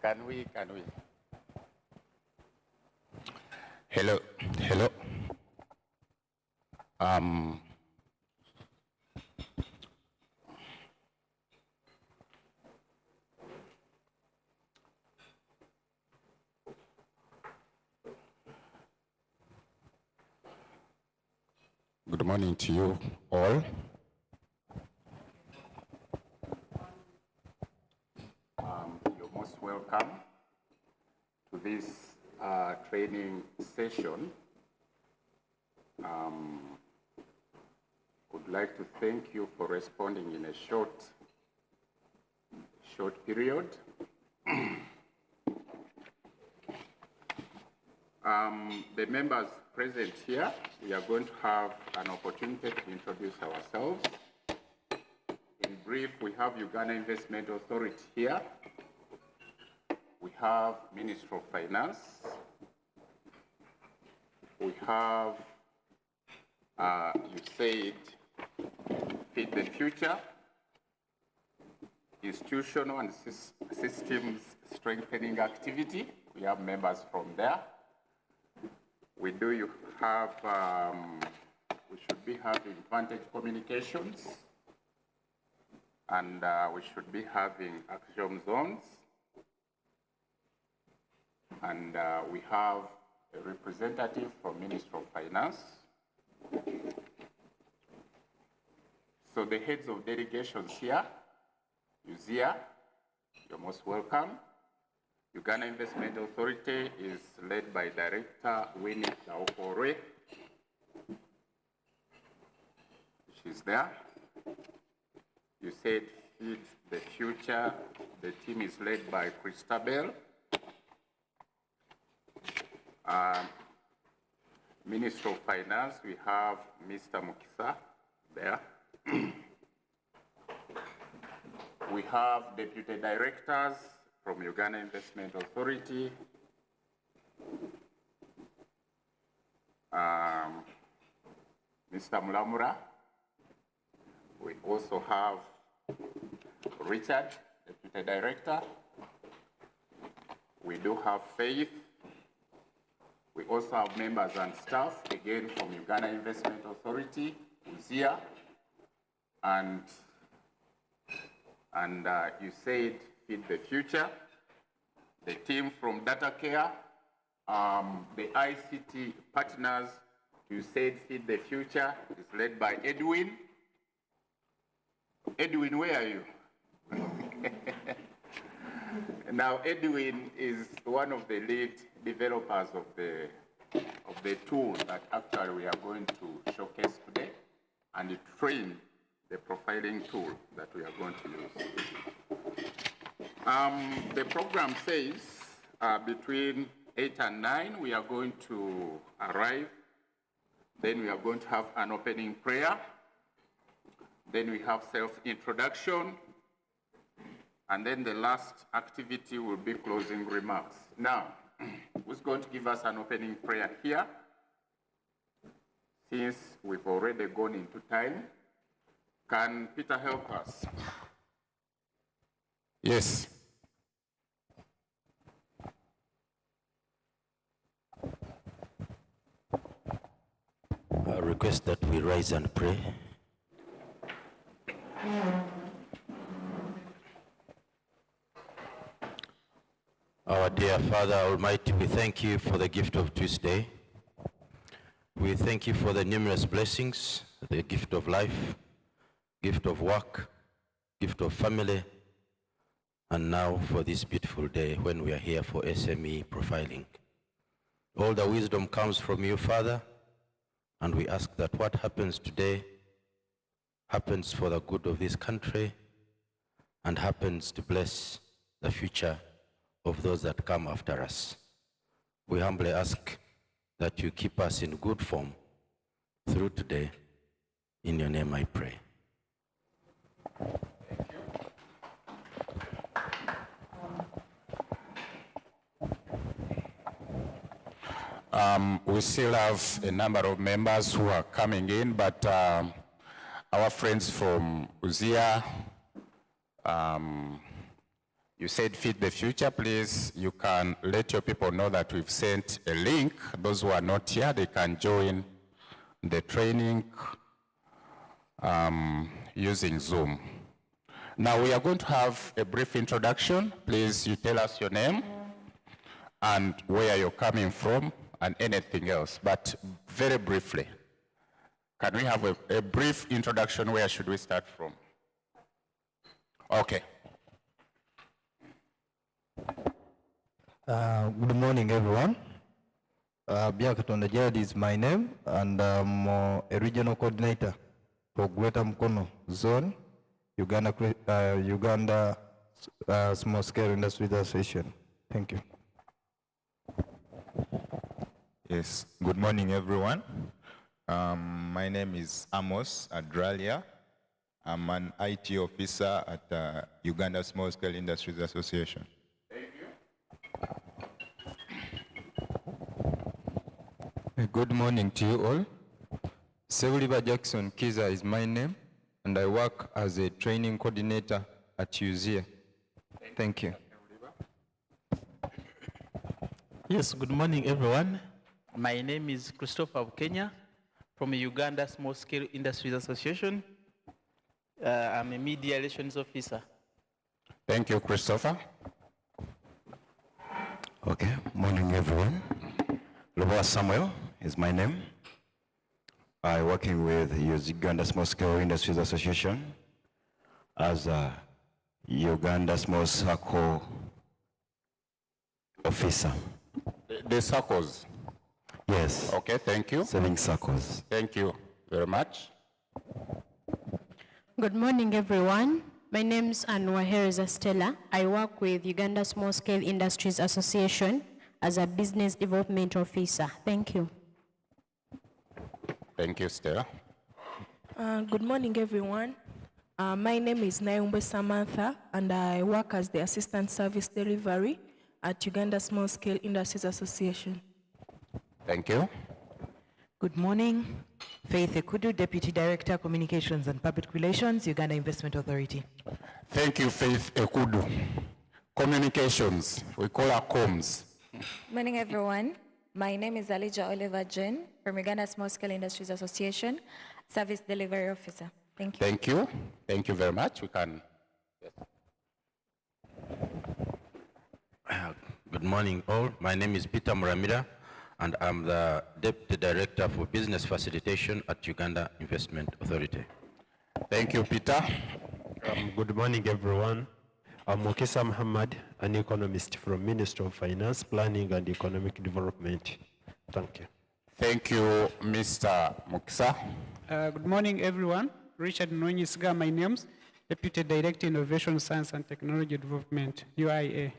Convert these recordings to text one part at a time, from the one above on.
Can we? Hello. Good morning to you all. You're most welcome to this training session. Would like to thank you for responding in a short period. The members present here, we are going to have an opportunity to introduce ourselves. In brief, we have Uganda Investment Authority here. We have Ministry of Finance. We have, you said, Feed the Future, Institutional and Systems Strengthening Activity. We have members from there. We should be having Vantage Communications, and we should be having Action Zones, and we have a representative from Ministry of Finance. So the heads of delegations here, Uzia, you're most welcome. Uganda Investment Authority is led by Director Winnie Laokore. She's there. You said Feed the Future. The team is led by Christabel. Minister of Finance, we have Mr. Mukisa there. We have Deputy Directors from Uganda Investment Authority. Mr. Mulamura. We also have Richard, Deputy Director. We do have Faith. We also have members and staff, again from Uganda Investment Authority, Uzia, and you said Feed the Future. The team from Data Care, the ICT partners, you said Feed the Future, is led by Edwin. Edwin, where are you? Now, Edwin is one of the lead developers of the tool that actually we are going to showcase today, and it trained the profiling tool that we are going to use. The program says between 8 and 9, we are going to arrive. Then we are going to have an opening prayer. Then we have self-introduction. And then the last activity will be closing remarks. Now, who's going to give us an opening prayer here? Since we've already gone into time, can Peter help us? Yes. I request that we rise and pray. Our dear Father Almighty, we thank you for the gift of Tuesday. We thank you for the numerous blessings, the gift of life, gift of work, gift of family, and now for this beautiful day when we are here for SME profiling. All the wisdom comes from you, Father, and we ask that what happens today happens for the good of this country and happens to bless the future of those that come after us. We humbly ask that you keep us in good form through today. In your name I pray. We still have a number of members who are coming in, but our friends from Uzia, You said Feed the Future. Please, you can let your people know that we've sent a link. Those who are not here, they can join the training using Zoom. Now we are going to have a brief introduction. Please, you tell us your name and where you're coming from and anything else, but very briefly. Can we have a brief introduction? Where should we start from? Okay. Good morning, everyone. Biakatonda Jared is my name, and I'm a regional coordinator for Greater Mukono Zone, Uganda Small Scale Industries Association. Thank you. Yes, good morning, everyone. My name is Amos Adralia. I'm an IT officer at Uganda Small Scale Industries Association. Good morning to you all. Seuliba Jackson Kiza is my name, and I work as a training coordinator at UZIA. Thank you. Yes, good morning, everyone. My name is Christopher Kenya from Uganda Small Scale Industries Association. I'm a media relations officer. Thank you, Christopher. Okay, morning everyone. Loboa Samuel is my name. I'm working with Uganda Small Scale Industries Association as a Uganda Small Circle officer. The circles. Yes. Okay, thank you. Selling circles. Thank you very much. Good morning, everyone. My name is Anwahereza Stella. I work with Uganda Small Scale Industries Association as a business development officer. Thank you. Thank you, Stella. Good morning, everyone. My name is Nayumbe Samantha, and I work as the Assistant Service Delivery at Uganda Small Scale Industries Association. Thank you. Good morning. Faith Ekudu, Deputy Director, Communications and Public Relations, Uganda Investment Authority. Thank you, Faith Ekudu. Communications, we call her comms. Morning, everyone. My name is Alija Oliver Jen from Uganda Small Scale Industries Association, Service Delivery Officer. Thank you. Thank you. Thank you very much. We can. Yes. Good morning, all. My name is Peter Muramira, and I'm the Deputy Director for Business Facilitation at Uganda Investment Authority. Thank you, Peter. Good morning, everyone. I'm Mokesa Muhammad, an economist from Ministry of Finance, Planning and Economic Development. Thank you. Thank you, Mr. Mukisa. Good morning, everyone. Richard Nonyisiga, my name, Deputy Director, Innovation, Science and Technology Development, UIA.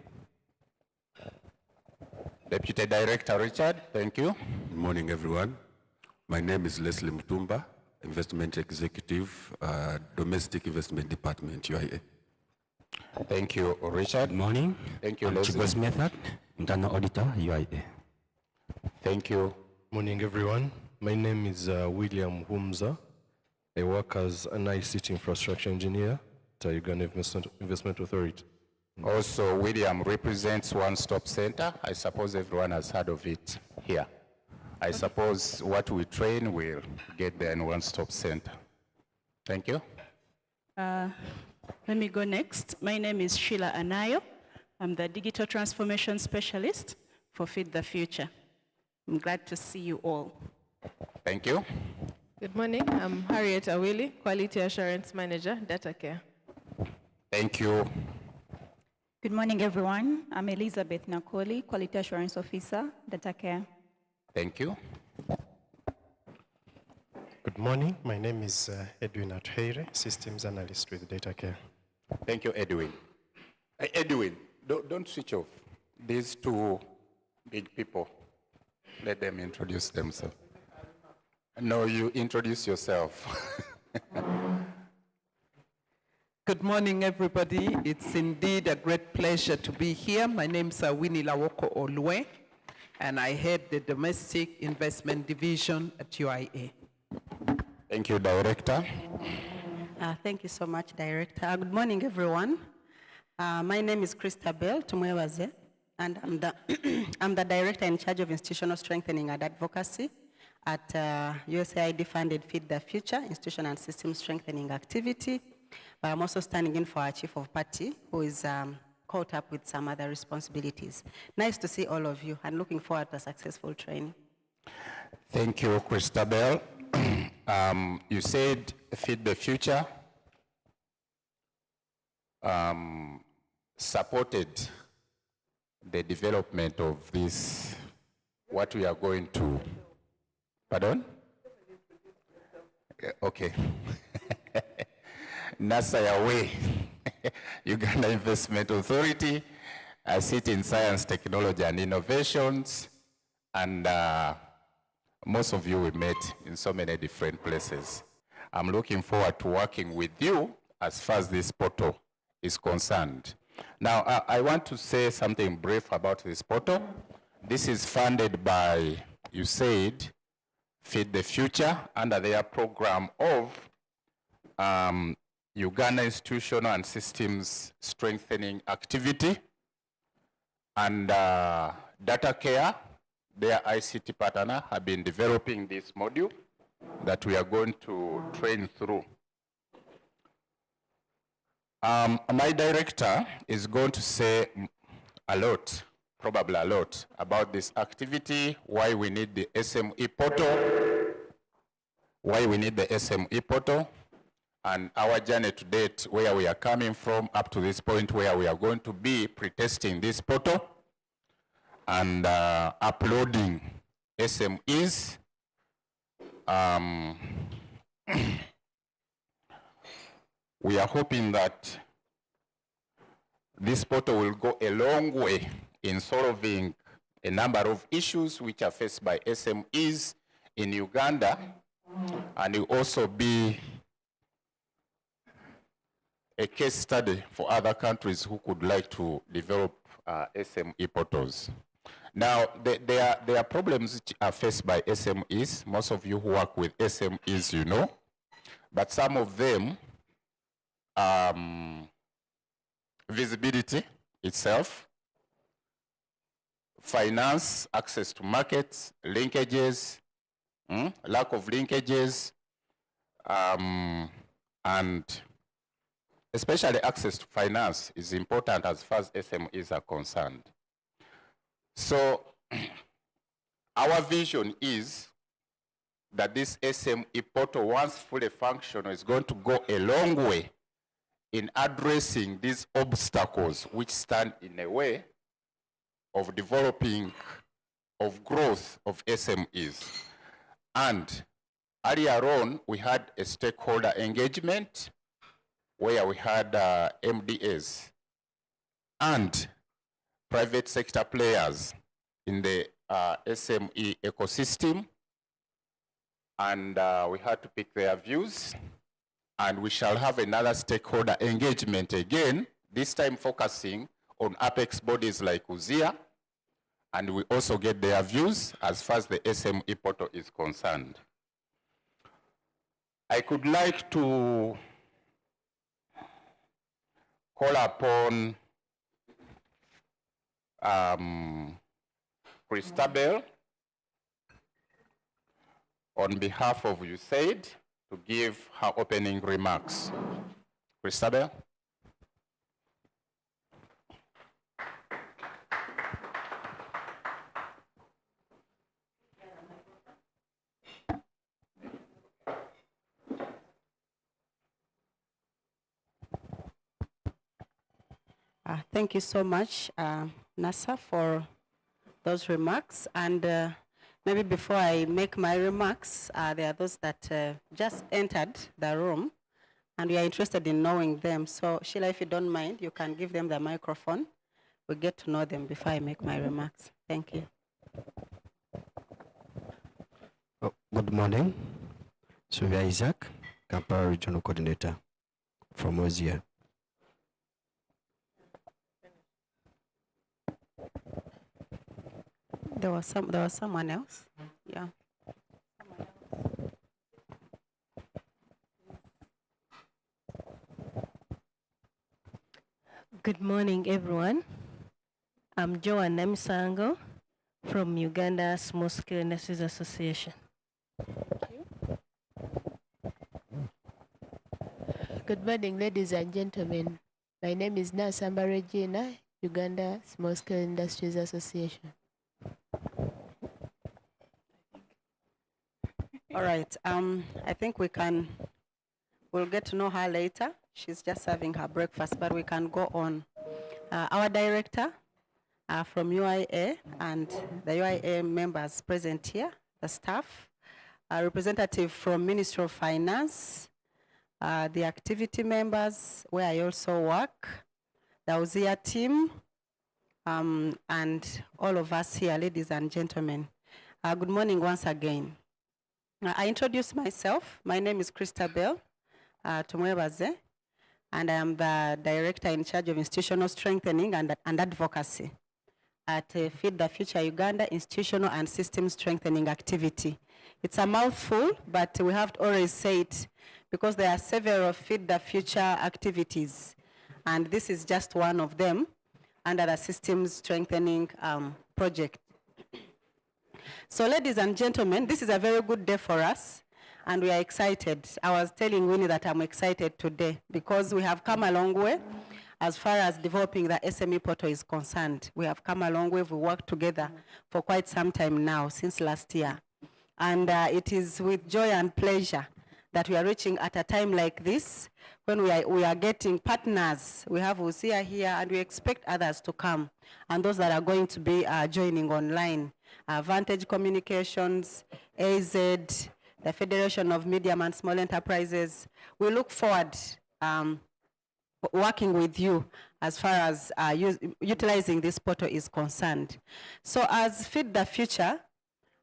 Deputy Director Richard, thank you. Good morning, everyone. My name is Leslie Mutumba, Investment Executive, Domestic Investment Department, UIA. Thank you, Richard. Good morning. Thank you, Leslie. Leslie. Method, Internal Auditor, UIA. Thank you. Morning, everyone. My name is William Humza. I work as an ICT infrastructure engineer at Uganda Investment Authority. Also, William represents One Stop Center. I suppose everyone has heard of it here. I suppose what we train will get there in One Stop Center. Thank you. Let me go next. My name is Sheila Anayo. I'm the Digital Transformation Specialist for Feed the Future. I'm glad to see you all. Thank you. Good morning. I'm Harriet Awili, Quality Assurance Manager, Data Care. Thank you. Good morning, everyone. I'm Elizabeth Nakoli, Quality Assurance Officer, Data Care. Thank you. Good morning. My name is Edwin Atuheire, Systems Analyst with Data Care. Thank you, Edwin. Edwin, don't switch off. These two big people, let them introduce themselves. No, you introduce yourself. Good morning, everybody. It's indeed a great pleasure to be here. My name is Winnie Lawoko Olwe, and I head the Domestic Investment Division at UIA. Thank you, Director. Thank you so much, Director. Good morning, everyone. My name is Christabel Tumwewaze, and I'm the, I'm the director in charge of institutional strengthening and advocacy at USAID-funded Feed the Future institutional and system strengthening activity. But I'm also standing in for our chief of party, who is caught up with some other responsibilities. Nice to see all of you, and looking forward to a successful training. Thank you, Christabel. You said Feed the Future supported the development of this, what we are going to, pardon? Okay. NASA Yahweh, Uganda Investment Authority. I sit in science, technology, and innovations, and most of you we met in so many different places. I'm looking forward to working with you as far as this portal is concerned. Now, I want to say something brief about this portal. This is funded by USAID, Feed the Future, under their program of Uganda Institutional and Systems Strengthening Activity, and Data Care, their ICT partner, have been developing this module that we are going to train through. My director is going to say a lot, probably a lot, about this activity, why we need the SME portal, and our journey to date, where we are coming from up to this point where we are going to be pre-testing this portal and uploading SMEs. We are hoping that this portal will go a long way in solving a number of issues which are faced by SMEs in Uganda, and will also be a case study for other countries who could like to develop SME portals. Now, there are problems which are faced by SMEs. Most of you who work with SMEs, you know, but some of them, visibility itself, finance, access to markets, linkages, lack of linkages, and especially access to finance is important as far as SMEs are concerned. So our vision is that this SME portal, once fully functional, is going to go a long way in addressing these obstacles which stand in the way of developing, of growth of SMEs. And earlier on, we had a stakeholder engagement where we had MDAs and private sector players in the SME ecosystem, and we had to pick their views. And we shall have another stakeholder engagement again, this time focusing on apex bodies like UZIA, and we also get their views as far as the SME portal is concerned. I could like to call upon Christabel on behalf of USAID to give her opening remarks. Christabel? Thank you so much, NASA, for those remarks. And maybe before I make my remarks, there are those that just entered the room, and we are interested in knowing them. So Sheila, if you don't mind, you can give them the microphone. We'll get to know them before I make my remarks. Thank you. Good morning. Sylvia Isaac, Kampala Regional Coordinator from OZIA. There was someone else. Yeah. Good morning, everyone. I'm Joanne Namisango from Uganda Small Scale Industries Association. Good morning, ladies and gentlemen. My name is Nasamba Regina, Uganda Small Scale Industries Association. All right, I think we'll get to know her later. She's just having her breakfast, but we can go on. Our director from UIA and the UIA members present here, the staff, a representative from Ministry of Finance, the activity members where I also work, the UZIA team, and all of us here, ladies and gentlemen. Good morning once again. I introduce myself. My name is Christabel Tumwebaze, and I am the director in charge of institutional strengthening and advocacy at Feed the Future Uganda Institutional and System Strengthening Activity. It's a mouthful, but we have to always say it because there are several Feed the Future activities, and this is just one of them under the Systems Strengthening project. So ladies and gentlemen, this is a very good day for us, and we are excited. I was telling Winnie that I'm excited today because we have come a long way as far as developing the SME portal is concerned. We have come a long way. We worked together for quite some time now, since last year. And it is with joy and pleasure that we are reaching at a time like this when we are getting partners. We have UZIA here, and we expect others to come, and those that are going to be joining online. Vantage Communications, AZ, the Federation of Medium and Small Enterprises. We look forward working with you as far as utilizing this portal is concerned. So as Feed the Future,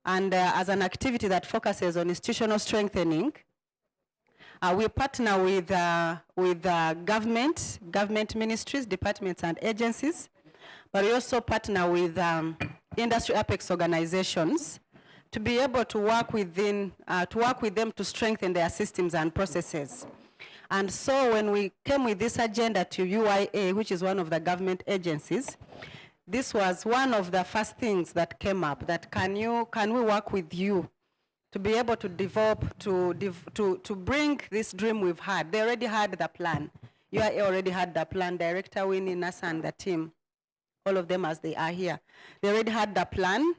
and as an activity that focuses on institutional strengthening, we partner with government ministries, departments, and agencies, but we also partner with industry apex organizations to be able to work with them to strengthen their systems and processes. And so when we came with this agenda to UIA, which is one of the government agencies, this was one of the first things that came up, that can we work with you to be able to develop, to bring this dream we've had. They already had the plan. UIA already had the plan. Director Winnie, Nasa, and the team, all of them as they are here. They already had the plan,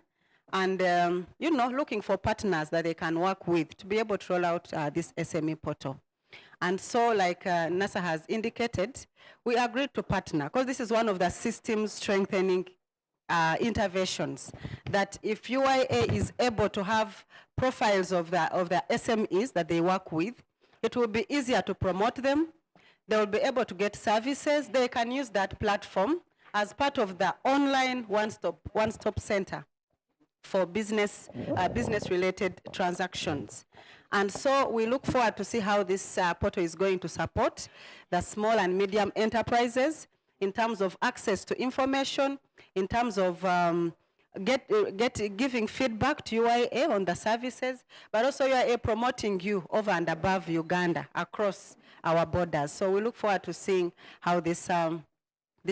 and looking for partners that they can work with to be able to roll out this SME portal. And so, like NASA has indicated, we agreed to partner, because this is one of the system strengthening interventions, that if UIA is able to have profiles of the SMEs that they work with, it will be easier to promote them. They will be able to get services. They can use that platform as part of the online one-stop center for business-related transactions. And so we look forward to see how this portal is going to support the small and medium enterprises in terms of access to information, in terms of giving feedback to UIA on the services, but also UIA promoting you over and above Uganda across our borders. So we look forward to seeing how this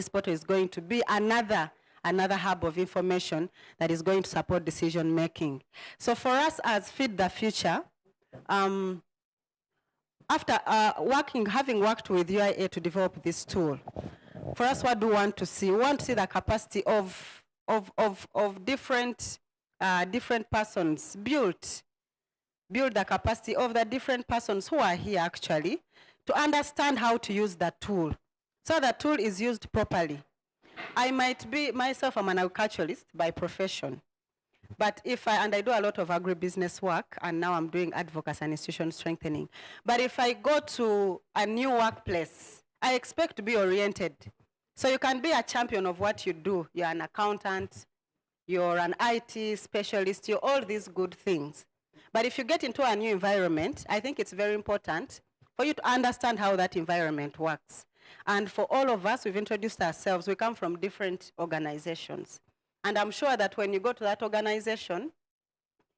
portal is going to be another hub of information that is going to support decision making. So for us as Feed the Future, after having worked with UIA to develop this tool, for us, what do we want to see? We want to see the capacity of different persons build the capacity of the different persons who are here actually to understand how to use that tool, so the tool is used properly. I might be, myself, I'm an agriculturalist by profession, but I do a lot of agribusiness work, and now I'm doing advocacy and institution strengthening. But if I go to a new workplace, I expect to be oriented. So you can be a champion of what you do. You're an accountant, you're an IT specialist, you're all these good things. But if you get into a new environment, I think it's very important for you to understand how that environment works. And for all of us, we've introduced ourselves. We come from different organizations. And I'm sure that when you go to that organization,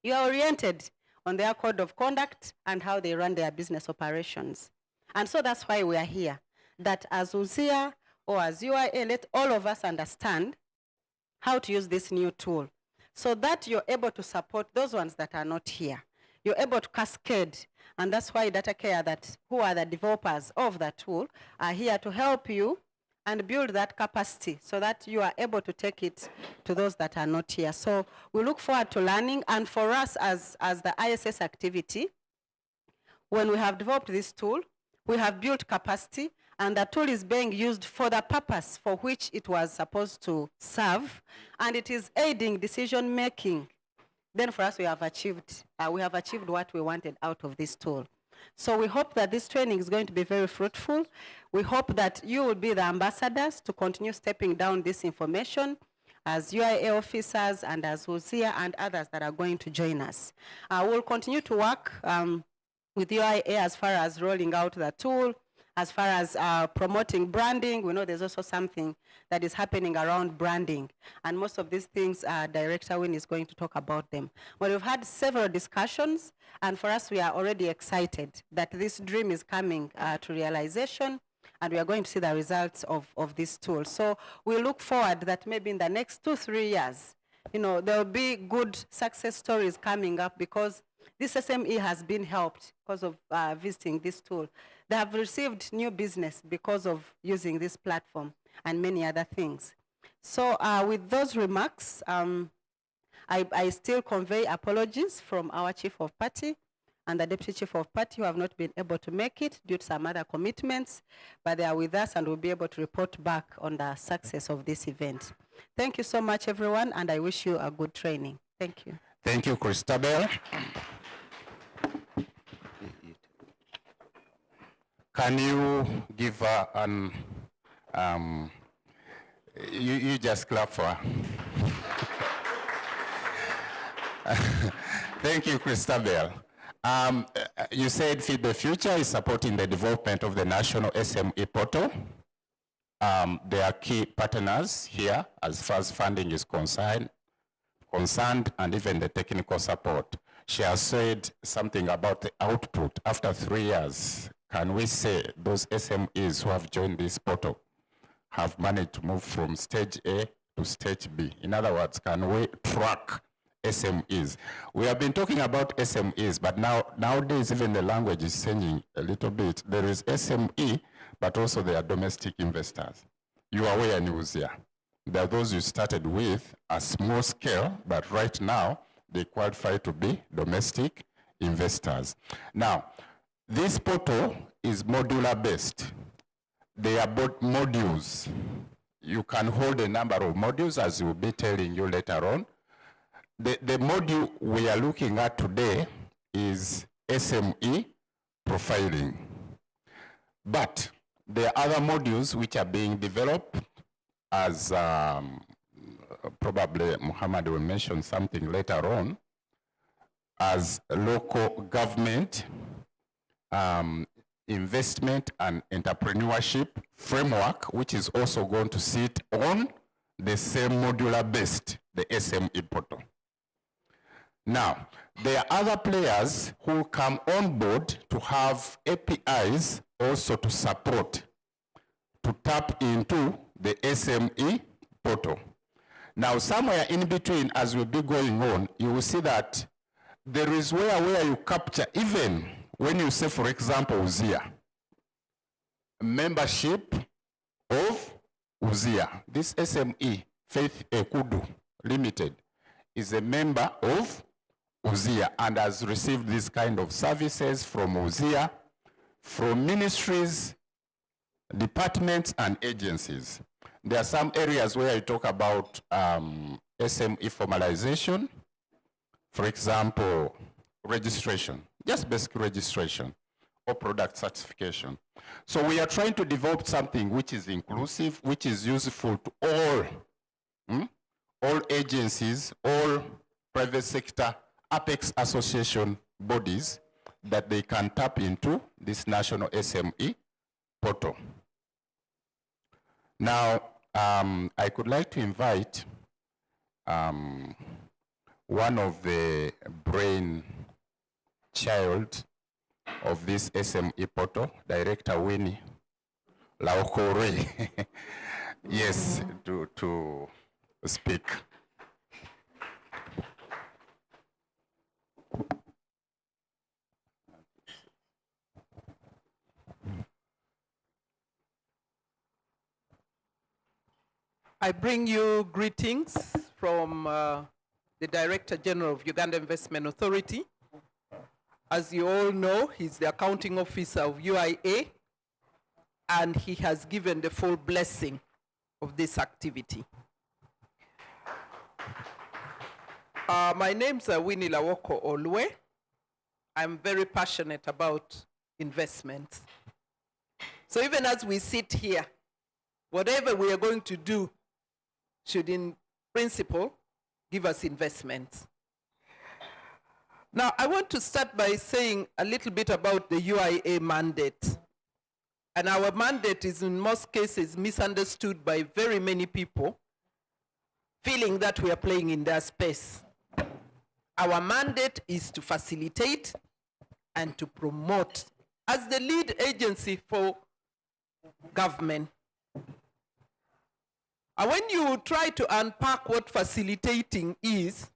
you are oriented on their code of conduct and how they run their business operations. And so that's why we are here, that as UZIA, or as UIA, let all of us understand how to use this new tool so that you're able to support those ones that are not here. You're able to cascade, and that's why Data Care, who are the developers of the tool, are here to help you and build that capacity so that you are able to take it to those that are not here. So we look forward to learning, and for us as the ISS activity, when we have developed this tool, we have built capacity, and the tool is being used for the purpose for which it was supposed to serve, and it is aiding decision making. Then for us, we have achieved what we wanted out of this tool. So we hope that this training is going to be very fruitful. We hope that you will be the ambassadors to continue stepping down this information as UIA officers and as Hosea and others that are going to join us. We'll continue to work with UIA as far as rolling out the tool, as far as promoting branding. We know there's also something that is happening around branding. And most of these things, Director Wynne is going to talk about them. Well, we've had several discussions, and for us, we are already excited that this dream is coming to realization, and we are going to see the results of this tool. So we look forward that maybe in the next 2-3 years, there will be good success stories coming up, because this SME has been helped because of visiting this tool. They have received new business because of using this platform and many other things. So with those remarks, I still convey apologies from our Chief of Party and the Deputy Chief of Party who have not been able to make it due to some other commitments, but they are with us and will be able to report back on the success of this event. Thank you so much, everyone, and I wish you a good training. Thank you. Thank you, Christabel. Can you give her an, you just clap for her. Thank you, Christabel. You said Feed the Future is supporting the development of the national SME portal. They are key partners here as far as funding is concerned, and even the technical support. She has said something about the output after 3 years. Can we say those SMEs who have joined this portal have managed to move from stage A to stage B? In other words, can we track SMEs? We have been talking about SMEs, but nowadays even the language is changing a little bit. There is SME, but also there are domestic investors. You are aware, Newsia. There are those you started with a small scale, but right now they qualify to be domestic investors. Now, this portal is modular based. They are both modules. You can hold a number of modules, as we'll be telling you later on. The module we are looking at today is SME profiling. But there are other modules which are being developed, as probably Muhammad will mention something later on, as local government, investment and entrepreneurship framework, which is also going to sit on the same modular based, the SME portal. Now, there are other players who come on board to have APIs also to support, to tap into the SME portal. Now, somewhere in between, as we'll be going on, you will see that there is where you capture, even when you say, for example, Uzia, membership of Uzia. This SME, Faith Ekudu Limited, is a member of Uzia and has received this kind of services from Uzia, from ministries, departments, and agencies. There are some areas where you talk about SME formalization, for example, registration, just basic registration or product certification. So we are trying to develop something which is inclusive, which is useful to all agencies, all private sector, Apex Association bodies, that they can tap into this national SME portal. Now, I could like to invite one of the brain child of this SME portal, Director Winnie, Laokore. Yes, to speak. I bring you greetings from the Director General of Uganda Investment Authority. As you all know, he's the accounting officer of UIA, and he has given the full blessing of this activity. My name's Winnie Lawoko Olwe. I'm very passionate about investments. So even as we sit here, whatever we are going to do should in principle give us investments. Now, I want to start by saying a little bit about the UIA mandate. And our mandate is in most cases misunderstood by very many people, feeling that we are playing in their space. Our mandate is to facilitate and to promote as the lead agency for government. And when you try to unpack what facilitating is,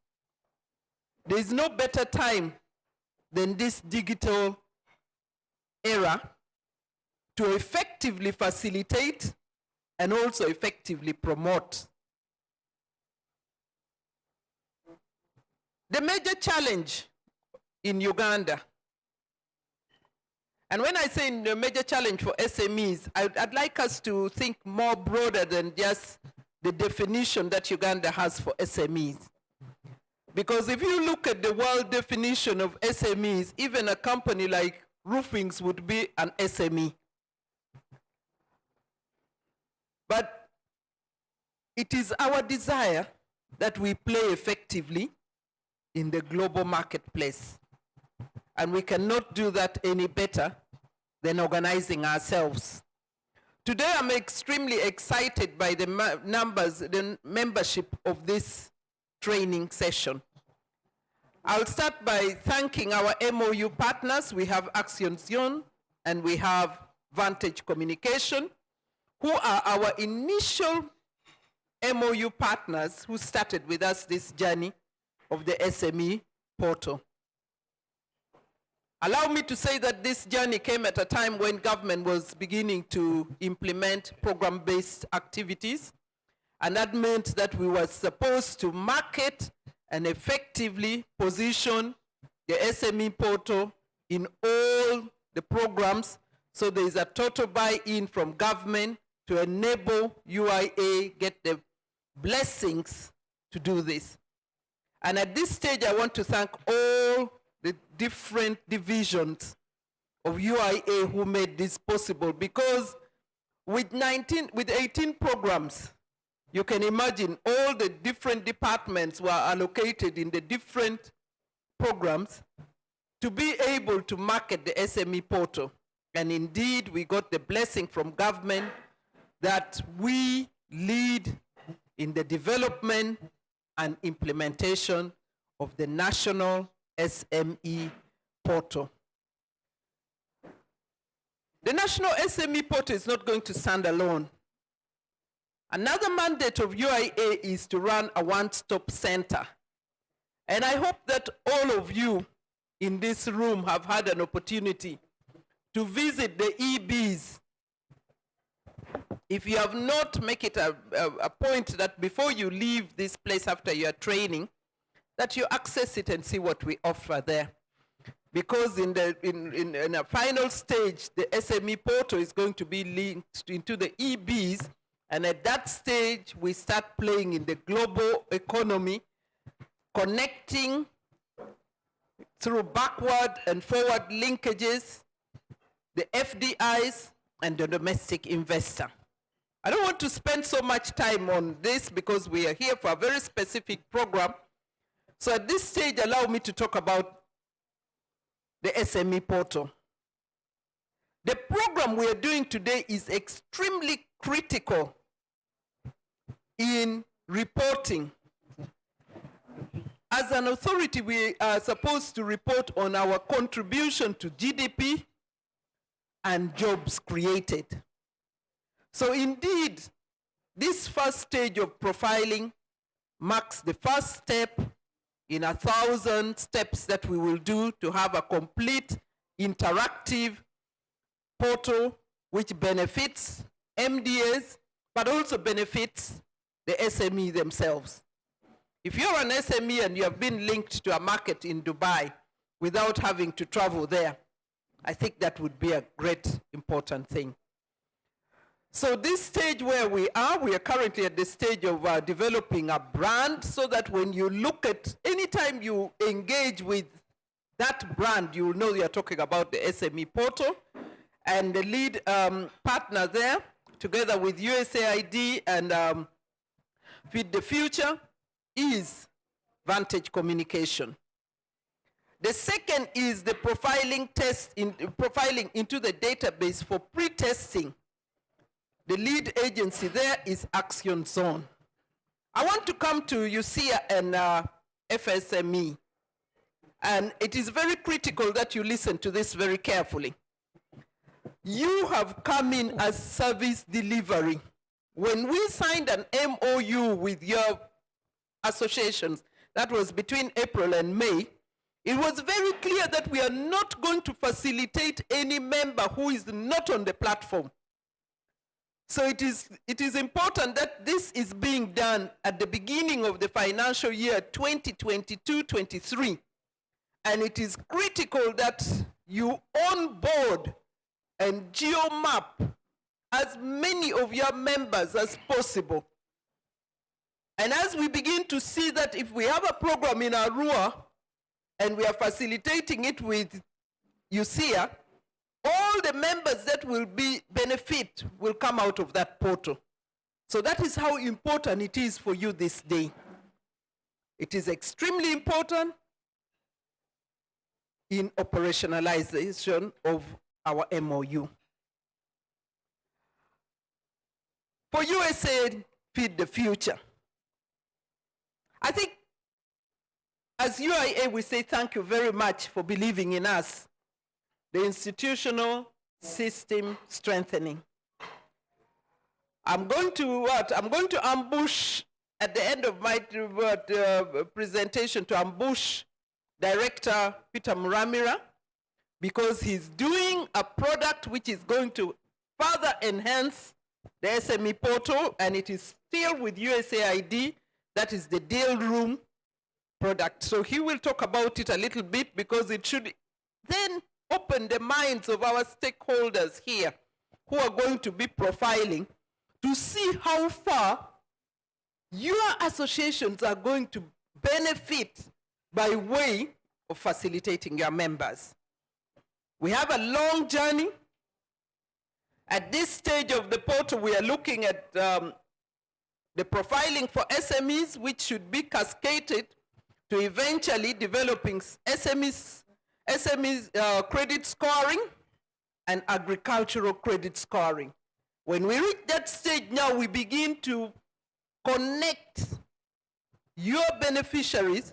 there is no better time than this digital era to effectively facilitate and also effectively promote. The major challenge in Uganda, and when I say the major challenge for SMEs, I'd like us to think more broader than just the definition that Uganda has for SMEs. Because if you look at the world definition of SMEs, even a company like Roofings would be an SME. But it is our desire that we play effectively in the global marketplace. And we cannot do that any better than organizing ourselves. Today I'm extremely excited by the the membership of this training session. I'll start by thanking our MOU partners. We have Action Zion and we have Vantage Communication, who are our initial MOU partners who started with us this journey of the SME portal. Allow me to say that this journey came at a time when government was beginning to implement program-based activities, and that meant that we were supposed to market and effectively position the SME portal in all the programs, so there is a total buy-in from government to enable UIA get the blessings to do this. And at this stage, I want to thank all the different divisions of UIA who made this possible, because with 18 programs, you can imagine all the different departments were allocated in the different programs to be able to market the SME portal. And indeed, we got the blessing from government that we lead in the development and implementation of the national SME portal. The national SME portal is not going to stand alone. Another mandate of UIA is to run a one-stop center. And I hope that all of you in this room have had an opportunity to visit the EBs. If you have not, make it a point that before you leave this place after your training, that you access it and see what we offer there. Because in a final stage, the SME portal is going to be linked into the EBs, and at that stage, we start playing in the global economy, connecting through backward and forward linkages, the FDIs, and the domestic investor. I don't want to spend so much time on this because we are here for a very specific program. So at this stage, allow me to talk about the SME portal. The program we are doing today is extremely critical in reporting. As an authority, we are supposed to report on our contribution to GDP and jobs created. So indeed, this first stage of profiling marks the first step in 1,000 steps that we will do to have a complete interactive portal which benefits MDAs, but also benefits the SME themselves. If you're an SME and you have been linked to a market in Dubai without having to travel there, I think that would be a great important thing. So this stage where we are currently at the stage of developing a brand so that when you look at, anytime you engage with that brand, you will know you're talking about the SME portal. And the lead partner there, together with USAID and Feed the Future, is Vantage Communication. The second is the profiling profiling into the database for pre-testing. The lead agency there is Action Zone. I want to come to USIA and FSME. And it is very critical that you listen to this very carefully. You have come in as service delivery. When we signed an MOU with your associations, that was between April and May, it was very clear that we are not going to facilitate any member who is not on the platform. So it is important that this is being done at the beginning of the financial year 2022-23. And it is critical that you onboard and geo-map as many of your members as possible. And as we begin to see that if we have a program in Arua and we are facilitating it with USIA, all the members that will benefit will come out of that portal. So that is how important it is for you this day. It is extremely important in operationalization of our MOU. For USA Feed the Future, I think as UIA we say thank you very much for believing in us. The institutional system strengthening. I'm going to ambush at the end of my presentation to ambush Director Peter Muramira because he's doing a product which is going to further enhance the SME portal, and it is still with USAID. That is the deal room product. So he will talk about it a little bit because it should then open the minds of our stakeholders here who are going to be profiling to see how far your associations are going to benefit by way of facilitating your members. We have a long journey. At this stage of the portal, we are looking at the profiling for SMEs, which should be cascaded to eventually developing SMEs credit scoring and agricultural credit scoring. When we reach that stage now, we begin to connect your beneficiaries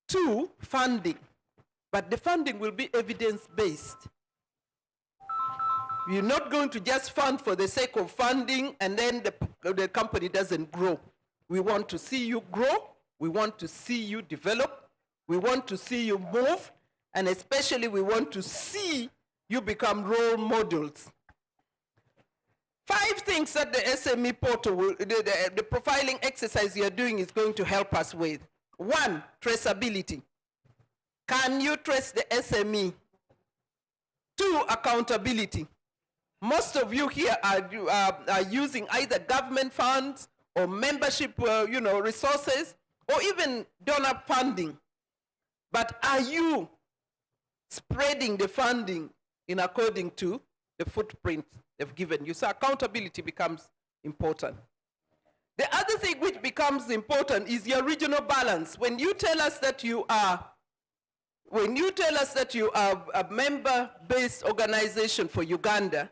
to funding, but the funding will be evidence-based. You're not going to just fund for the sake of funding and then the company doesn't grow. We want to see you grow, we want to see you develop, we want to see you move, and especially we want to see you become role models. 5 things that the SME portal, the profiling exercise you're doing is going to help us with. 1, traceability. Can you trace the SME? 2, accountability. Most of you here are using either government funds or membership resources or even donor funding. But are you spreading the funding in according to the footprint they've given you? So accountability becomes important. The other thing which becomes important is your regional balance. When you tell us that you are a member-based organization for Uganda,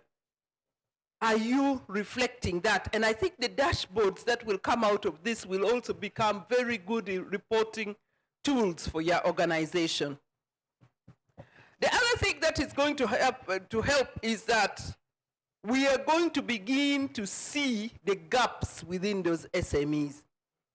are you reflecting that? And I think the dashboards that will come out of this will also become very good reporting tools for your organization. The other thing that is going to help is that we are going to begin to see the gaps within those SMEs.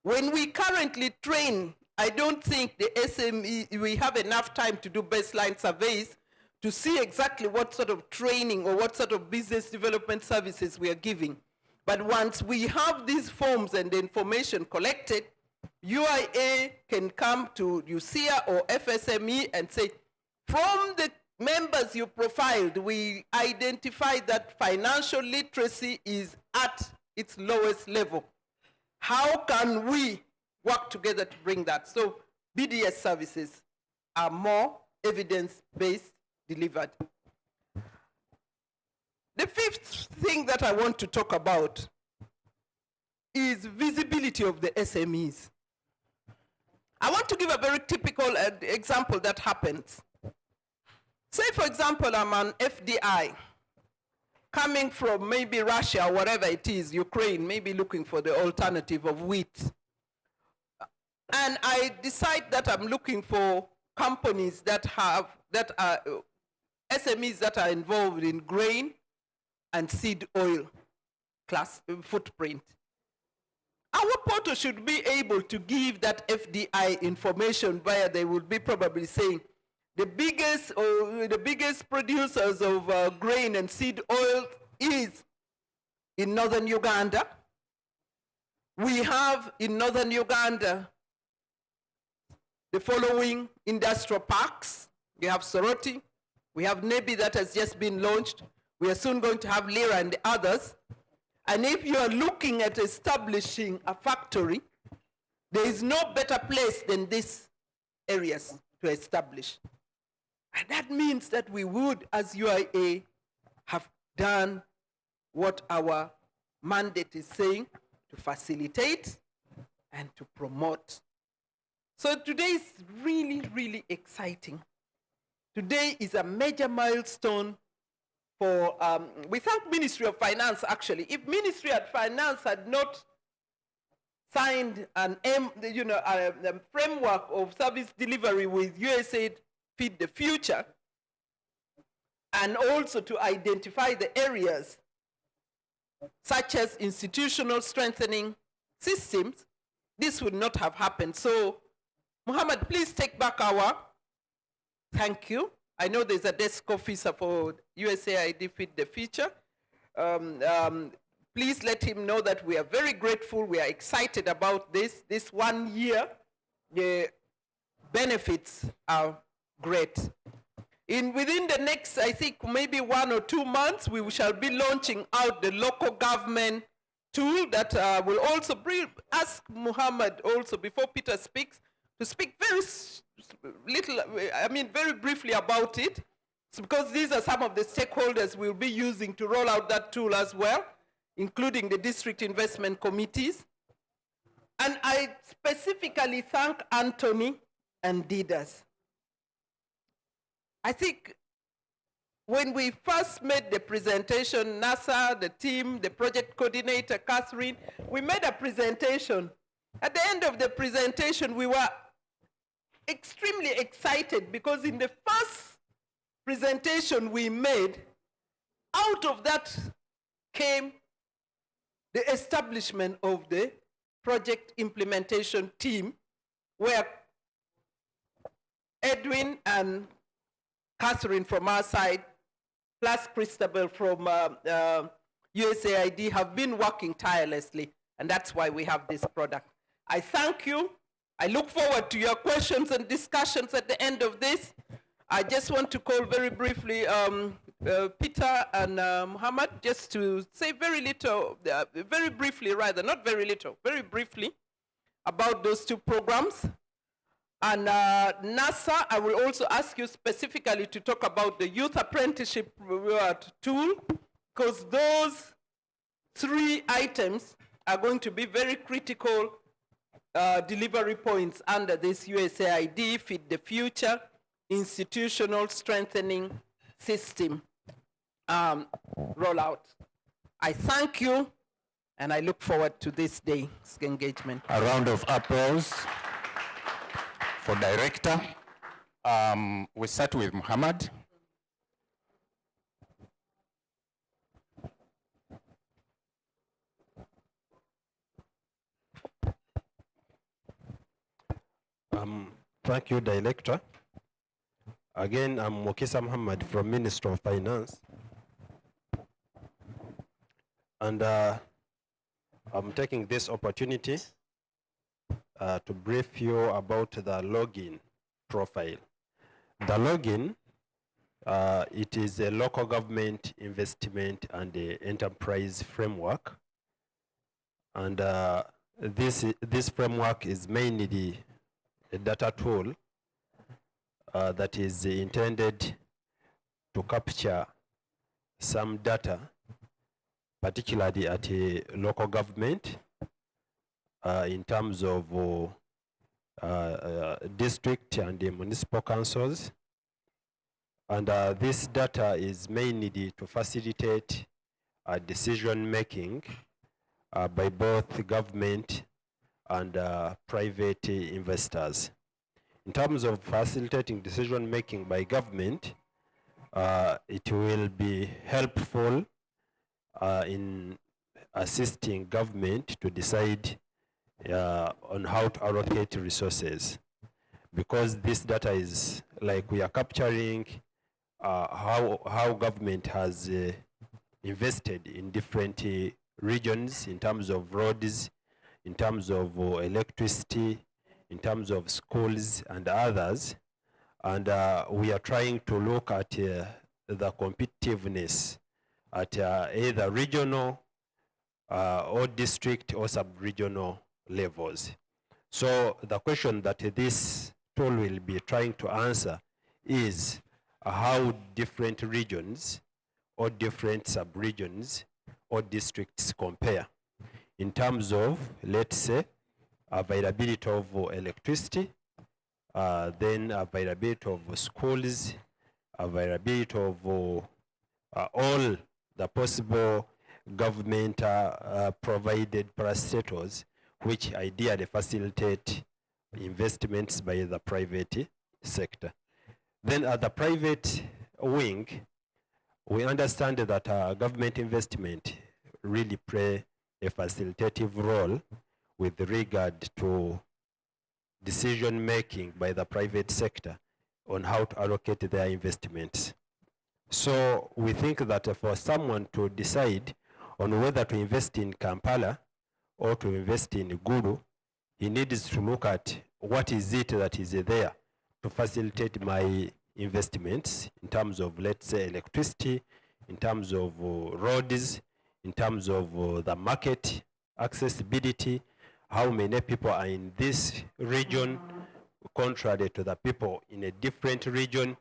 When we currently train, I don't think the SME, we have enough time to do baseline surveys to see exactly what sort of training or what sort of business development services we are giving. But once we have these forms and the information collected, UIA can come to UCIA or FSME and say, from the members you profiled, we identified that financial literacy is at its lowest level. How can we work together to bring that? So BDS services are more evidence-based delivered. The fifth thing that I want to talk about is visibility of the SMEs. I want to give a very typical example that happens. Say, for example, I'm an FDI coming from maybe Russia or whatever it is, Ukraine, maybe looking for the alternative of wheat. And I decide that I'm looking for companies that are SMEs that are involved in grain and seed oil footprint. Our portal should be able to give that FDI information where they will be probably saying the biggest producers of grain and seed oil is in northern Uganda. We have in northern Uganda the following industrial parks. We have Soroti, we have Nebi that has just been launched. We are soon going to have Lira and the others. And if you are looking at establishing a factory, there is no better place than these areas to establish. And that means that we would, as UIA, have done what our mandate is saying, to facilitate and to promote. So today is really, really exciting. Today is a major milestone for, we thank Ministry of Finance actually. If Ministry of Finance had not signed a framework of service delivery with USAID Feed the Future, and also to identify the areas such as institutional strengthening systems, this would not have happened. So, Muhammad, please take back our thank you. I know there's a desk officer for USAID Feed the Future. Please let him know that we are very grateful. We are excited about this. This 1 year, the benefits are great. Within the next, I think, maybe 1 or 2 months, we shall be launching out the local government tool that will also ask Muhammad also, before Peter speaks, to speak very briefly about it, because these are some of the stakeholders we'll be using to roll out that tool as well, including the district investment committees. And I specifically thank Anthony and Didas. I think when we first made the presentation, NASA, the team, the project coordinator, Catherine, we made a presentation. At the end of the presentation, we were extremely excited because in the first presentation we made, out of that came the establishment of the project implementation team, where Edwin and Catherine from our side, plus Christabel from USAID have been working tirelessly, and that's why we have this product. I thank you. I look forward to your questions and discussions at the end of this. I just want to call very briefly Peter and Muhammad just to say very little, very briefly rather, not very little, very briefly about those two programs. And NASA, I will also ask you specifically to talk about the youth apprenticeship tool, because those 3 items are going to be very critical delivery points under this USAID Feed the Future institutional strengthening system rollout. I thank you, and I look forward to this day's engagement. A round of applause for Director. We start with Muhammad. Thank you, Director. Again, I'm Mokisa Muhammad from Ministry of Finance. And I'm taking this opportunity to brief you about the login profile. The login, it is a local government investment and enterprise framework. And this framework is mainly a data tool that is intended to capture some data, particularly at a local government, in terms of district and the municipal councils. And this data is mainly to facilitate decision making by both government and private investors. In terms of facilitating decision making by government, it will be helpful in assisting government to decide on how to allocate resources, because this data is like we are capturing how government has invested in different regions in terms of roads, in terms of electricity, in terms of schools and others. And we are trying to look at the competitiveness at either regional or district or sub-regional levels. So the question that this tool will be trying to answer is how different regions or different sub-regions or districts compare in terms of, let's say, availability of electricity, then availability of schools, availability of all the possible government provided parastatals, which ideally facilitate investments by the private sector. Then at the private wing, we understand that government investment really play a facilitative role with regard to decision making by the private sector on how to allocate their investments. So we think that for someone to decide on whether to invest in Kampala or to invest in Gulu, he needs to look at what is it that is there to facilitate my investments in terms of, let's say, electricity, in terms of roads, in terms of the market accessibility, how many people are in this region contrary to the people in a different region.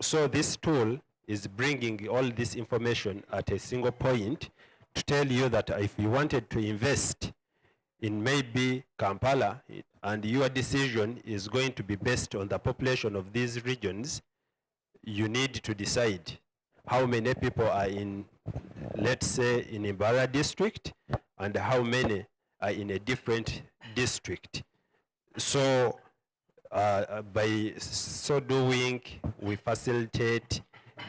So this tool is bringing all this information at a single point to tell you that if you wanted to invest in maybe Kampala and your decision is going to be based on the population of these regions, you need to decide how many people are in, let's say, in Imbara district and how many are in a different district. So by so doing, we facilitate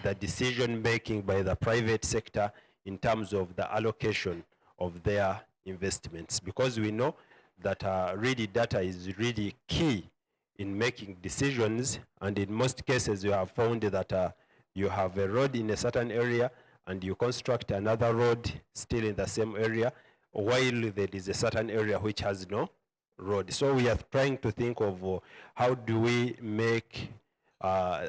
the decision making by the private sector in terms of the allocation of their investments, because we know that really data is really key in making decisions. And in most cases you have found that you have a road in a certain area and you construct another road still in the same area, while there is a certain area which has no road. So we are trying to think of how do we make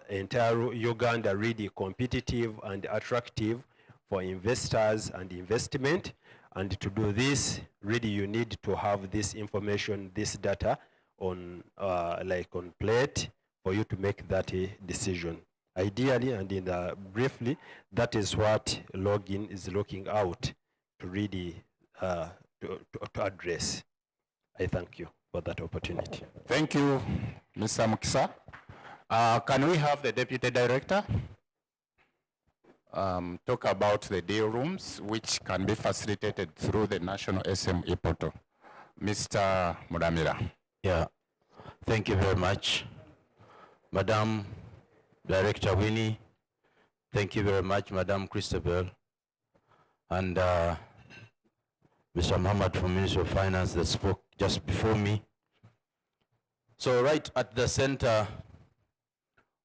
entire Uganda really competitive and attractive for investors and investment. And to do this, really you need to have this information, this data on like on plate for you to make that decision. Ideally and in briefly, that is what login is looking out to really to address. I thank you for that opportunity. Thank you, Mr. Mukisa. Can we have the Deputy Director talk about the deal rooms which can be facilitated through the National SME portal? Mr. Muramira. Yeah, thank you very much. Madam Director Winnie, thank you very much, Madam Christabel, and Mr. Muhammad from Ministry of Finance that spoke just before me. So right at the center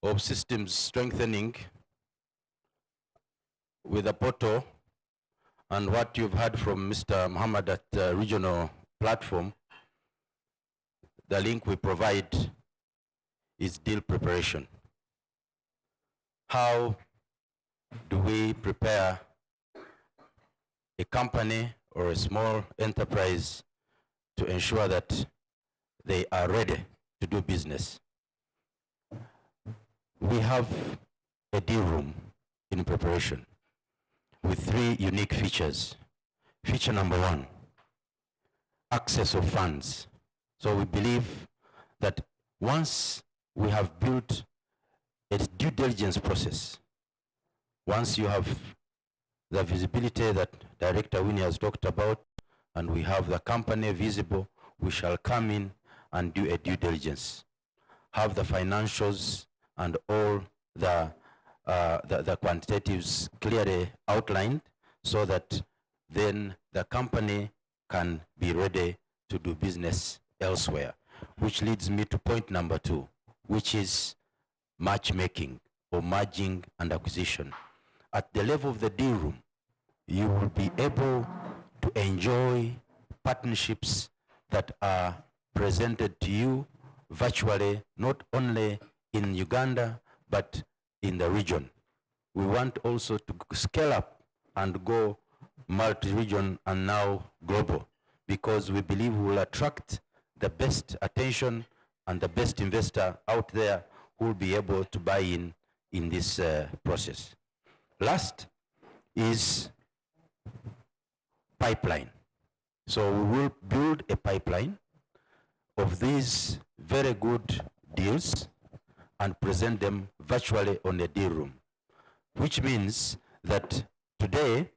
of systems strengthening with a portal and what you've heard from Mr. Muhammad at the regional platform, the link we provide is deal preparation. How do we prepare a company or a small enterprise to ensure that they are ready to do business? We have a deal room in preparation with 3 unique features. Feature number 1, access of funds. So we believe that once we have built a due diligence process, once you have the visibility that Director Winnie has talked about, and we have the company visible, we shall come in and do a due diligence, have the financials and all the quantitatives clearly outlined, so that then the company can be ready to do business elsewhere. Which leads me to point number 2, which is matchmaking or merging and acquisition. At the level of the deal room, you will be able to enjoy partnerships that are presented to you virtually, not only in Uganda, but in the region. We want also to scale up and go multi-region and now global, because we believe we will attract the best attention and the best investor out there who will be able to buy in this process. Last is pipeline. So we will build a pipeline of these very good deals and present them virtually on a deal room, which means that today,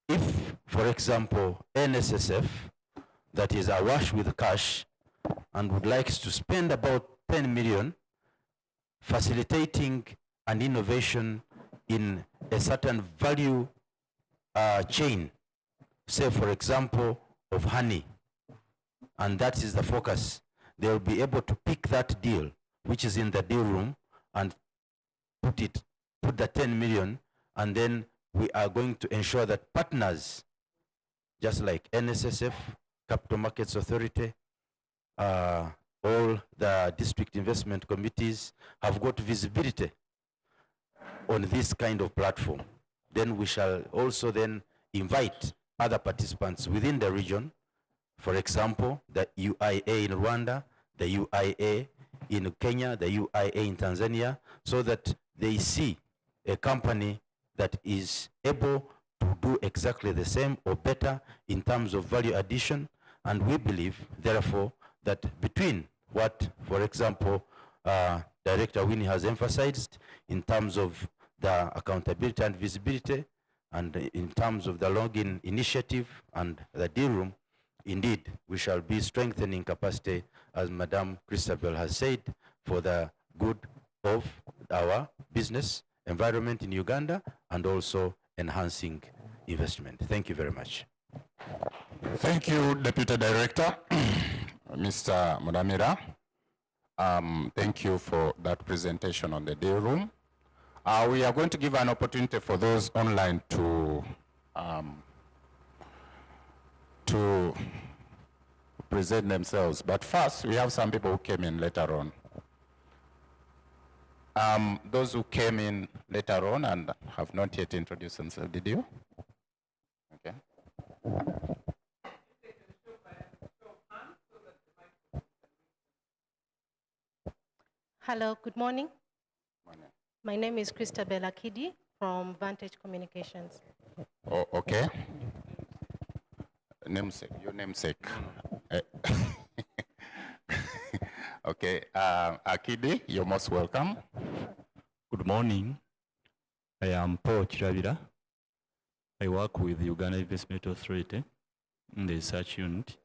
if, for example, NSSF, that is awash with cash and would like to spend about 10 million facilitating an innovation in a certain value chain, say for example of honey, and that is the focus, they will be able to pick that deal which is in the deal room and put the 10 million, and then we are going to ensure that partners, just like NSSF, Capital Markets Authority, all the district investment committees have got visibility on this kind of platform. Then we shall also then invite other participants within the region, for example, the UIA in Rwanda, the UIA in Kenya, the UIA in Tanzania, so that they see a company that is able to do exactly the same or better in terms of value addition. And we believe, therefore, that between what, for example, Director Winnie has emphasized in terms of the accountability and visibility, and in terms of the login initiative and the deal room, indeed, we shall be strengthening capacity, as Madam Christabel has said, for the good of our business environment in Uganda and also enhancing investment. Thank you very much. Thank you, Deputy Director, Mr. Muramira. Thank you for that presentation on the deal room. We are going to give an opportunity for those online to present themselves. But first, we have some people who came in later on. Those who came in later on and have not yet introduced themselves, did you? Okay. Hello, good morning. My name is Christabel Akidi from Vantage Communications. Oh, okay. Namesake, your namesake. Okay, Akidi, you're most welcome. Good morning. I am Paul Chiravira. I work with the Uganda Investment Authority in the research unit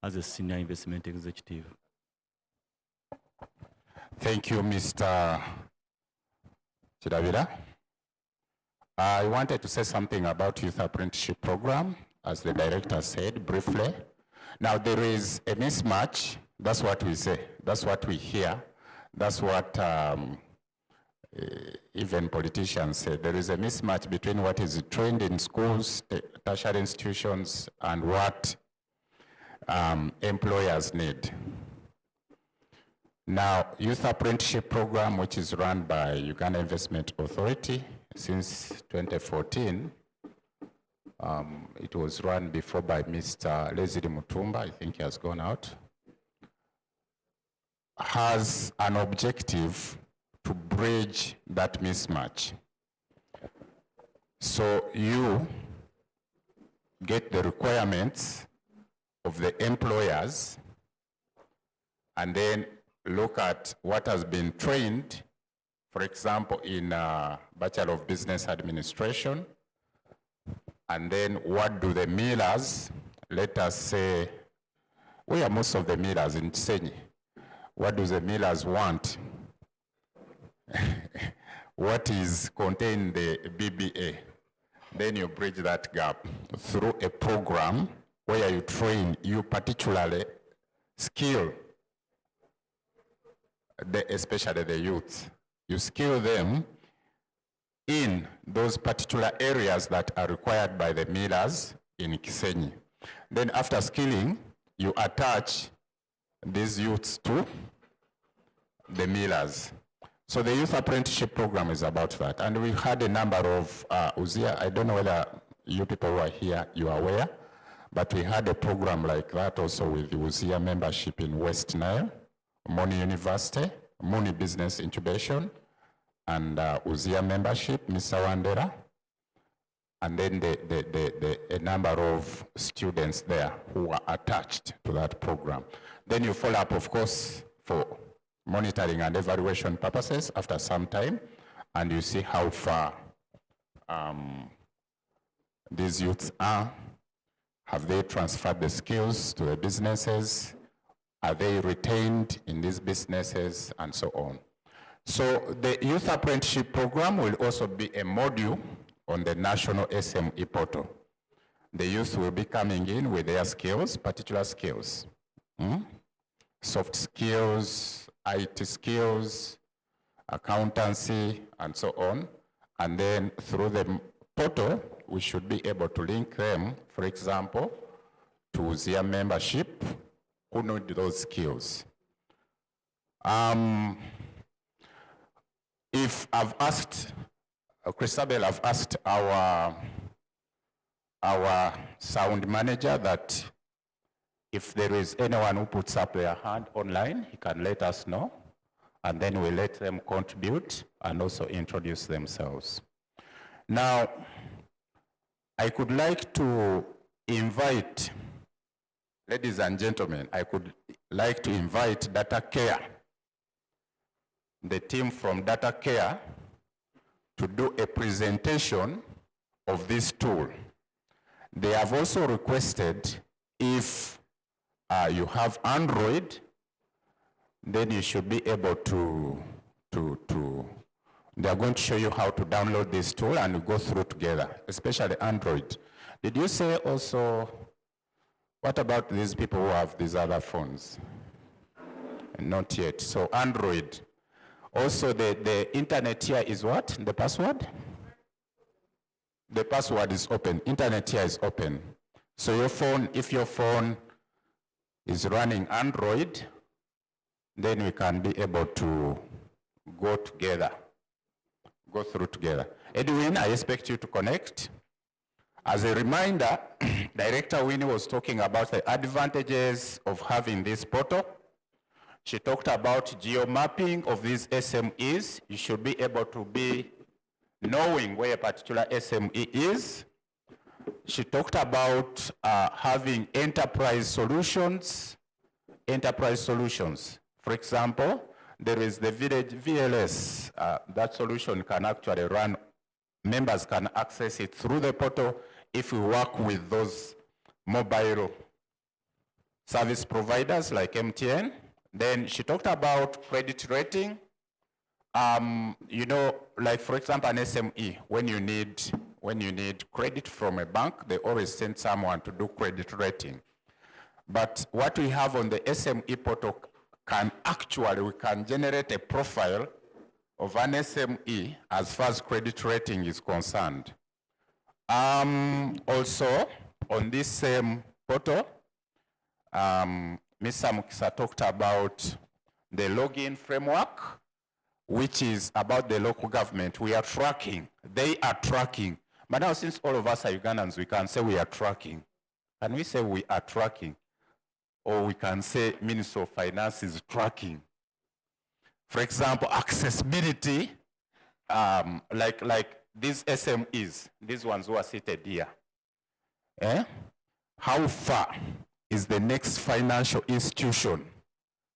as a senior investment executive. Thank you, Mr. Chiravira. I wanted to say something about youth apprenticeship program, as the director said briefly. Now there is a mismatch, that's what we say. That's what we hear. That's what even politicians say. There is a mismatch between what is trained in schools, tertiary institutions, and what employers need. Now, Youth Apprenticeship Program, which is run by Uganda Investment Authority since 2014, it was run before by Mr. Leslie Mutumba, I think he has gone out, has an objective to bridge that mismatch. So you get the requirements of the employers and then look at what has been trained, for example, in Bachelor of Business Administration, and then what do the millers, let us say, where are most of the millers in Chisenyi? What do the millers want? What is contained in the BBA? Then you bridge that gap through a program where you train, you particularly skill, especially the youth. You skill them in those particular areas that are required by the millers in Kisenyi. Then after skilling, you attach these youths to the millers. So the Youth Apprenticeship Program is about that. And we had a number of, Uzia, I don't know whether you people who are here, you are aware, but we had a program like that also with the Uzia membership in West Nile, Moni University, Moni Business Incubation, and Uzia membership, Mr. Wandera, and then a number of students there who are attached to that program. Then you follow up, of course, for monitoring and evaluation purposes after some time, and you see how far these youths are. Have they transferred the skills to the businesses? Are they retained in these businesses, and so on? So the Youth Apprenticeship Program will also be a module on the national SME portal. The youth will be coming in with their skills, particular skills, soft skills, IT skills, accountancy, and so on. And then through the portal, we should be able to link them, for example, to their membership who need those skills. If I've asked, Christabel, I've asked our sound manager that if there is anyone who puts up their hand online, he can let us know, and then we let them contribute and also introduce themselves. Now, I could like to invite, ladies and gentlemen, I could like to invite Data Care, the team from Data Care, to do a presentation of this tool. They have also requested if you have Android, then you should be able to they are going to show you how to download this tool and we go through together, especially Android. Did you say also, what about these people who have these other phones? Not yet. So Android. Also the internet here is what? The password? The password is open. Internet here is open. So your phone, if your phone is running Android, then we can be able to go together, go through together. Edwin, I expect you to connect. As a reminder, Director Winnie was talking about the advantages of having this portal. She talked about geo-mapping of these SMEs. You should be able to be knowing where a particular SME is. She talked about having enterprise solutions. For example, there is the village VLS. That solution can actually run, members can access it through the portal if we work with those mobile service providers like MTN. Then she talked about credit rating. You know, like for example, an SME, when you need credit from a bank, they always send someone to do credit rating. But what we have on the SME portal we can generate a profile of an SME as far as credit rating is concerned. Also, on this same portal, Mr. Mukisa talked about the login framework, which is about the local government. We are tracking. They are tracking. But now, since all of us are Ugandans, we can say we are tracking. Can we say we are tracking? Or we can say Minister of Finance is tracking. For example, accessibility, like these SMEs, these ones who are seated here. How far is the next financial institution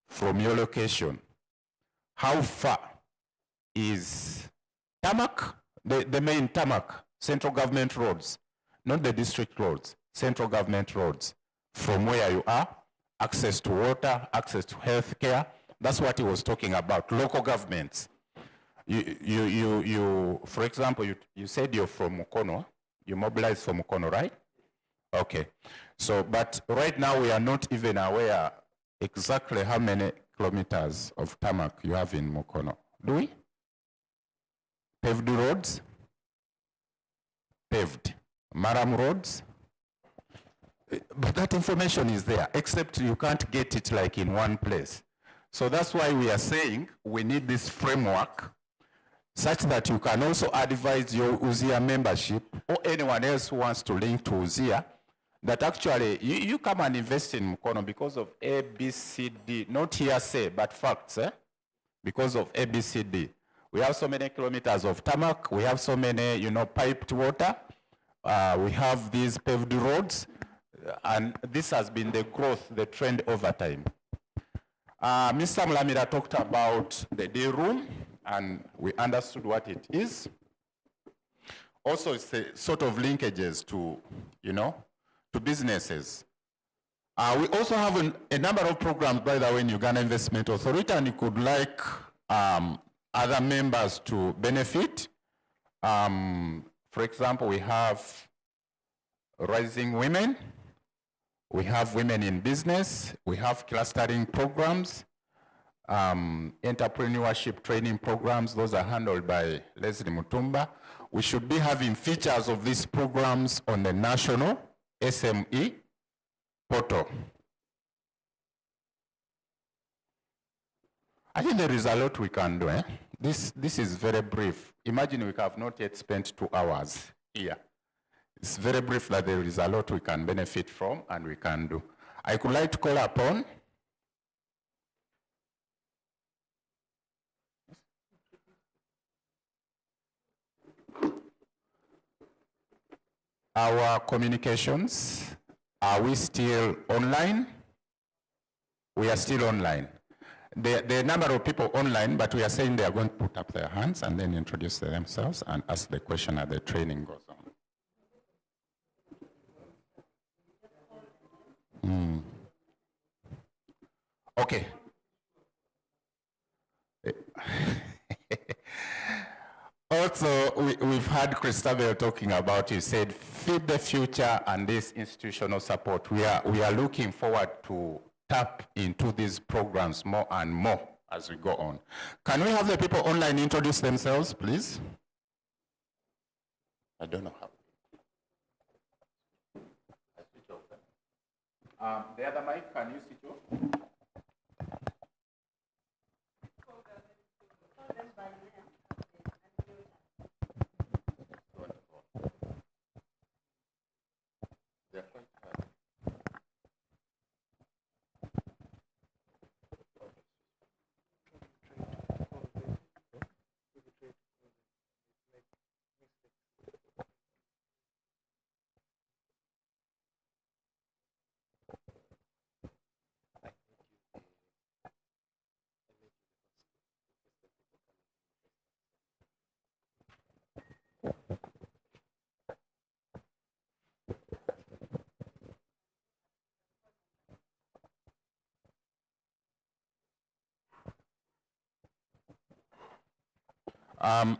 from your location? How far is tarmac, the main tarmac, central government roads, not the district roads, central government roads, from where you are, access to water, access to health care. That's what he was talking about, local governments. For example, you said you're from Mukono, you mobilized from Mukono, right? Okay. So, but right now we are not even aware exactly how many kilometers of tarmac you have in Mukono. Do we? Paved roads? Paved. Maram roads? But that information is there, except you can't get it like in one place. So that's why we are saying we need this framework such that you can also advise your UZIA membership or anyone else who wants to link to UZIA that actually you come and invest in Mukono because of A, B, C, D, not hearsay, but facts, because of A, B, C, D. We have so many kilometers of tarmac, we have so many, piped water, we have these paved roads, and this has been the growth, the trend over time. Mr. Mlamira talked about the day room, and we understood what it is. Also, it's a sort of linkages to, to businesses. We also have a number of programs, by the way, in Uganda Investment Authority, and you could like other members to benefit. For example, we have Rising Women, we have Women in Business, we have clustering programs, entrepreneurship training programs. Those are handled by Leslie Mutumba. We should be having features of these programs on the national SME portal. I think there is a lot we can do. This is very brief. Imagine we have not yet spent 2 hours here. It's very brief that there is a lot we can benefit from and we can do. I could like to call upon our communications. Are we still online? We are still online. The number of people online, but we are saying they are going to put up their hands and then introduce themselves and ask the question as the training goes on. Okay. Also, we've had Christabel talking about, you said, feed the future and this institutional support. We are looking forward to tap into these programs more and more as we go on. Can we have the people online introduce themselves, please? I don't know how. The other mic, can you switch off?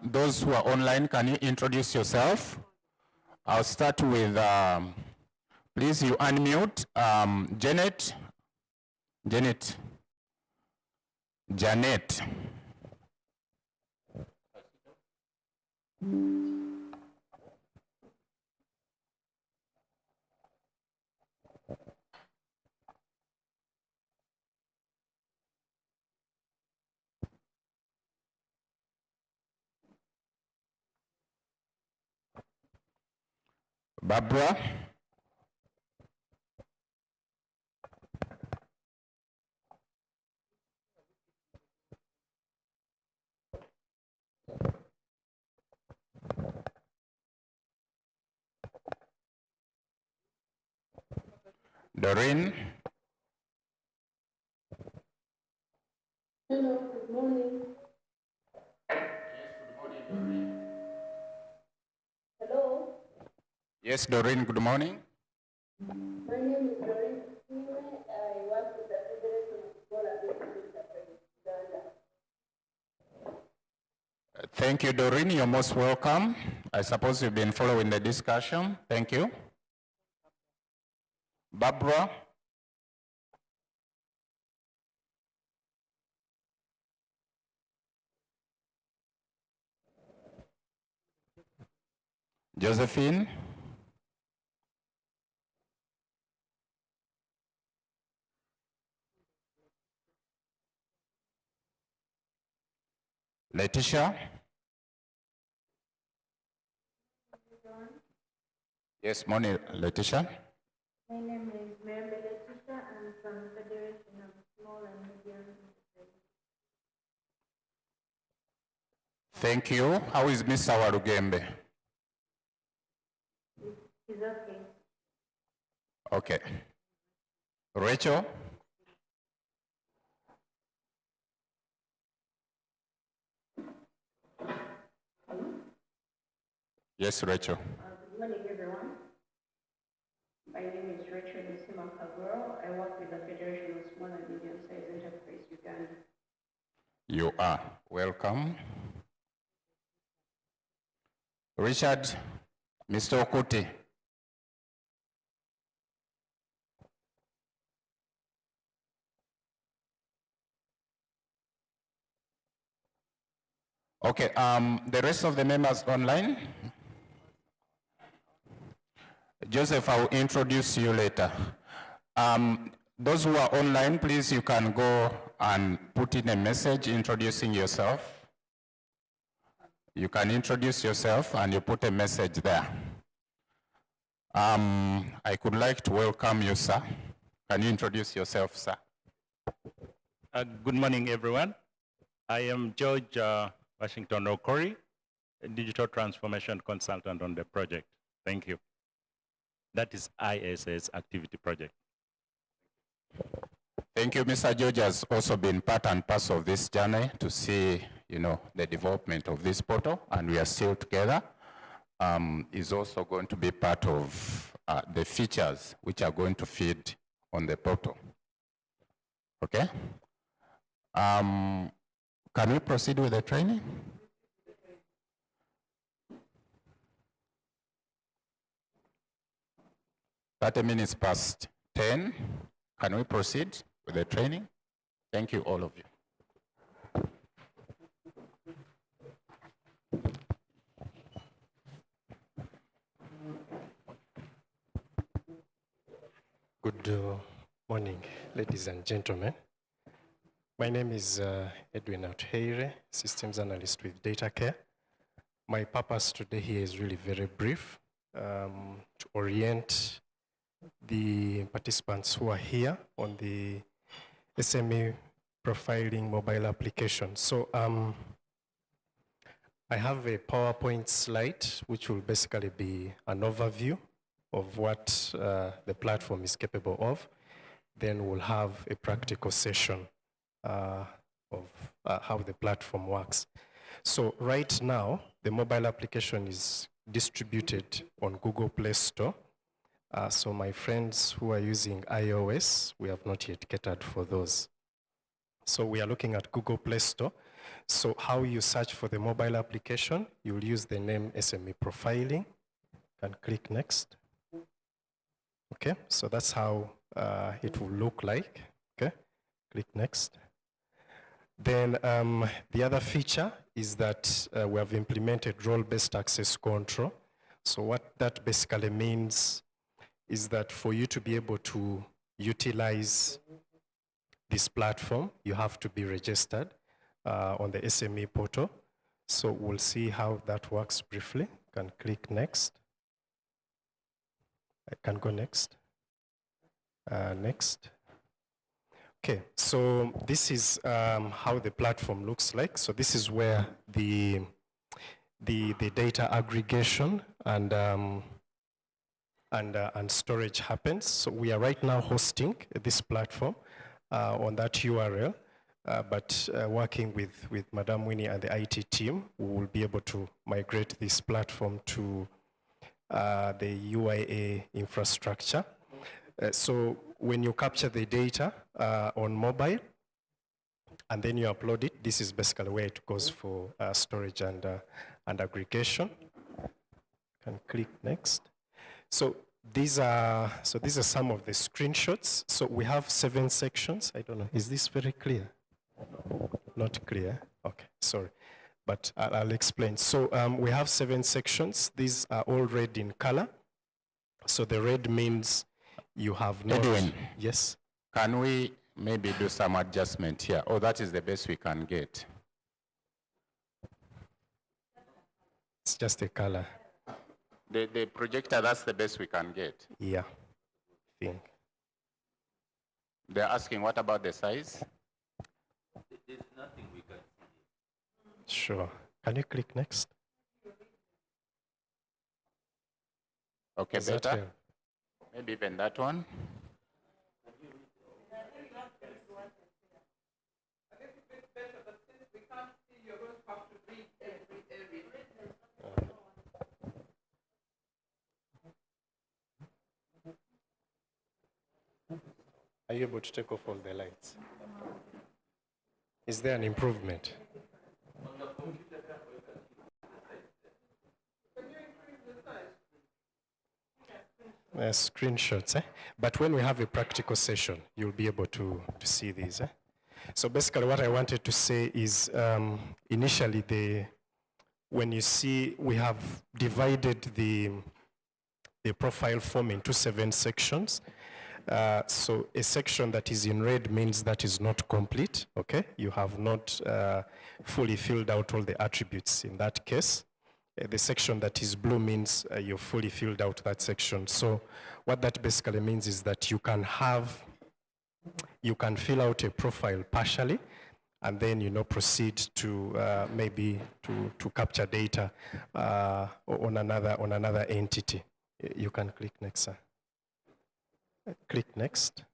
Those who are online, can you introduce yourself? I'll start with, please you unmute, Janet. Janet. Janet. Barbara. Doreen. Hello, good morning. Hello, Yes, Doreen, good morning. my name is Doreen. I work with the Federation of Football Associations of Uganda. Thank you, Doreen. You're most welcome. I suppose you've been following the discussion. Thank you. Barbara. Josephine. Letitia. Yes, morning, Letitia. My name is Mary Letitia. I'm from the Federation of Small and Medium Enterprises. Thank you. How is Mr. Warugembe? Is okay. Okay. Rachel. Yes, Rachel. Good morning, everyone. My name is Rachel Nisima Kagoro. I work with the Federation of Small and Medium-Sized Enterprise Uganda. You are welcome. Richard, Mr. Okuti. Okay, the rest of the members online. Joseph, I will introduce you later. Those who are online, please, you can go and put in a message introducing yourself. You can introduce yourself and you put a message there. I could like to welcome you, sir. Can you introduce yourself, sir? Good morning, everyone. I am George Washington Okori, a digital transformation consultant on the project. Thank you. That is ISS activity project. Thank you. Mr. George has also been part and parcel of this journey to see, the development of this portal, and we are still together. Is also going to be part of the features which are going to feed on the portal. Okay? Can we proceed with the training? (30 minutes past 10). Can we proceed with the training? Thank you, all of you. Good morning, ladies and gentlemen. My name is Edwin Atheire, Systems Analyst with DataCare. My purpose today here is really very brief, to orient the participants who are here on the SME profiling mobile application. So I have a PowerPoint slide, which will basically be an overview of what the platform is capable of. Then we'll have a practical session of how the platform works. So right now, the mobile application is distributed on Google Play Store. So my friends who are using iOS, we have not yet catered for those. So we are looking at Google Play Store. So how you search for the mobile application, you will use the name SME Profiling. You can click next. Okay, so that's how it will look like. Okay, click next. Then the other feature is that we have implemented role-based access control. So what that basically means is that for you to be able to utilize this platform, you have to be registered on the SME portal. So we'll see how that works briefly. Can click next. I can go next. Next. Okay, so this is how the platform looks like. So this is where the data aggregation and storage happens. So we are right now hosting this platform on that URL, but working with Madam Winnie and the IT team, we will be able to migrate this platform to the UIA infrastructure. So when you capture the data on mobile and then you upload it, this is basically where it goes for storage and aggregation. Can click next. So these are some of the screenshots. So we have 7 sections. I don't know. Is this very clear? Not clear. Okay, sorry. But I'll explain. So we have 7 sections. These are all red in color. So the red means you have not. Edwin. Yes. Can we maybe do some adjustment here? Oh, that is the best we can get. It's just a color. The projector, that's the best we can get. Yeah. Think. They're asking, what about the size? There's nothing we can see. Sure. Can you click next? Okay, Is that better. here? Maybe even that one. Are you able to take off all the lights? Is there an improvement? Screenshots, eh? But when we have a practical session, you'll be able to see these. Eh? So basically what I wanted to say is initially when you see we have divided the profile form into 7 sections. So a section that is in red means that is not complete, okay? You have not fully filled out all the attributes in that case. The section that is blue means you've fully filled out that section. So what that basically means is that you can fill out a profile partially and then, proceed to maybe to capture data on another entity. You can click next, sir. Click next.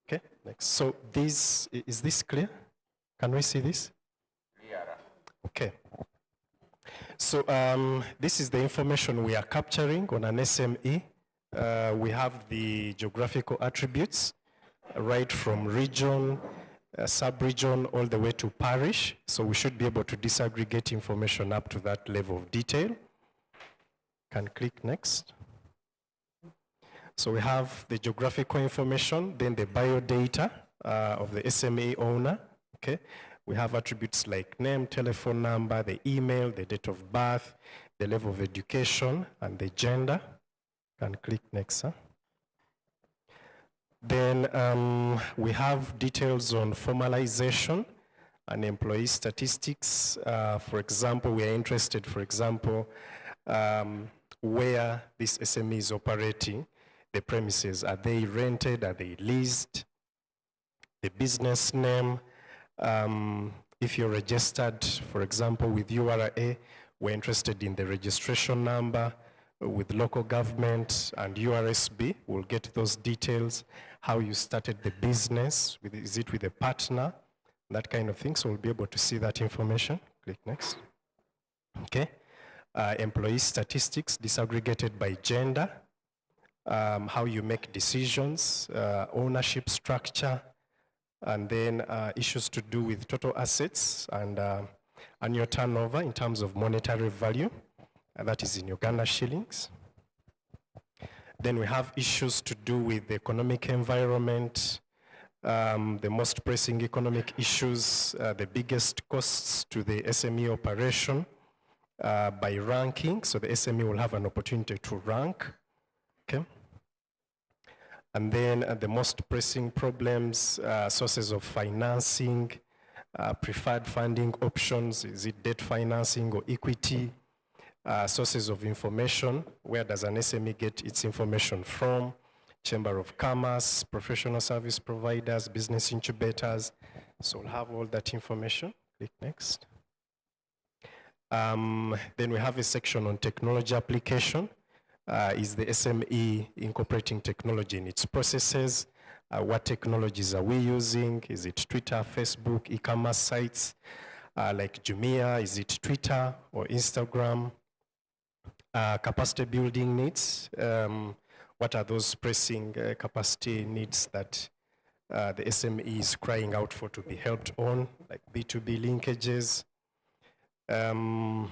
Okay, next. So is this clear? Can we see this? Clearer. Okay. So this is the information we are capturing on an SME. We have the geographical attributes right from region, sub-region, all the way to parish. So we should be able to disaggregate information up to that level of detail. Can click next. So we have the geographical information, then the biodata of the SME owner, okay? We have attributes like name, telephone number, the email, the date of birth, the level of education, and the gender. Can click next, sir. Then we have details on formalization and employee statistics. For example, we are interested, where this SME is operating, the premises. Are they rented? Are they leased? The business name. If you're registered, for example, with URA, we're interested in the registration number. With local government and URSB, we'll get those details, how you started the business, is it with a partner, that kind of thing. So we'll be able to see that information. Click next. Okay. Employee statistics disaggregated by gender, how you make decisions, ownership structure, and then issues to do with total assets and annual turnover in terms of monetary value, and that is in Uganda shillings. Then we have issues to do with the economic environment, the most pressing economic issues, the biggest costs to the SME operation by ranking. So the SME will have an opportunity to rank. Okay. And then the most pressing problems, sources of financing, preferred funding options, is it debt financing or equity? Sources of information, where does an SME get its information from? Chamber of Commerce, professional service providers, business incubators. So we'll have all that information. Click next. Then we have a section on technology application. Is the SME incorporating technology in its processes? What technologies are we using? Is it Twitter, Facebook, e-commerce sites like Jumia? Is it Twitter or Instagram? Capacity building needs. What are those pressing capacity needs that the SME is crying out for to be helped on, like B2B linkages? And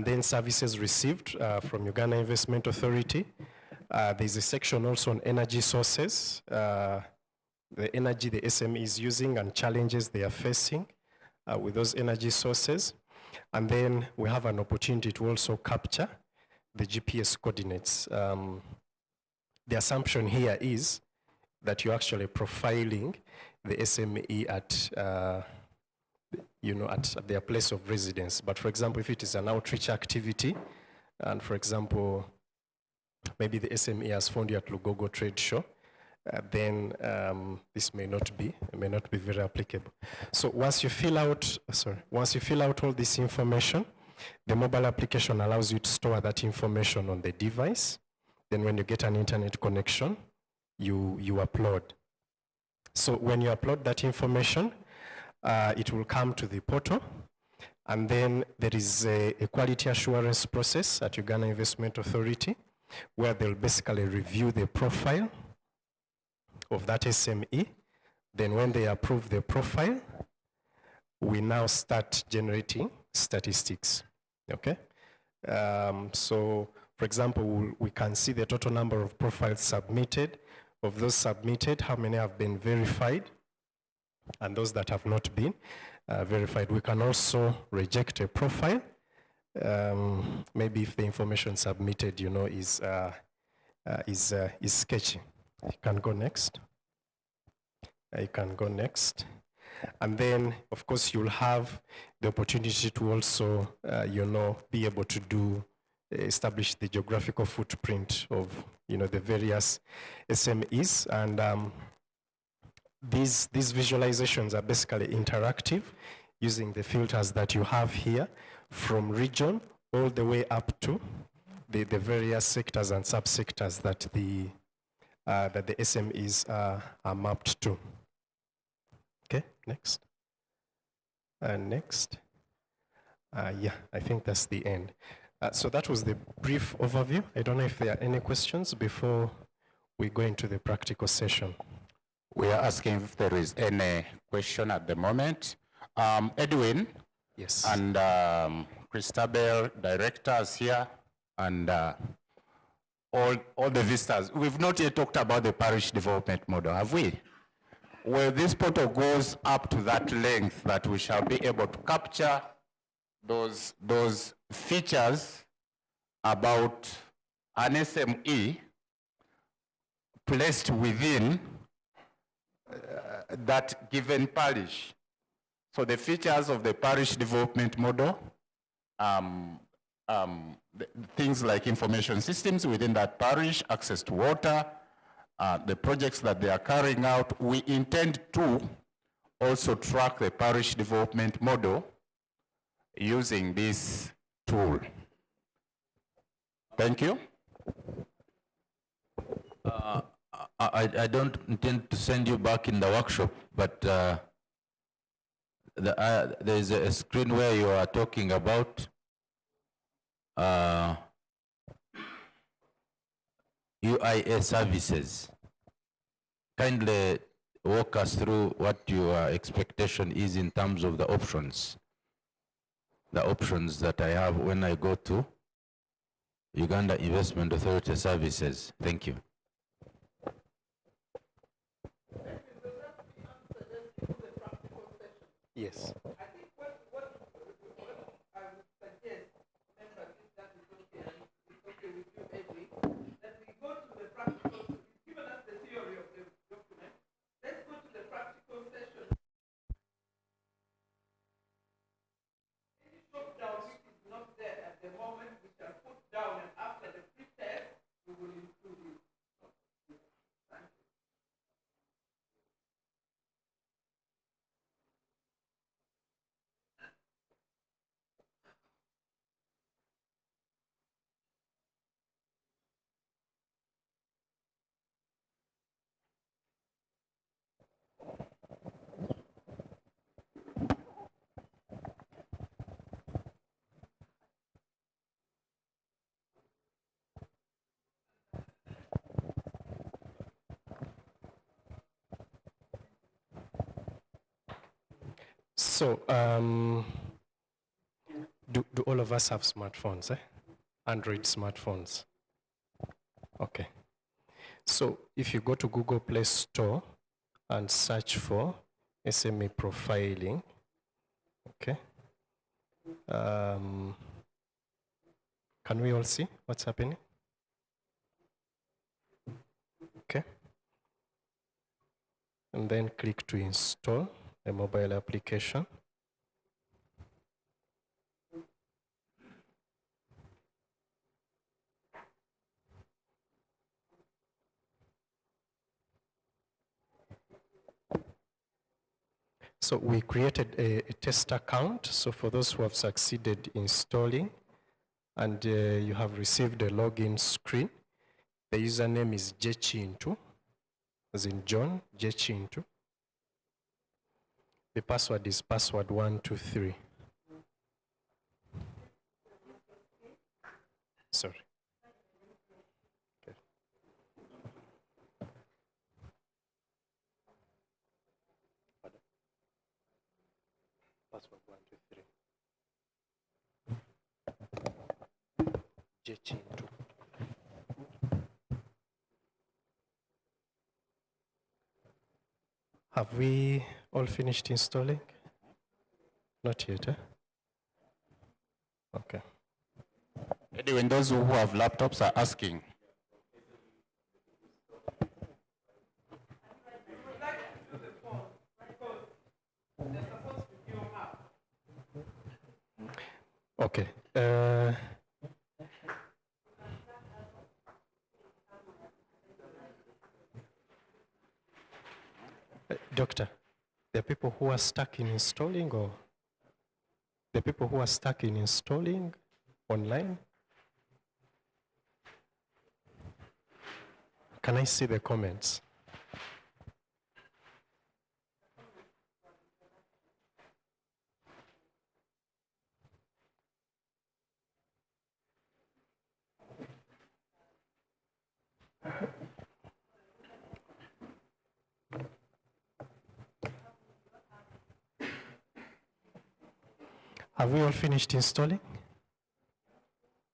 then services received from Uganda Investment Authority. There's a section also on energy sources, the energy the SME is using and challenges they are facing with those energy sources. And then we have an opportunity to also capture the GPS coordinates. The assumption here is that you're actually profiling the SME at, at their place of residence. But for example, if it is an outreach activity, and for example, maybe the SME has found you at Lugogo Trade Show, then this may not be very applicable. So once you fill out all this information, the mobile application allows you to store that information on the device. Then when you get an internet connection, you upload. So when you upload that information, it will come to the portal. And then there is a quality assurance process at Uganda Investment Authority, where they'll basically review the profile of that SME. Then when they approve the profile, we now start generating statistics, okay? So, for example, we can see the total number of profiles submitted. Of those submitted, how many have been verified, and those that have not been verified. We can also reject a profile, maybe if the information submitted, is sketchy. You can go next. You can go next. And then, of course, you'll have the opportunity to also, be able to establish the geographical footprint of, the various SMEs. And these visualizations are basically interactive, using the filters that you have here, from region all the way up to the various sectors and subsectors that the SMEs are mapped to. Okay, next. Next. Yeah, I think that's the end. So that was the brief overview. I don't know if there are any questions before we go into the practical session. We are asking if there is any question at the moment. Edwin. Yes. And Christabel, directors here, and all the visitors. We've not yet talked about the parish development model, have we? Well, this portal goes up to that length that we shall be able to capture those features about an SME placed within that given parish. So the features of the parish development model, things like information systems within that parish, access to water, the projects that they are carrying out. We intend to also track the parish development model using this tool. Thank you. I don't intend to send you back in the workshop, but there is a screen where you are talking about UIA services. Kindly walk us through what your expectation is in terms of the options that I have when I go to Uganda Investment Authority services. Thank you. Yes. I think what I would suggest, members, if that is okay, and it's okay with you, Edwin, that we go to the practical. You've given us the theory of the document. Let's go to the practical session. Any drop down which is not there at the moment, we shall put down, and after the pre-test, we will include it. Thank you. So, do all of us have smartphones, eh? Android smartphones. Okay. So if you go to Google Play Store and search for SME profiling, okay. Can we all see what's happening? Okay. And then click to install a mobile application. So we created a test account. So for those who have succeeded installing and you have received a login screen, the username is jchintu, as in John, jchintu. The password is password 123. Sorry. Okay. Password 123. Jchintu. Have we all finished installing? Not yet, eh? Okay. Anyway, those who have laptops are asking. Okay. Doctor, the people who are stuck in installing, or the people who are stuck in installing online? Can I see the comments? Have we all finished installing?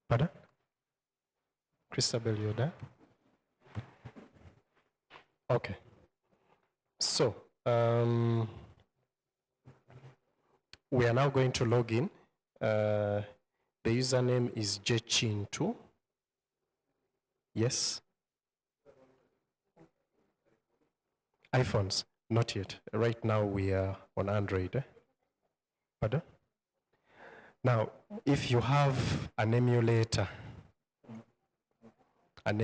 Pardon? Christabel, you're there? Okay. So, we are now going to log in. The username is jchintu. Yes? iPhones? Not yet. Right now we are on Android. Eh? Pardon? Now, if you have an emulator, an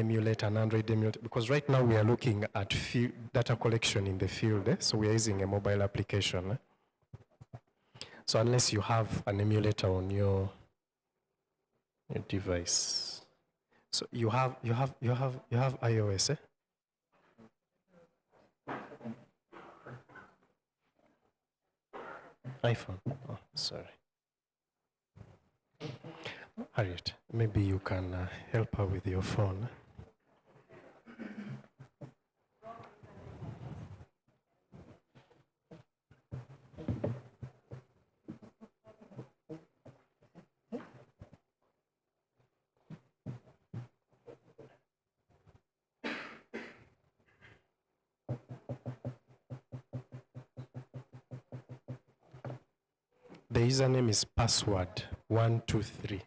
Android emulator, because right now we are looking at data collection in the field, so we are using a mobile application. So unless you have an emulator on your device, so you have iOS, eh? iPhone. Oh, sorry. Harriet, maybe you can help her with your phone. the username is password 123.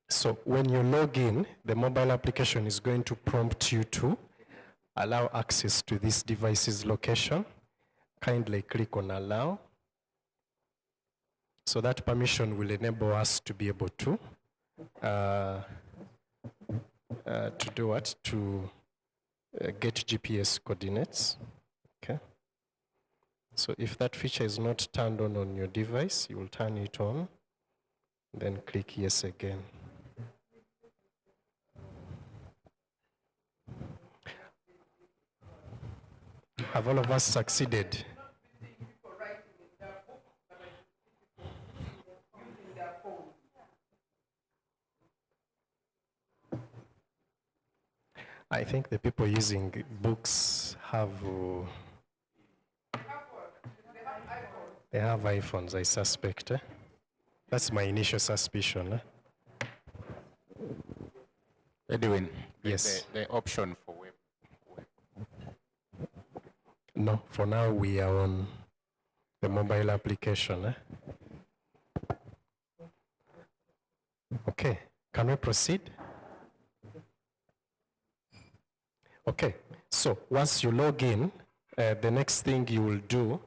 So when you log in, the mobile application is going to prompt you to allow access to this device's location. Kindly click on allow. So that permission will enable us to be able to do what? To get GPS coordinates. Okay. So if that feature is not turned on your device, you will turn it on, then click yes again. Have all of us succeeded? I think the people using books have, they have iPhones, I suspect. That's my initial suspicion. Edwin, yes. The option for web. No, for now we are on the mobile application. Okay, can we proceed? Okay, so once you log in, the next thing you will do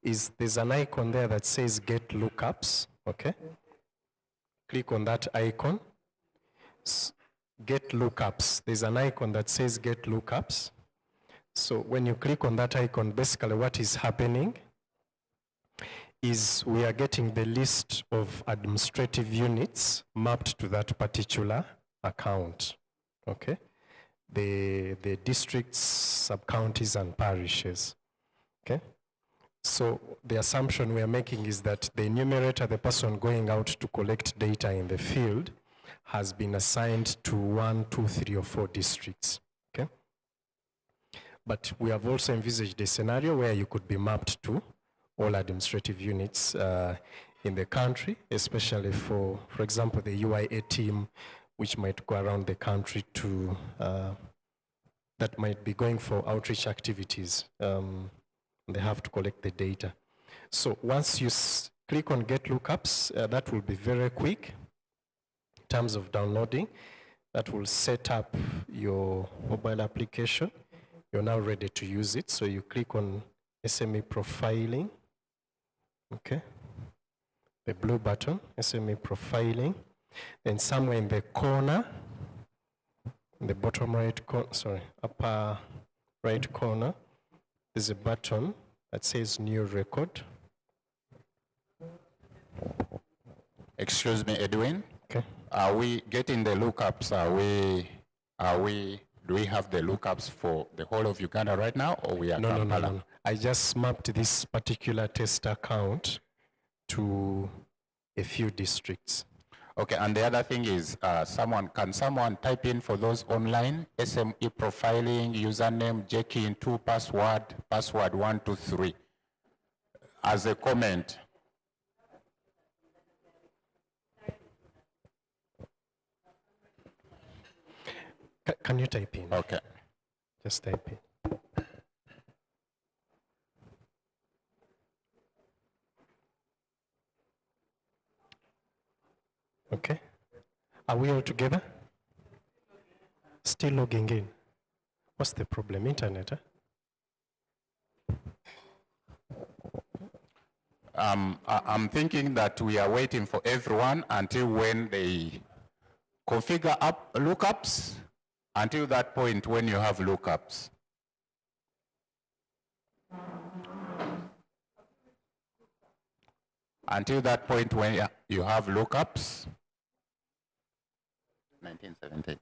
is there's an icon there that says get lookups, okay? Click on that icon. Get lookups. There's an icon that says get lookups. So when you click on that icon, basically what is happening is we are getting the list of administrative units mapped to that particular account, okay? The districts, sub-counties, and parishes, okay? So the assumption we are making is that the enumerator, the person going out to collect data in the field, has been assigned to 1, 2, 3, or 4 districts, okay? But we have also envisaged a scenario where you could be mapped to all administrative units in the country, especially for example, the UIA team, which might go around the country to, that might be going for outreach activities. They have to collect the data. So once you click on get lookups, that will be very quick in terms of downloading. That will set up your mobile application. You're now ready to use it. So you click on SME profiling, okay? The blue button, SME profiling. And somewhere in the corner, in the bottom right corner, sorry, upper right corner, there's a button that says new record. Excuse me, Edwin. Okay. Are we getting the lookups? Do we have the lookups for the whole of Uganda right now, or we are Kampala? No. I just mapped this particular test account to a few districts. Okay, and the other thing is, can someone type in for those online, SME profiling, username, JKIN2, password 123, as a comment? Can you type in? Okay. Just type in. Okay. Are we all together? Still logging in. What's the problem? Internet, huh? I'm thinking that we are waiting for everyone until when they configure up lookups, until that point when you have lookups. Until that point when you have lookups. 1978.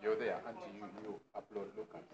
You're there until you upload lookups.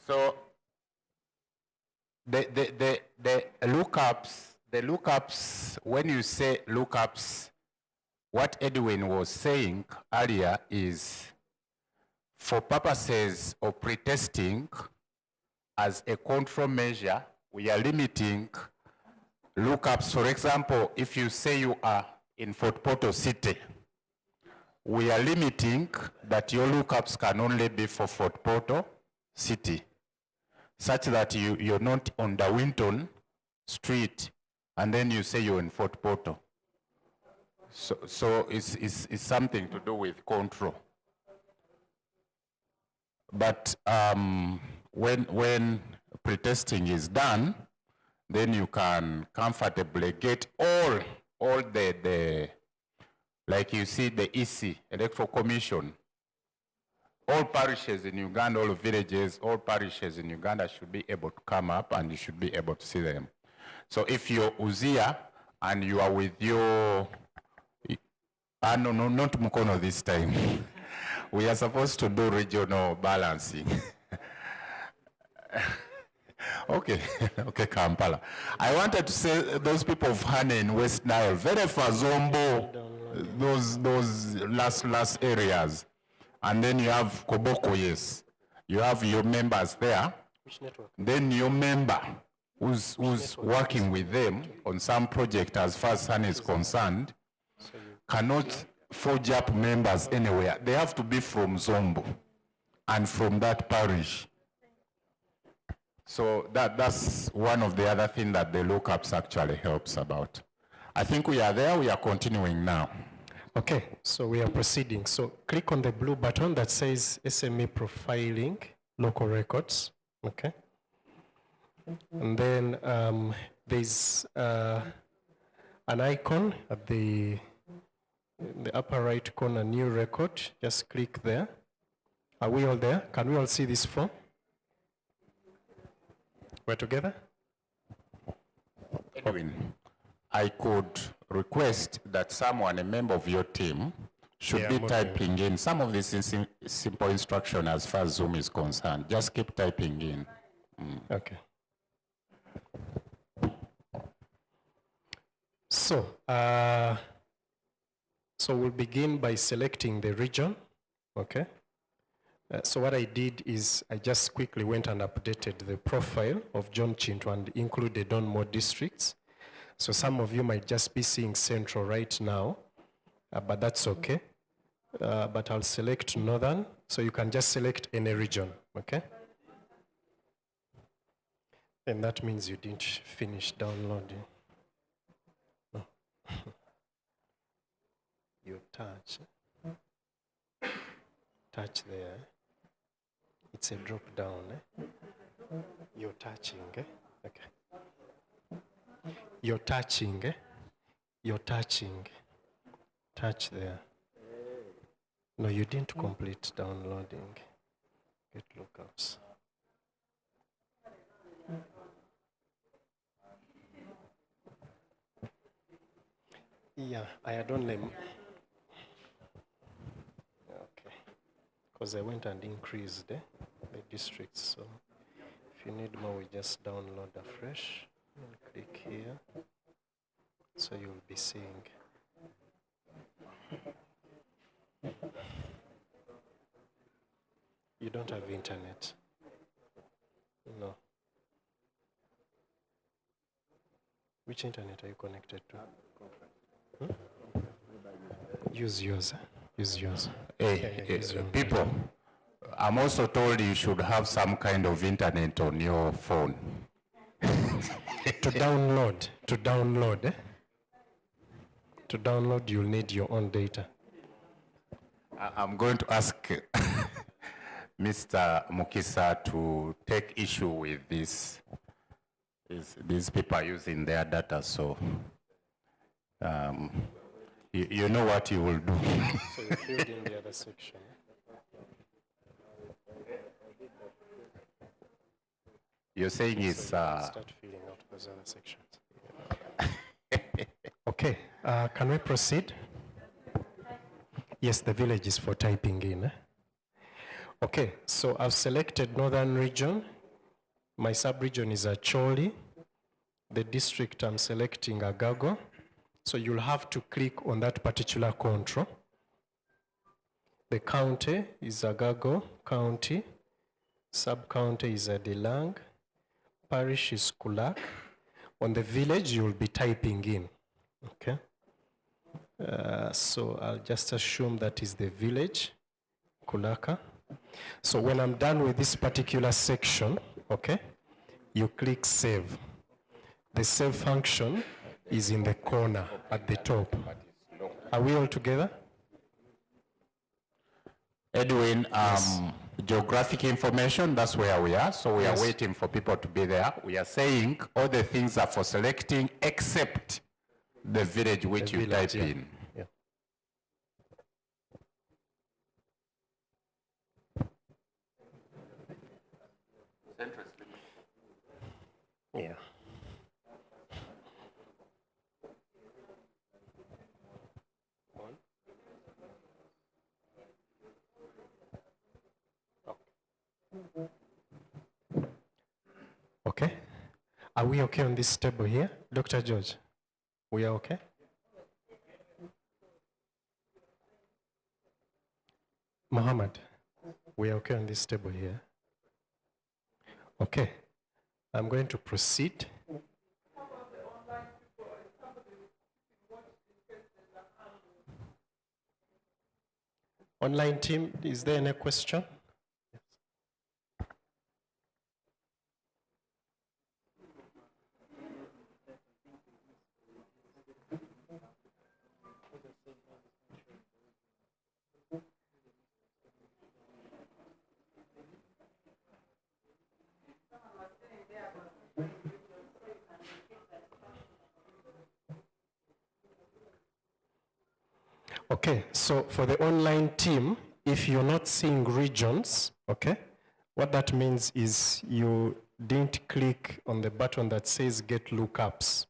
So the lookups, when you say lookups, what Edwin was saying earlier is for purposes of pretesting as a control measure, we are limiting lookups. For example, if you say you are in Fort Portal City, we are limiting that your lookups can only be for Fort Portal City, such that you're not on the Winton Street and then you say you're in Fort Portal. So it's something to do with control. But when pretesting is done, then you can comfortably get all the like you see the EC, Electoral Commission, all parishes in Uganda, all villages, all parishes in Uganda should be able to come up and you should be able to see them. So if you're Uzia and you are with your, no, not Mukono this time. We are supposed to do regional balancing. Okay, okay, Kampala. I wanted to say those people of Hane in West Nile, very far Zombo, those last areas. And then you have Koboko, yes. You have your members there. Which network? Then your member who's working with them on some project as far as Hane is concerned cannot forge up members anywhere. They have to be from Zombo and from that parish. So that's one of the other things that the lookups actually helps about. I think we are there, we are continuing now. Okay, so we are proceeding. So click on the blue button that says SME profiling local records, okay? And then there's an icon at the upper right corner, new record. Just click there. Are we all there? Can we all see this form? We're together? Edwin, I could request that someone, a member of your team, should be typing in some of these simple instruction as far as Zoom is concerned. Just keep typing in. Okay. So, so we'll begin by selecting the region, okay? So what I did is I just quickly went and updated the profile of John Chintu and included on more districts. So some of you might just be seeing Central right now, but that's okay. But I'll select Northern, so you can just select any region, okay? And that means you didn't finish downloading. No. You touch there. It's a drop down. You're touching. Okay. You're touching. You're touching. Touch there. No, you didn't complete downloading. Get lookups. Yeah, I had only. Okay. Because I went and increased the districts. So if you need more, we just download afresh and click here. So you'll be seeing. You don't have internet? No. Which internet are you connected to? Use yours. Use yours. People, I'm also told you should have some kind of internet on your phone. To download, you'll need your own data. I'm going to ask Mr. Mukisa to take issue with this. These people are using their data, so you know what you will do. So you filled in the other section. You're saying it's... Start filling out those other sections. Okay, can we proceed? Yes, the village is for typing in. Okay, so I've selected Northern Region. My sub-region is Acholi. The district I'm selecting Agago. So you'll have to click on that particular control. The county is Agago County. Sub-county is Adilang. Parish is Kulak. On the village, you'll be typing in, okay? So I'll just assume that is the village, Kulaka. So when I'm done with this particular section, okay, you click save. The save function is in the corner at the top. Are we all together? Edwin, geographic information, that's where we are. So we Yes. are waiting for people to be there. We are saying all the things are for selecting except the village which The you village, type yeah. in. Yeah. Yeah. Okay. Are we okay on this table here? Dr. George, we are okay? Mohammed, we are okay on this table here? Okay. I'm going to proceed. Online team, is there any question? Okay, so for the online team, if you're not seeing regions, okay, what that means is you didn't click on the button that says get lookups.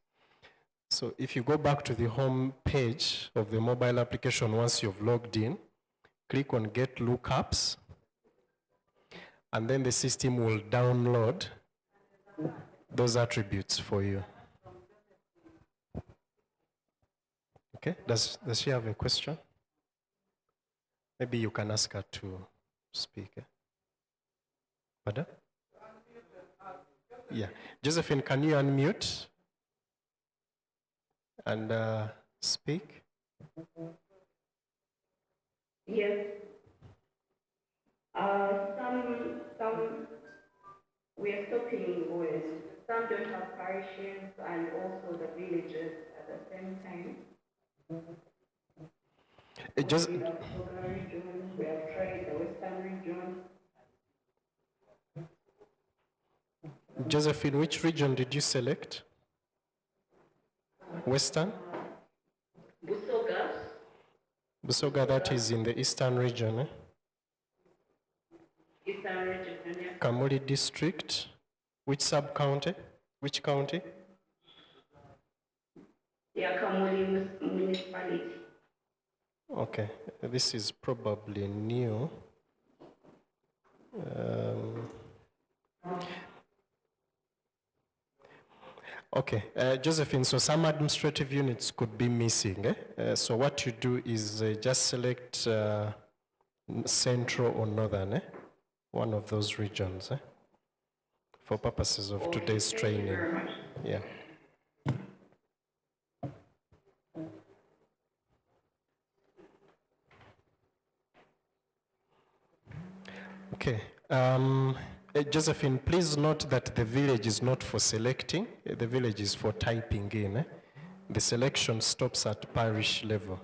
So if you go back to the home page of the mobile application once you've logged in, click on get lookups, and then the system will download those attributes for you. Okay, does she have a question? Maybe you can ask her to speak. Pardon? Yeah. Josephine, can you unmute and speak? Yes. Some we are stopping with, some don't have parishes and also the villages at the same time. Just We have Soga region, we have tried the Western region. Josephine, which region did you select? Western? Busoga. Busoga, that is in the eastern region. Eh? Eastern region, yeah. Kamuli district. Which sub-county? Which county? Yeah, Kamuli municipality. Okay, this is probably new. Okay, Josephine, so some administrative units could be missing. So what you do is just select central or northern, one of those regions, for purposes of today's training. Thank you very much. Yeah. Okay. Josephine, please note that the village is not for selecting. The village is for typing in. The selection stops at parish level.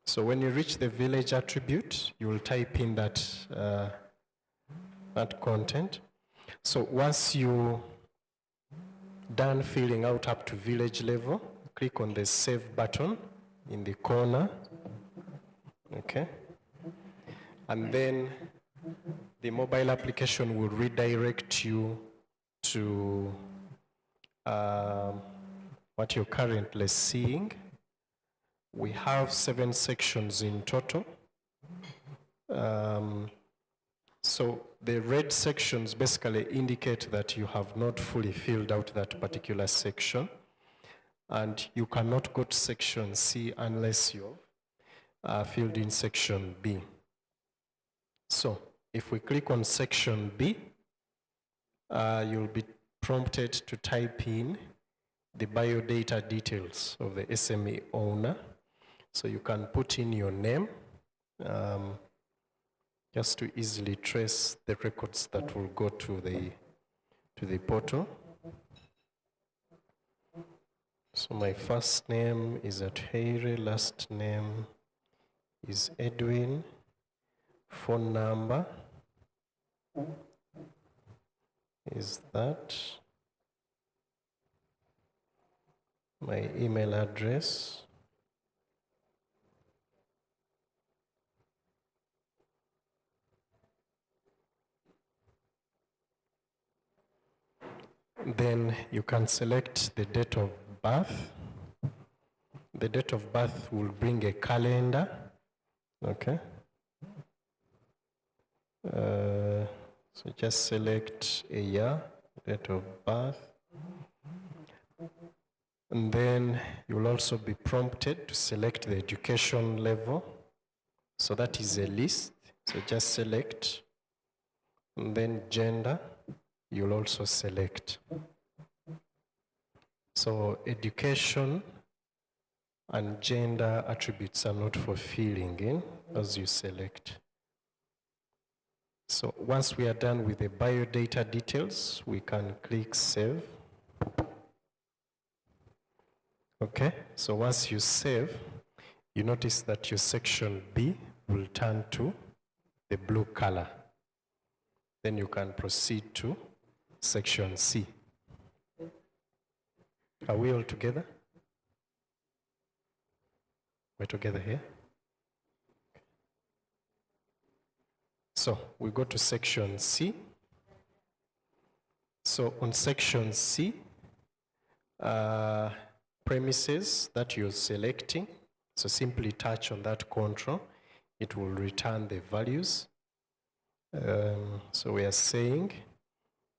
So when you reach the village attribute, you will type in that, that content. So once you done filling out up to village level, click on the save button in the corner. Okay. And then the mobile application will redirect you to what you're currently seeing. We have 7 sections in total. So the red sections basically indicate that you have not fully filled out that particular section, and you cannot go to section C unless you've filled in section B. So if we click on section B, you'll be prompted to type in the biodata details of the SME owner. So you can put in your name, just to easily trace the records that will go to the portal. So my first name is Athere, last name is Edwin, phone number is that, my email address, then you can select the date of birth. The date of birth will bring a calendar, okay? So just select a year, date of birth. And then you'll also be prompted to select the education level. So that is a list, so just select. And then gender, you'll also select. So education and gender attributes are not for filling in as you select. So once we are done with the biodata details, we can click save. Okay, so once you save, you notice that your section B will turn to the blue color. Then you can proceed to section C. Are we all together? We're together here? So we go to section C. So on section C, premises that you're selecting, so simply touch on that control, it will return the values. So we are saying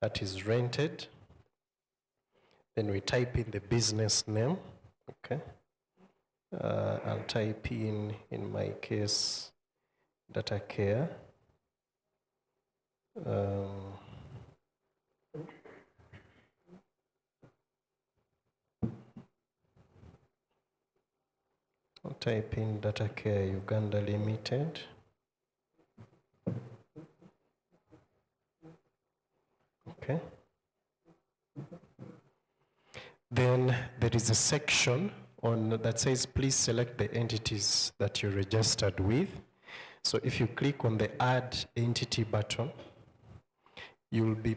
that is rented. Then we type in the business name, okay? I'll type in my case, data care. I'll type in data care Uganda Limited. Okay. Then there is a section that says please select the entities that you're registered with. So if you click on the add entity button, you will be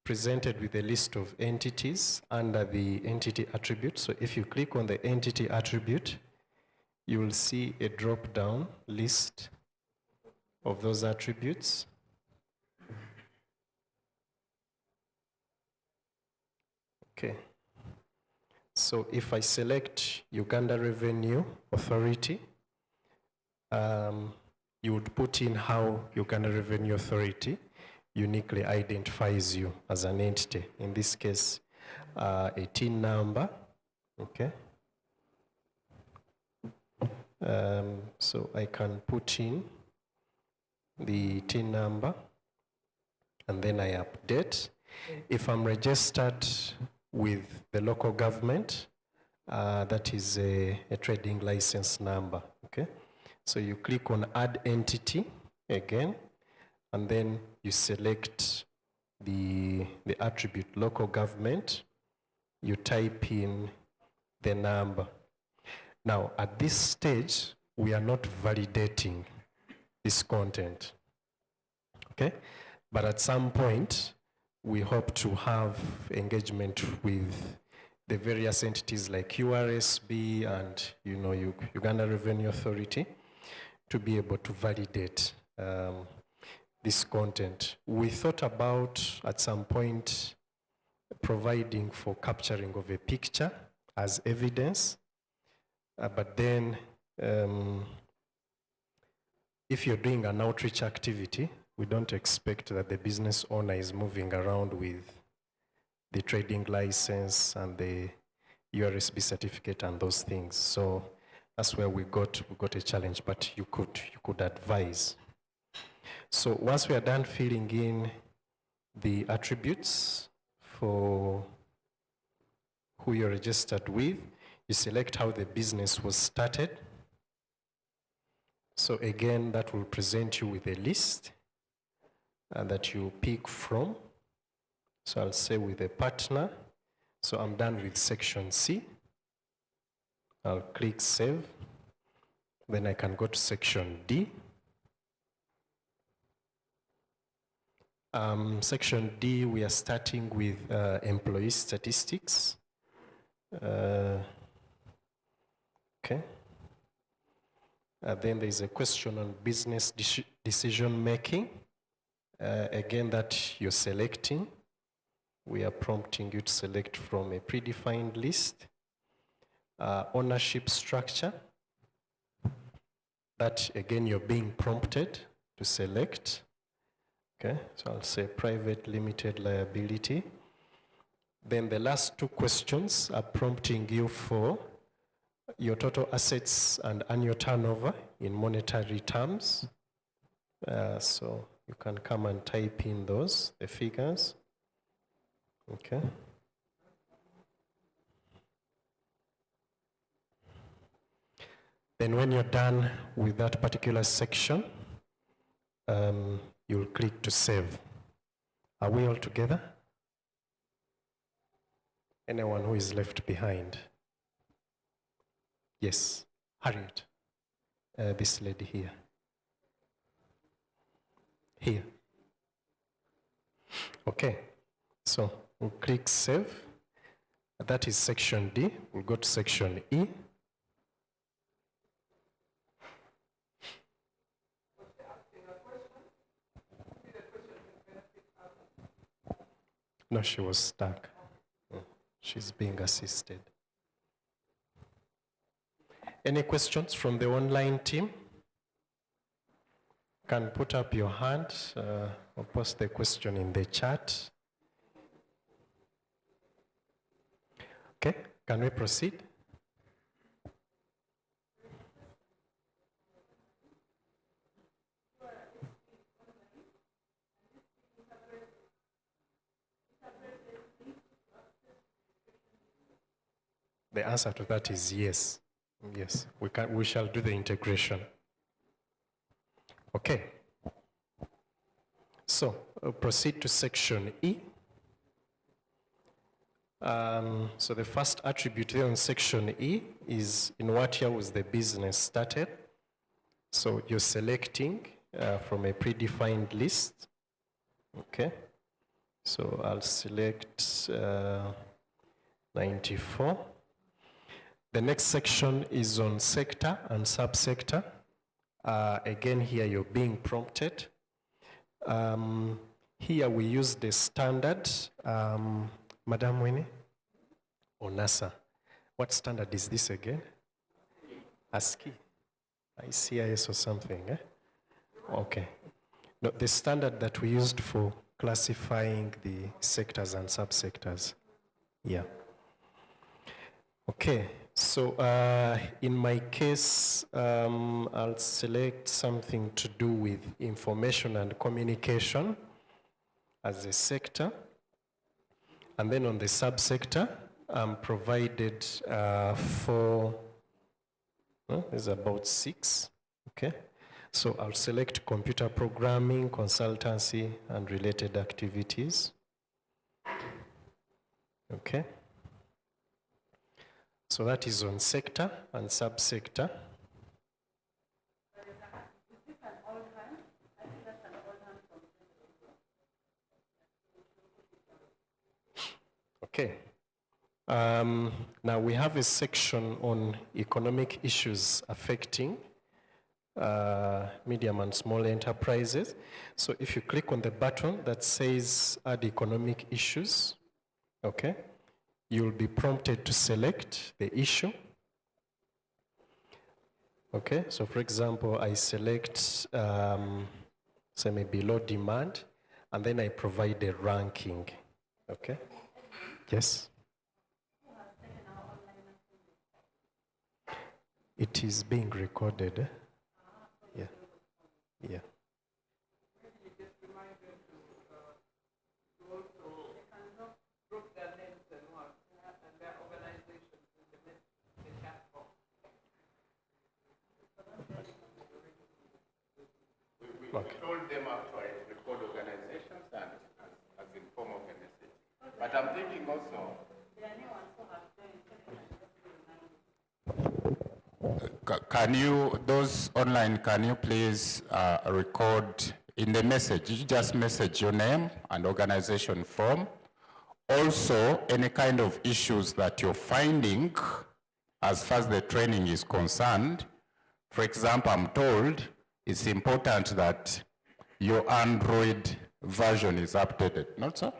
presented with a list of entities under the entity attribute. So if you click on the entity attribute, you will see a drop-down list of those attributes. Okay. So if I select Uganda Revenue Authority, you would put in how Uganda Revenue Authority uniquely identifies you as an entity. In this case, a TIN number, okay? So I can put in the TIN number and then I update. If I'm registered with the local government, that is a trading license number, okay? So you click on add entity again, and then you select the attribute local government, you type in the number. Now, at this stage, we are not validating this content, okay? But at some point, we hope to have engagement with the various entities like URSB and, you know, Uganda Revenue Authority to be able to validate this content. We thought about, at some point, providing for capturing of a picture as evidence. But then, if you're doing an outreach activity, we don't expect that the business owner is moving around with the trading license and the URSB certificate and those things. So that's where we got a challenge, but you could advise. So once we are done filling in the attributes for who you're registered with, you select how the business was started. So again, that will present you with a list that you pick from. So I'll say with a partner. So I'm done with section C. I'll click save. Then I can go to section D. Section D, we are starting with employee statistics. Okay. Then there's a question on business decision making. Again, that you're selecting. We are prompting you to select from a predefined list. Ownership structure. That again, you're being prompted to select. Okay, so I'll say private limited liability. Then the last two questions are prompting you for your total assets and annual turnover in monetary terms. So you can come and type in those, the figures. Okay. Then when you're done with that particular section, you'll click to save. Are we all together? Anyone who is left behind? Yes, Harriet. This lady here. Here. Okay, so we'll click save. That is section D. We'll go to section E. No, she was stuck. She's being assisted. Any questions from the online team? Can put up your hand or post the question in the chat. Okay, can we proceed? The answer to that is yes. Yes, we shall do the integration. Okay. So, proceed to section E. So the first attribute there on section E is in what year was the business started. So you're selecting from a predefined list. Okay. So I'll select 94. The next section is on sector and subsector. Again, here you're being prompted. Here we use the standard, Madam Winnie, or NASA. What standard is this again? ASCII, ICIS or something, eh? Okay. No, the standard that we used for classifying the sectors and subsectors. Yeah. Okay. So in my case, I'll select something to do with information and communication as a sector. And then on the subsector, I'm provided for, there's about 6, okay? So I'll select computer programming, consultancy, and related activities. Okay. So that is on sector and subsector. Okay. Now we have a section on economic issues affecting medium and small enterprises. So if you click on the button that says add economic issues, okay, you'll be prompted to select the issue. Okay, so for example, I select say maybe low demand, and then I provide a ranking. Okay? Yes? It is being recorded. Yeah. Yeah. We told them actually to record organizations and as in form of a message. But I'm thinking also. Can you, those online, can you please record in the message? You just message your name and organization form. Also, any kind of issues that you're finding as far as the training is concerned. For example, I'm told it's important that your Android version is updated. Not so?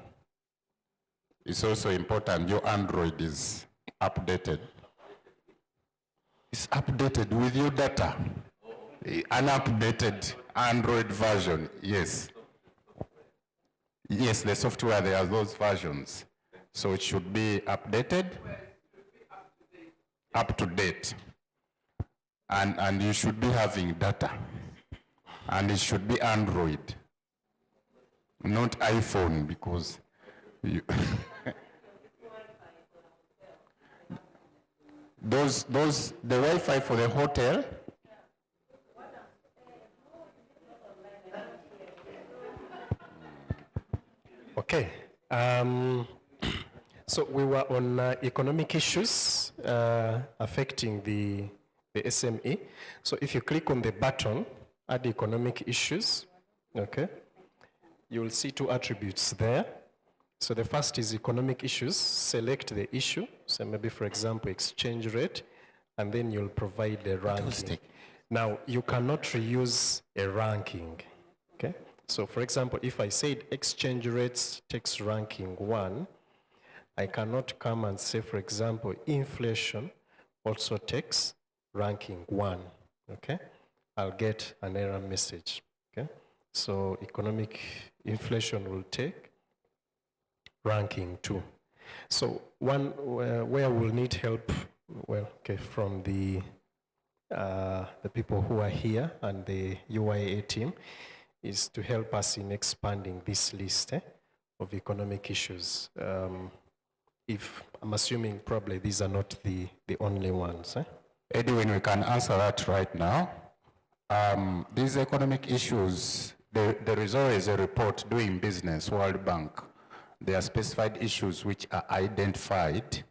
It's also important your Android is updated. It's updated with your data. An updated Android version, yes. Yes, the software, there are those versions. So it should be updated, up to date. And you should be having data. And it should be Android, not iPhone, because you the Wi-Fi for the hotel. Okay. So we were on economic issues affecting the SME. So if you click on the button, add economic issues, okay, you will see two attributes there. So the first is economic issues. Select the issue. So maybe, for example, exchange rate, and then you'll provide the ranking. Now, you cannot reuse a ranking, okay? So for example, if I said exchange rates takes ranking 1, I cannot come and say, for example, inflation also takes ranking 1, okay? I'll get an error message, okay? So economic inflation will take ranking 2. So one where we'll need help, well, okay, from the people who are here and the UIA team is to help us in expanding this list of economic issues. If I'm assuming probably these are not the only ones. Edwin, we can answer that right now. These economic issues, there is always a report doing business, World Bank. There are specified issues which are identified.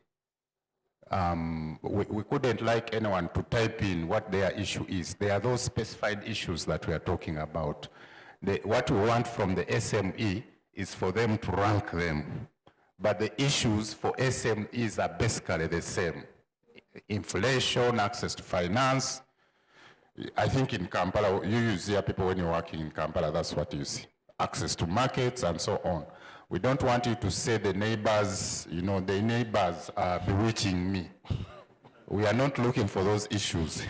We couldn't like anyone to type in what their issue is. There are those specified issues that we are talking about. What we want from the SME is for them to rank them. But the issues for SMEs are basically the same. Inflation, access to finance. I think in Kampala, you usually hear people when you're working in Kampala, that's what you see. Access to markets and so on. We don't want you to say the neighbors, you know, the neighbors are bewitching me. We are not looking for those issues.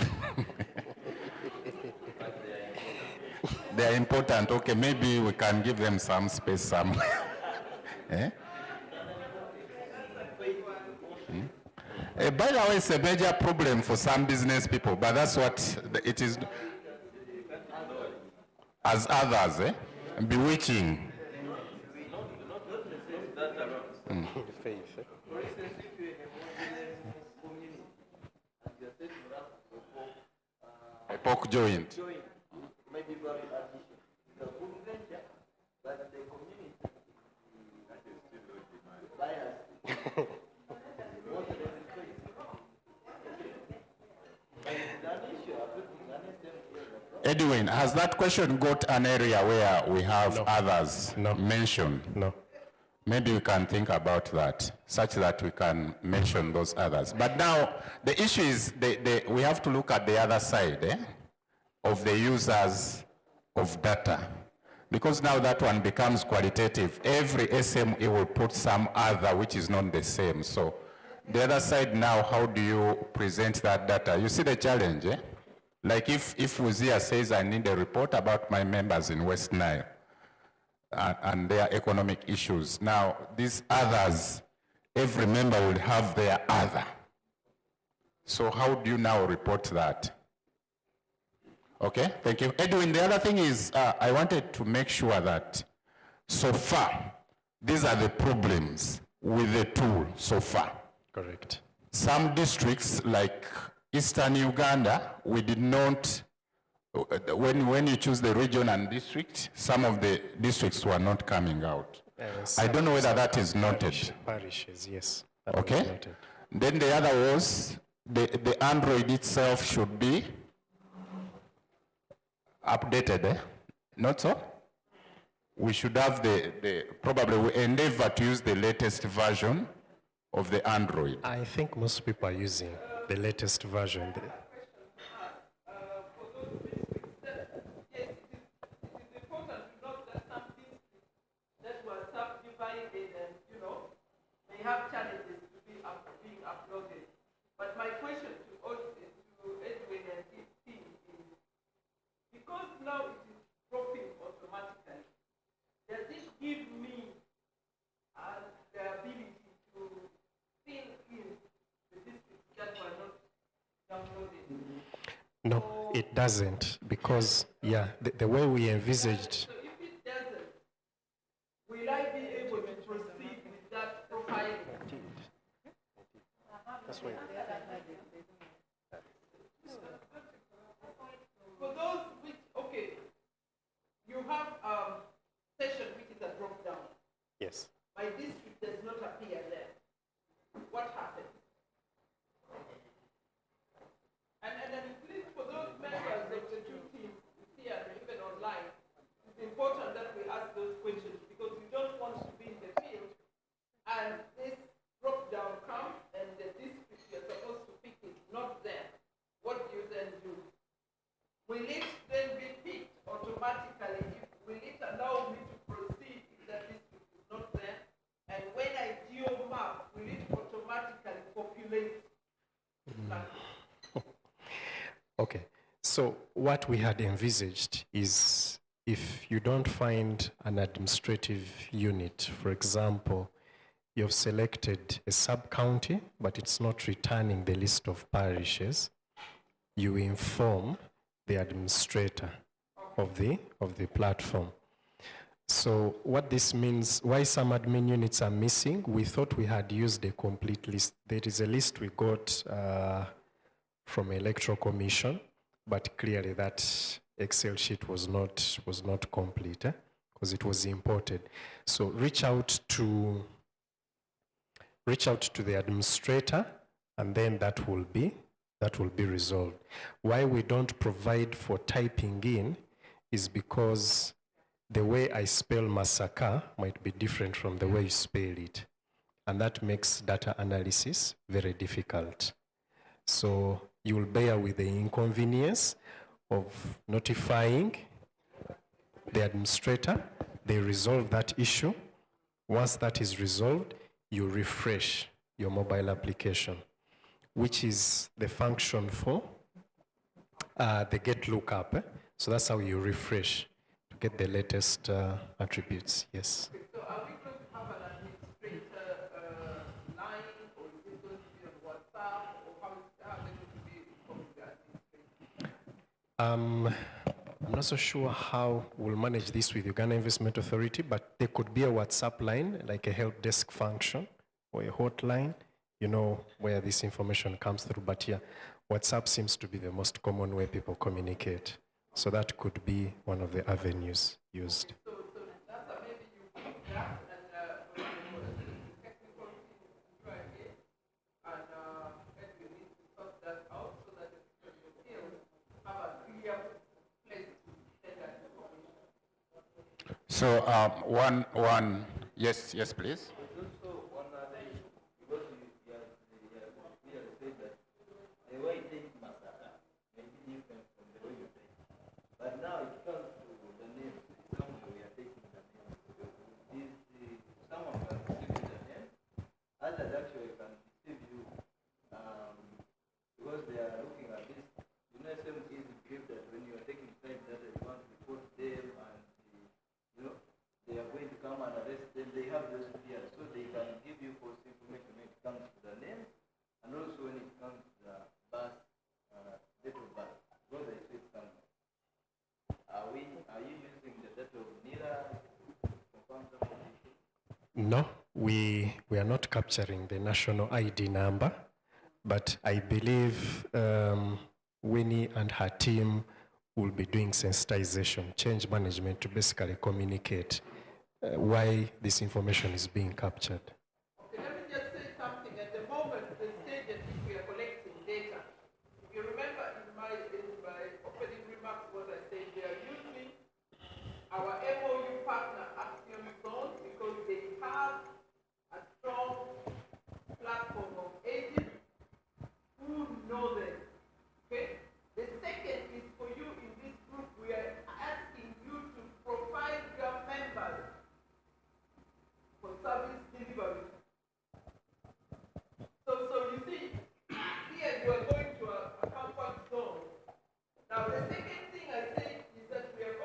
They are important. Okay, maybe we can give them some space somewhere. Eh? By the way, it's a major problem for some business people, but that's what it is. As others, bewitching. A pork joint. Edwin, has that question got an area where we have others mentioned? No. Maybe we can think about that, such that we can mention those others. But now, the issue is we have to look at the other side of the users of data. Because now that one becomes qualitative, every SME will put some other which is not the same. So the other side now, how do you present that data? You see the challenge, Like if Wuzia says I need a report about my members in West Nile and their economic issues. Now, these others, every member will have their other. So how do you now report that? Okay, thank you. Edwin, the other thing is I wanted to make sure that so far, these are the problems with the tool so far. Correct. Some districts like Eastern Uganda, we did not, when you choose the region and district, some of the districts were not coming out. I don't know whether that is noted. Parishes, yes. That was Okay. noted. Then the other was the Android itself should be updated, eh? Not so? We should have probably we endeavor to use the latest version of the Android. I think most people are using the latest version. That were subdivided and, they have challenges to being uploaded. But my question to Edwin and his team is, because now it is dropping automatically, does this give me the ability to fill in the districts that were not downloaded? No, it doesn't, because, yeah, the way we envisaged. So if it doesn't, will I be able to proceed with that profiling? That's why. For those which, okay, you have session which is a drop down. Yes. My district does not appear there. What happens? And at least for those members of the two teams here and even online, it's important that we ask those questions because we don't want to be in the field and this drop down comes and the district you're supposed to pick is not there. What do you then do? Will it then be picked automatically? Will it allow me to proceed if that district is not there? And when I geo-map, will it automatically populate? Okay, so what we had envisaged is if you don't find an administrative unit, for example, you've selected a sub-county, but it's not returning the list of parishes, you inform the administrator of the platform. So what this means, why some admin units are missing, we thought we had used a complete list. There is a list we got from Electoral Commission, but clearly that Excel sheet was not complete because it was imported. So reach out to the administrator, and then that will be resolved. Why we don't provide for typing in is because the way I spell Masaka might be different from the way you spell it, and that makes data analysis very difficult. So you will bear with the inconvenience of notifying the administrator. They resolve that issue. Once that is resolved, you refresh your mobile application, which is the function for the get lookup. So that's how you refresh to get the latest attributes. Yes. So are we going to have an administrator line, or is it going to be on WhatsApp, or how are they going to be informed the administrator? I'm not so sure how we'll manage this with Uganda Investment Authority, but there could be a WhatsApp line, like a help desk function or a hotline, where this information comes through. But yeah, WhatsApp seems to be the most common way people communicate. So that could be one of the avenues used. So that's maybe you pick that and for the technical team to try again, and we need to sort that out so that the people in the field have a clear place to send that information. So yes, please. But now it comes to the name, somewhere we are taking the name. Someone can receive the name, others actually can receive you, because they are looking at this. SME is Are you using the data of NIRA to confirm some of the issues? No, we are not capturing the national ID number, but I believe Winnie and her team will be doing sensitization, change management to basically communicate why this information is being captured. Okay, let me just say something. At the moment, the stage at which we are collecting data, if you remember in my opening remarks what I said, we are using our MOU partner Axiom Zone because they have a strong platform of agents who know them. Okay? The second is for you in this group, we are asking you to profile your members for service delivery. So you see, here you are going to a comfort zone. Now the second thing I say is that we are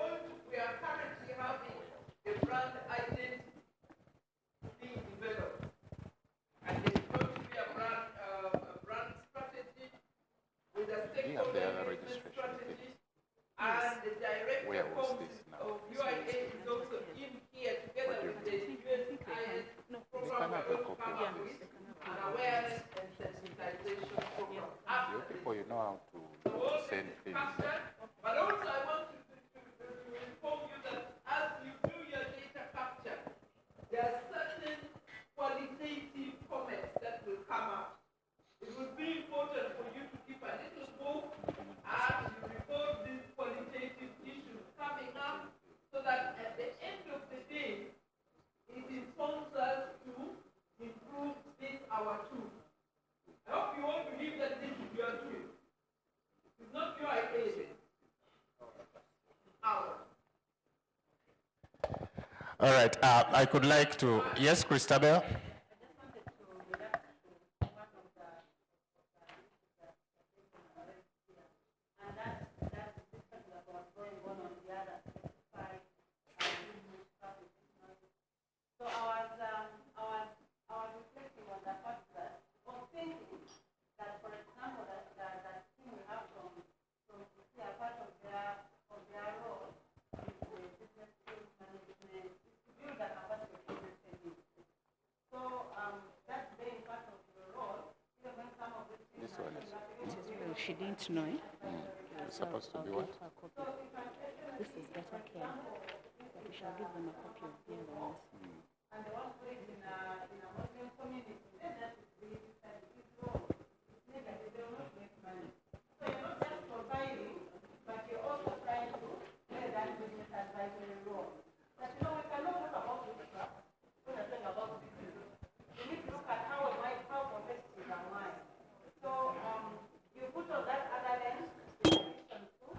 currently having a brand identity being developed. And there's going to be a brand strategy with a stakeholder engagement strategy. And the director of UIA is also in here together with the USIS program we're going to come up with, an awareness and sensitization program. You people, you know how to send things. But also I want to inform you that as you do your data capture, there are certain qualitative comments that will come up. It would be important for you to keep a little book as you record these qualitative issues coming up so that at the end of the day, it informs us to improve this, our tool. I hope you all believe that this is your tool. It's not your idea. Ours. All right, I could like to, yes, Christabel? So I was reflecting on the fact that, or thinking that, for example, that team we have from CC, a part of their role is the business skills management, is to build a capacity for business. So that's very part of your role, even when some of the things She didn't know it. It's supposed to be what? This is data care. We shall give them a copy of the other ones. and the one who is in a Muslim community, then that is really this role. It's negative, they will not make money. So you're not just providing, but you're also trying to play that business advisory role. But you know, we cannot talk about this stuff when we're talking about business. We need to look at how competitive am I. So you put on that other lens in addition to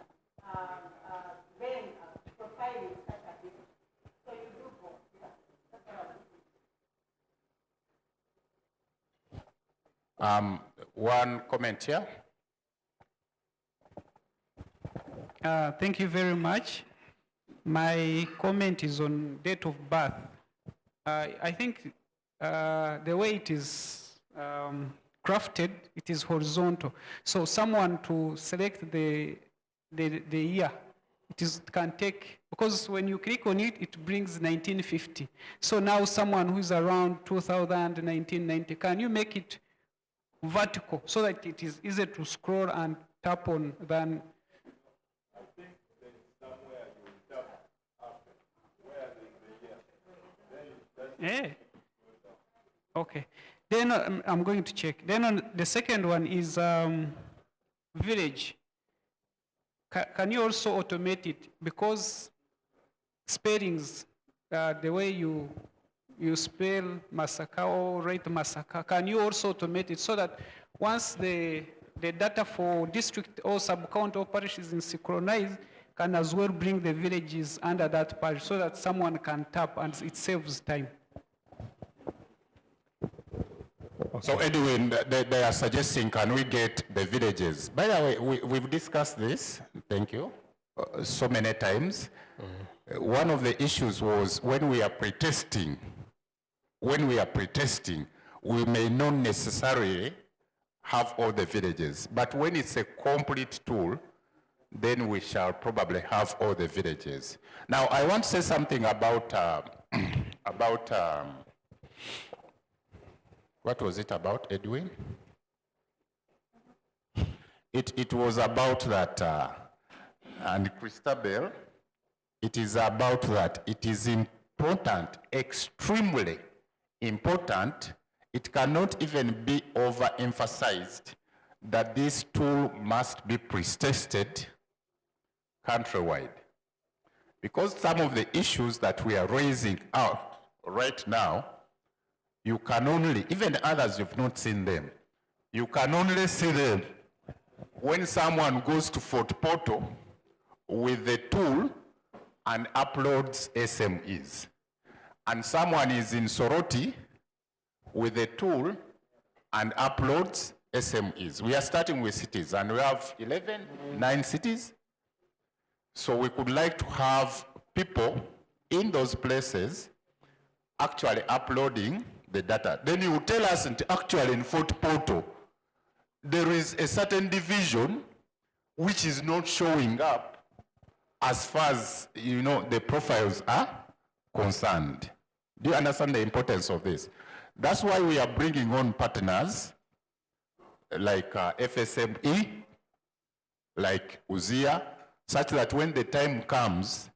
then profiling such a business. So you do both. Yeah. That's what I was saying. One comment here. Thank you very much. My comment is on date of birth. I think the way it is crafted, it is horizontal. So someone to select the year, can take, because when you click on it, it brings 1950. So now someone who is around 2000, 1990, can you make it vertical so that it is easy to scroll and tap on than? I think there is somewhere you tap after where the year. Then Yeah. Okay. Then I'm going to check. Then on the second one is village. Can you also automate it? Because spellings, the way you spell Masaka or write Masaka, can you also automate it so that once the data for district or sub-county or parish is synchronized, can as well bring the villages under that parish so that someone can tap and it saves time? Okay. So Edwin, they are suggesting, can we get the villages? By the way, we've discussed this, thank you, so many times. One of the issues was when we are pretesting, we may not necessarily have all the villages. But when it's a complete tool, then we shall probably have all the villages. Now, I want to say something about, what was it about, Edwin? It was about that, and Christabel, it is about that. It is important, extremely important. It cannot even be overemphasized that this tool must be pre-tested countrywide. Because some of the issues that we are raising out right now, you can only, even others you've not seen them, you can only see them when someone goes to Fort Portal with the tool and uploads SMEs. And someone is in Soroti with the tool and uploads SMEs. We are starting with cities, and we have 9 cities. So we could like to have people in those places actually uploading the data. Then you tell us actually in Fort Portal, there is a certain division which is not showing up as far as, you know, the profiles are concerned. Do you understand the importance of this? That's why we are bringing on partners like FSME, like Uzia, such that when the time comes,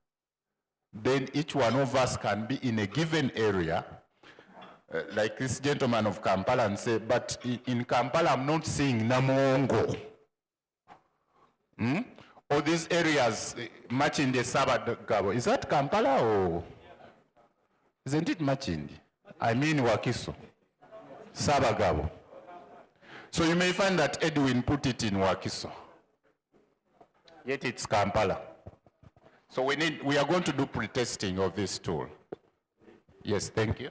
then each one of us can be in a given area, like this gentleman of Kampala, and say, but in Kampala, I'm not seeing Namongo. Or these areas matching the Sabagabo. Is that Kampala or isn't it matching? I mean Wakiso, Sabagabo. So you may find that Edwin put it in Wakiso, yet it's Kampala. So we are going to do pre-testing of this tool. Yes, thank you.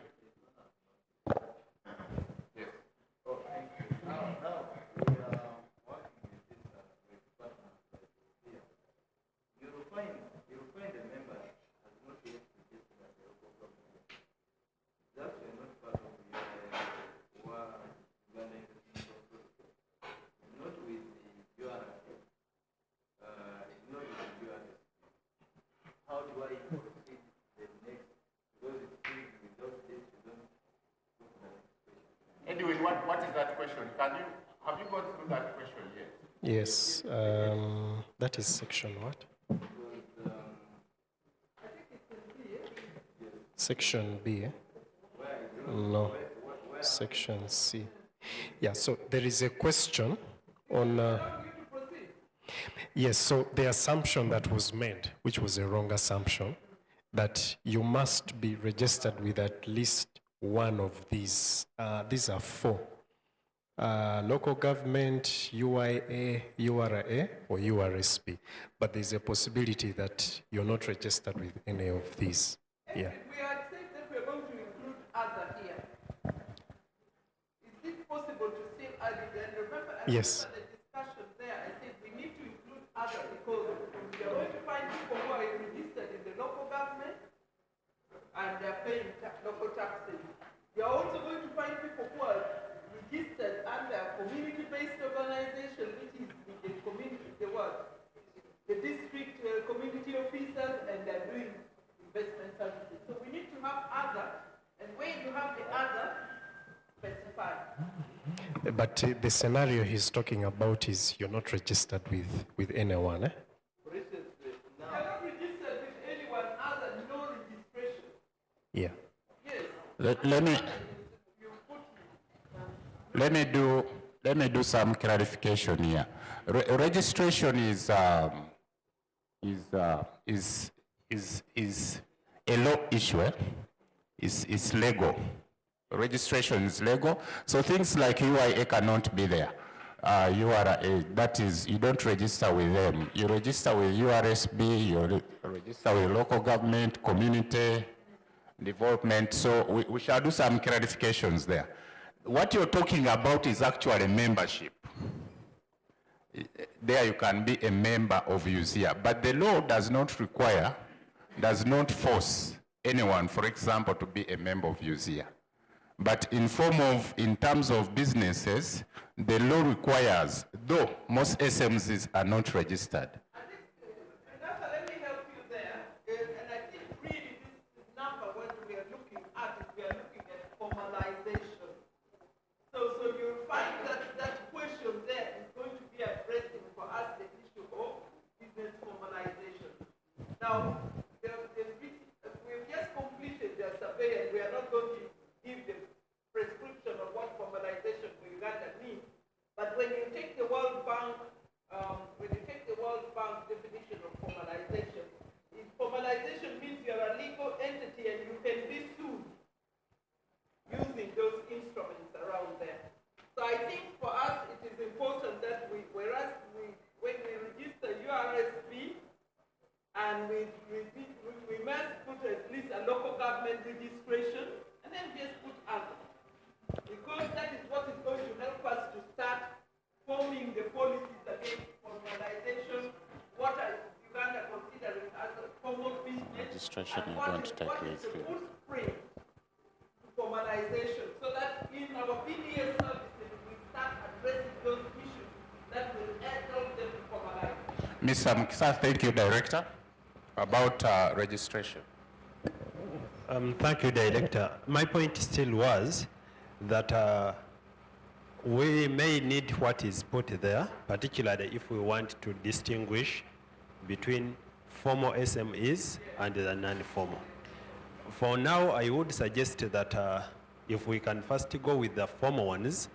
Edwin, what is that question? Have you gone through that question yet? Yes, that is section what? Section B, eh? No, section C. Yeah, so there is a question on, yes, so the assumption that was made, which was a wrong assumption, that you must be registered with at least one of these. These are 4. Local government, UIA, URA, or URSP. But there's a possibility that you're not registered with any of these. Yeah. We had said that we're going to include other here. Is it possible to still add it? And remember, I Yes. remember the discussion there, I said we need to include other because we are going to find people who are registered in the local government and they're paying local taxes. You are also going to find people who are registered under a community-based organization, which is the community, the district community officers, and they're doing investment services. So we need to have other, and when you have the other, specify. But the scenario he's talking about is you're not registered with anyone, eh? For instance, you are not registered with anyone other, no registration. Yeah. Let me do some clarification here. Registration is a law issue. It's legal. Registration is legal. So things like UIA cannot be there. URA, that is, you don't register with them. You register with URSB, you register with local government, community development. So we shall do some clarifications there. What you're talking about is actually membership. There you can be a member of USIA, but the law does not force anyone, for example, to be a member of USIA. But in terms of businesses, the law requires, though most SMEs are not registered. I think now, we've just completed their survey and we are not going to give the prescription of what formalization for Uganda means. But when you take the World Bank, definition of formalization, formalization means you're a legal entity and you can be sued using those instruments around there. So I think for us it is important that when we register URSB, and we must put at least a local government registration and then just put other. Because that is what is going to help us to start forming the policies against formalization, what Uganda considering as a formal business, Registration and is going to take what is the footprint to formalization, so that in our BDS services we start addressing those issues that will help them to formalize. Mr. Mukisa, thank you, Director. About registration. Thank you, Director. My point still was that we may need what is put there, particularly if we want to distinguish between formal SMEs and the non-formal. For now, I would suggest that if we can first go with the formal ones,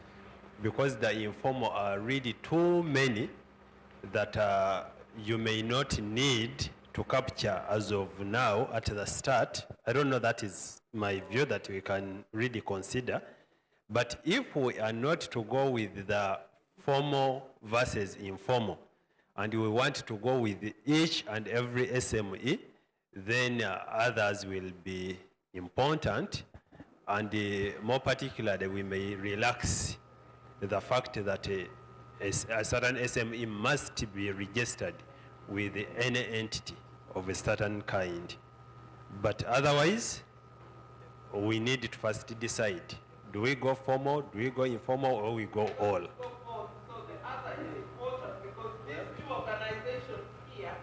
because the informal are really too many that you may not need to capture as of now at the start. I don't know, that is my view that we can really consider. But if we are not to go with the formal versus informal, and we want to go with each and every SME, then others will be important, and more particularly, we may relax the fact that a certain SME must be registered with any entity of a certain kind. But otherwise, we need to first decide, do we go formal, do we go informal, or we go all? So the other is important because these two organizations here,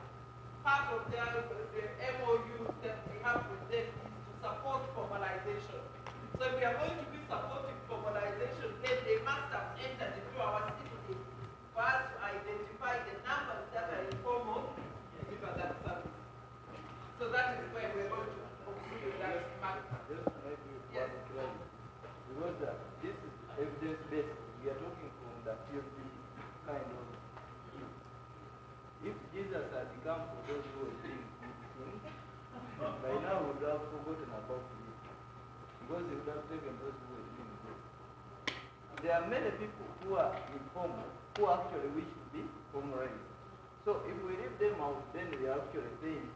part of the MOU that we have with them is to support formalization. So if we are going to be supporting formalization, then they must have entered into our system for us to identify the numbers that are informal and deliver that service. So that is where we're going to continue that matter. Yes. Because this is evidence-based. We are talking from the PFD kind of view. If Jesus had come for those who were doing good things, by now we would have forgotten about him. Because he would have taken those who were doing good. There are many people who are informal, who actually wish to be formalized. So if we leave them out, then we are actually saying,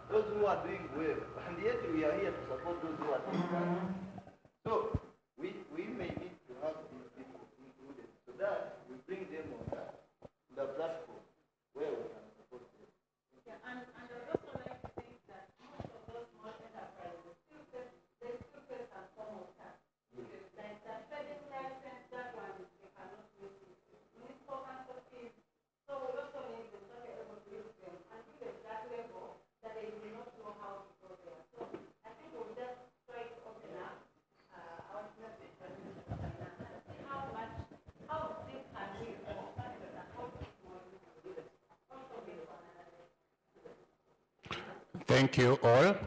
those who are doing well, and yet we are here to support those who are doing bad. So we may need to have these people included so that we bring them on the platform where we can support them. Yeah, and I'd also like to think that most of those small enterprises they still face some form of tax. Like the trading license, that one they cannot use it. Municipal council fees. So we also need them so they're able to use them and to that level that they do not know how to go there. So I think we'll just try to open up our message and see how deep can we go and how small we can do it. Also be Thank you all.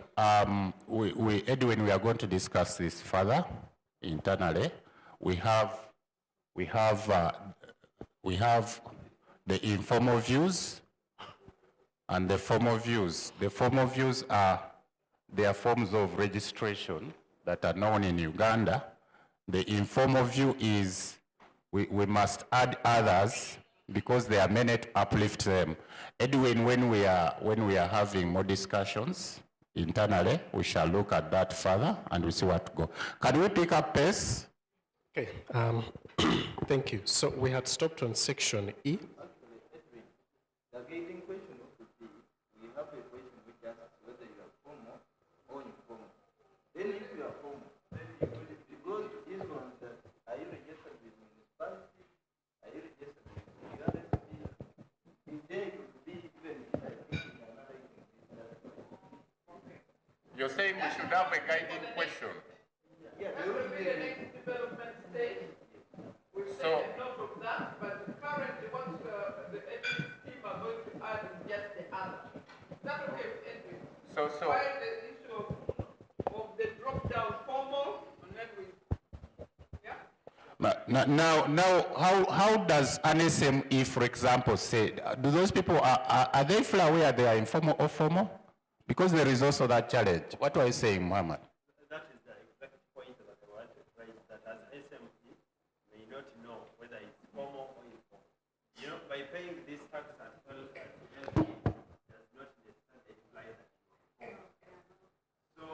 Edwin, we are going to discuss this further internally. We have the informal views and the formal views. The formal views are their forms of registration that are known in Uganda. The informal view is we must add others because there are many to uplift them. Edwin, when we are having more discussions internally, we shall look at that further and we see what to go. Can we pick up pace? Okay, thank you. So we had stopped on section E. The gating question would be, we have a question which asks whether you are formal or informal. Then if you are formal, it goes to these ones that, are you registered with municipality? Are you registered with university? If they could be even, I think, in another You're saying we should have a guiding question. Yeah, That will be the next development stage. We've taken note of that, but currently what the that okay, Edwin? So- While the issue of the drop-down formal, and then we, Now, how does an SME, for example, say, do those people, are they fully aware they are informal or formal? Because there is also that challenge. What were you saying, Muhammad? That is the exact point that I want to raise, that as SME may not know whether it's formal or informal. You know, by paying this tax as well as SME does not necessarily imply that you are formal. So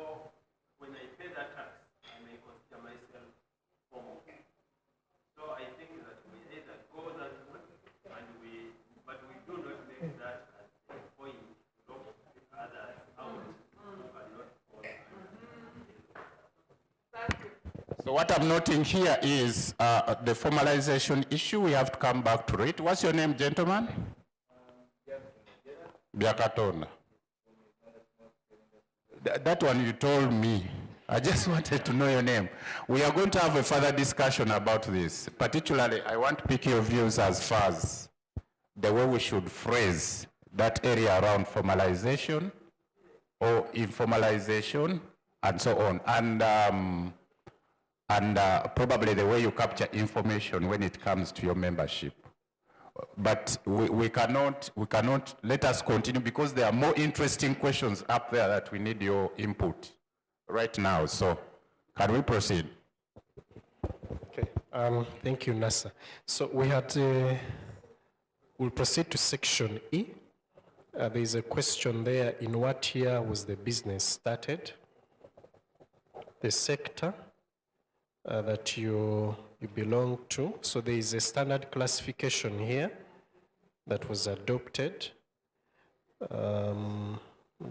when I pay that tax, I may consider myself formal. So I think that we either go that way, but we do not make that as a point to lock others out who cannot follow. So what I'm noting here is the formalization issue. We have to come back to it. What's your name, gentleman? Biakatona. That one you told me. I just wanted to know your name. We are going to have a further discussion about this. Particularly, I want to pick your views as far as the way we should phrase that area around formalization or informalization and so on. And probably the way you capture information when it comes to your membership. But we cannot, let us continue because there are more interesting questions up there that we need your input right now. So can we proceed? Okay, thank you, Nasa. So we had, we'll proceed to section E. There is a question there, in what year was the business started? The sector that you belong to. So there is a standard classification here that was adopted.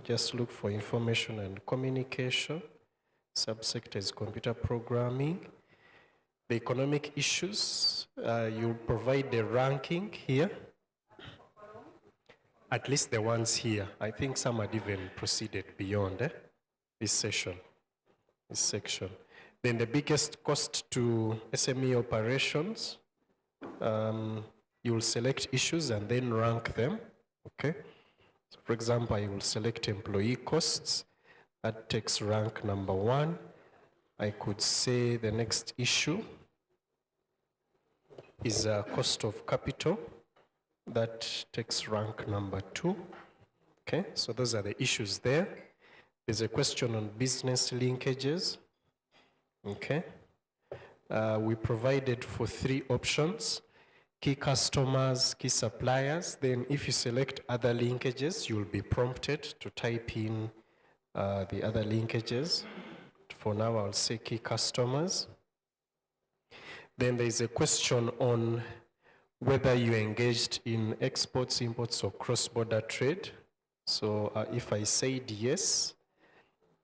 Just look for information and communication. Subsector is computer programming. The economic issues, you'll provide the ranking here. At least the ones here. I think some had even proceeded beyond this session, this section. Then the biggest cost to SME operations, you will select issues and then rank them, okay? So for example, I will select employee costs. That takes rank number 1. I could say the next issue is cost of capital. That takes rank number 2. Okay, so those are the issues there. There's a question on business linkages. Okay, we provided for 3 options: key customers, key suppliers. Then if you select other linkages, you'll be prompted to type in the other linkages. For now, I'll say key customers. Then there's a question on whether you engaged in exports, imports, or cross-border trade. So if I said yes,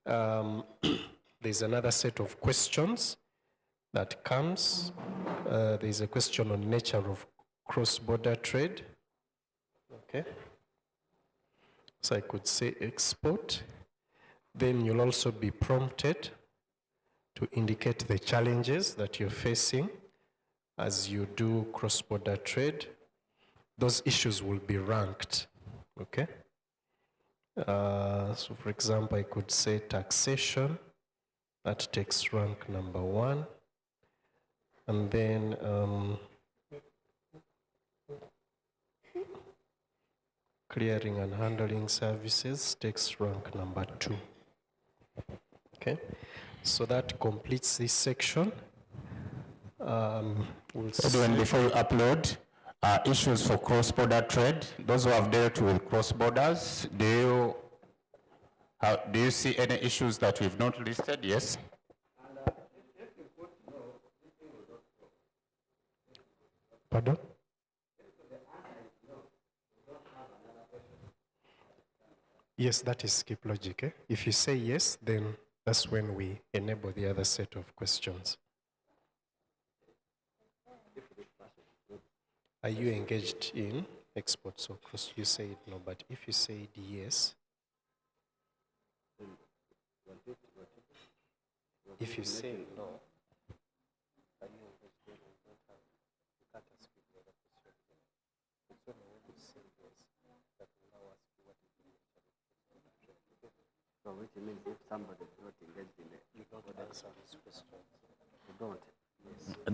there's another set of questions that comes. There's a question on nature of cross-border trade. Okay. So I could say export. Then you'll also be prompted to indicate the challenges that you're facing as you do cross-border trade. Those issues will be ranked, okay? So for example, I could say taxation. That takes rank number 1. And then clearing and handling services takes rank number 2. Okay, so that completes this section. Before you upload, issues for cross-border trade, those who have dealt with cross-borders, do you see any issues that we've not listed? Yes? Pardon? Yes, that is skip logic. If you say yes, then that's when we enable the other set of questions. Are you engaged in exports or cross? You said no, but if you said yes, if you say no, are you engaged in? You can't ask me the other question. It's only when you say yes that will now ask you what is the nature of So which means if somebody is not engaged in it, you don't answer these questions. You don't.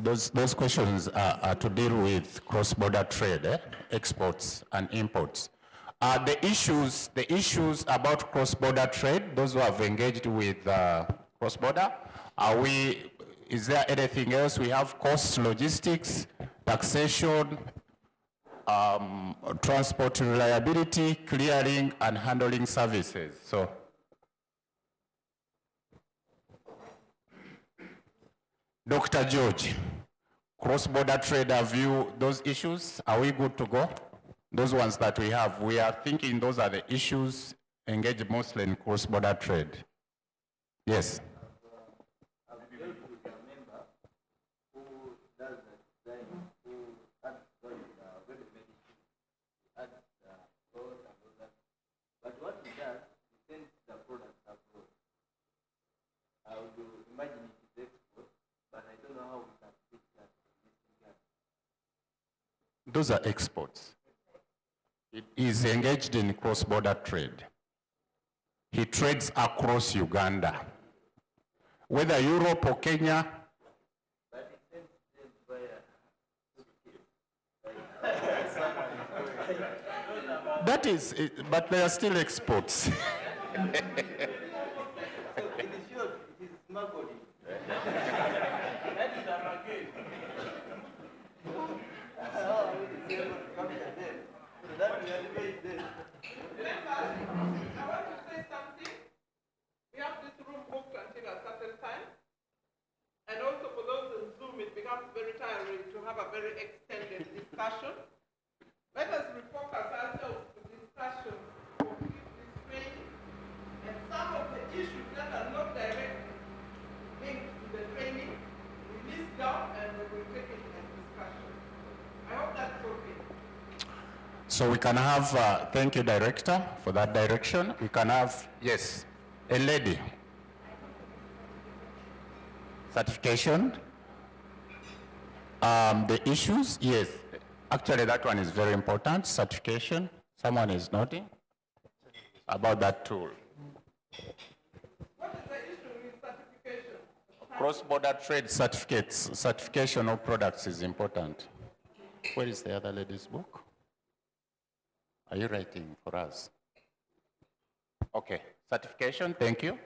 Yes. Those questions are to deal with cross-border trade, exports and imports. The issues about cross-border trade, those who have engaged with cross-border, is there anything else? We have cost, logistics, taxation, transport reliability, clearing and handling services. So, Dr. George, cross-border trade, have you those issues? Are we good to go? Those ones that we have, we are thinking those are the issues engaged mostly in cross-border trade. Yes. But what he does, he sends the products abroad. I would imagine it is export, but I don't know how we can fix that in this regard. Those are exports. It is engaged in cross-border trade. He trades across Uganda. Whether Europe or Kenya, But it sends them via that is, but they are still exports. So in short, it is smuggling. That is a market. How are we to be able to capture them? So that we elevate them. I want to say something. We have this room booked until a certain time. And also for those in Zoom, it becomes very tiring to have a very extended discussion. Let us refocus ourselves to discussion of this training and some of the issues that are not directly linked to the training, we list down and we will take it as discussion. I hope that's okay. So we can have, thank you, Director, for that direction. We can have, yes, a lady. Certification. The issues, yes. Actually, that one is very important. Certification. Someone is noting about that tool. What is the issue with certification? Cross-border trade certificates, certification of products is important. Where is the other lady's book? Are you writing for us? Okay, certification, thank you.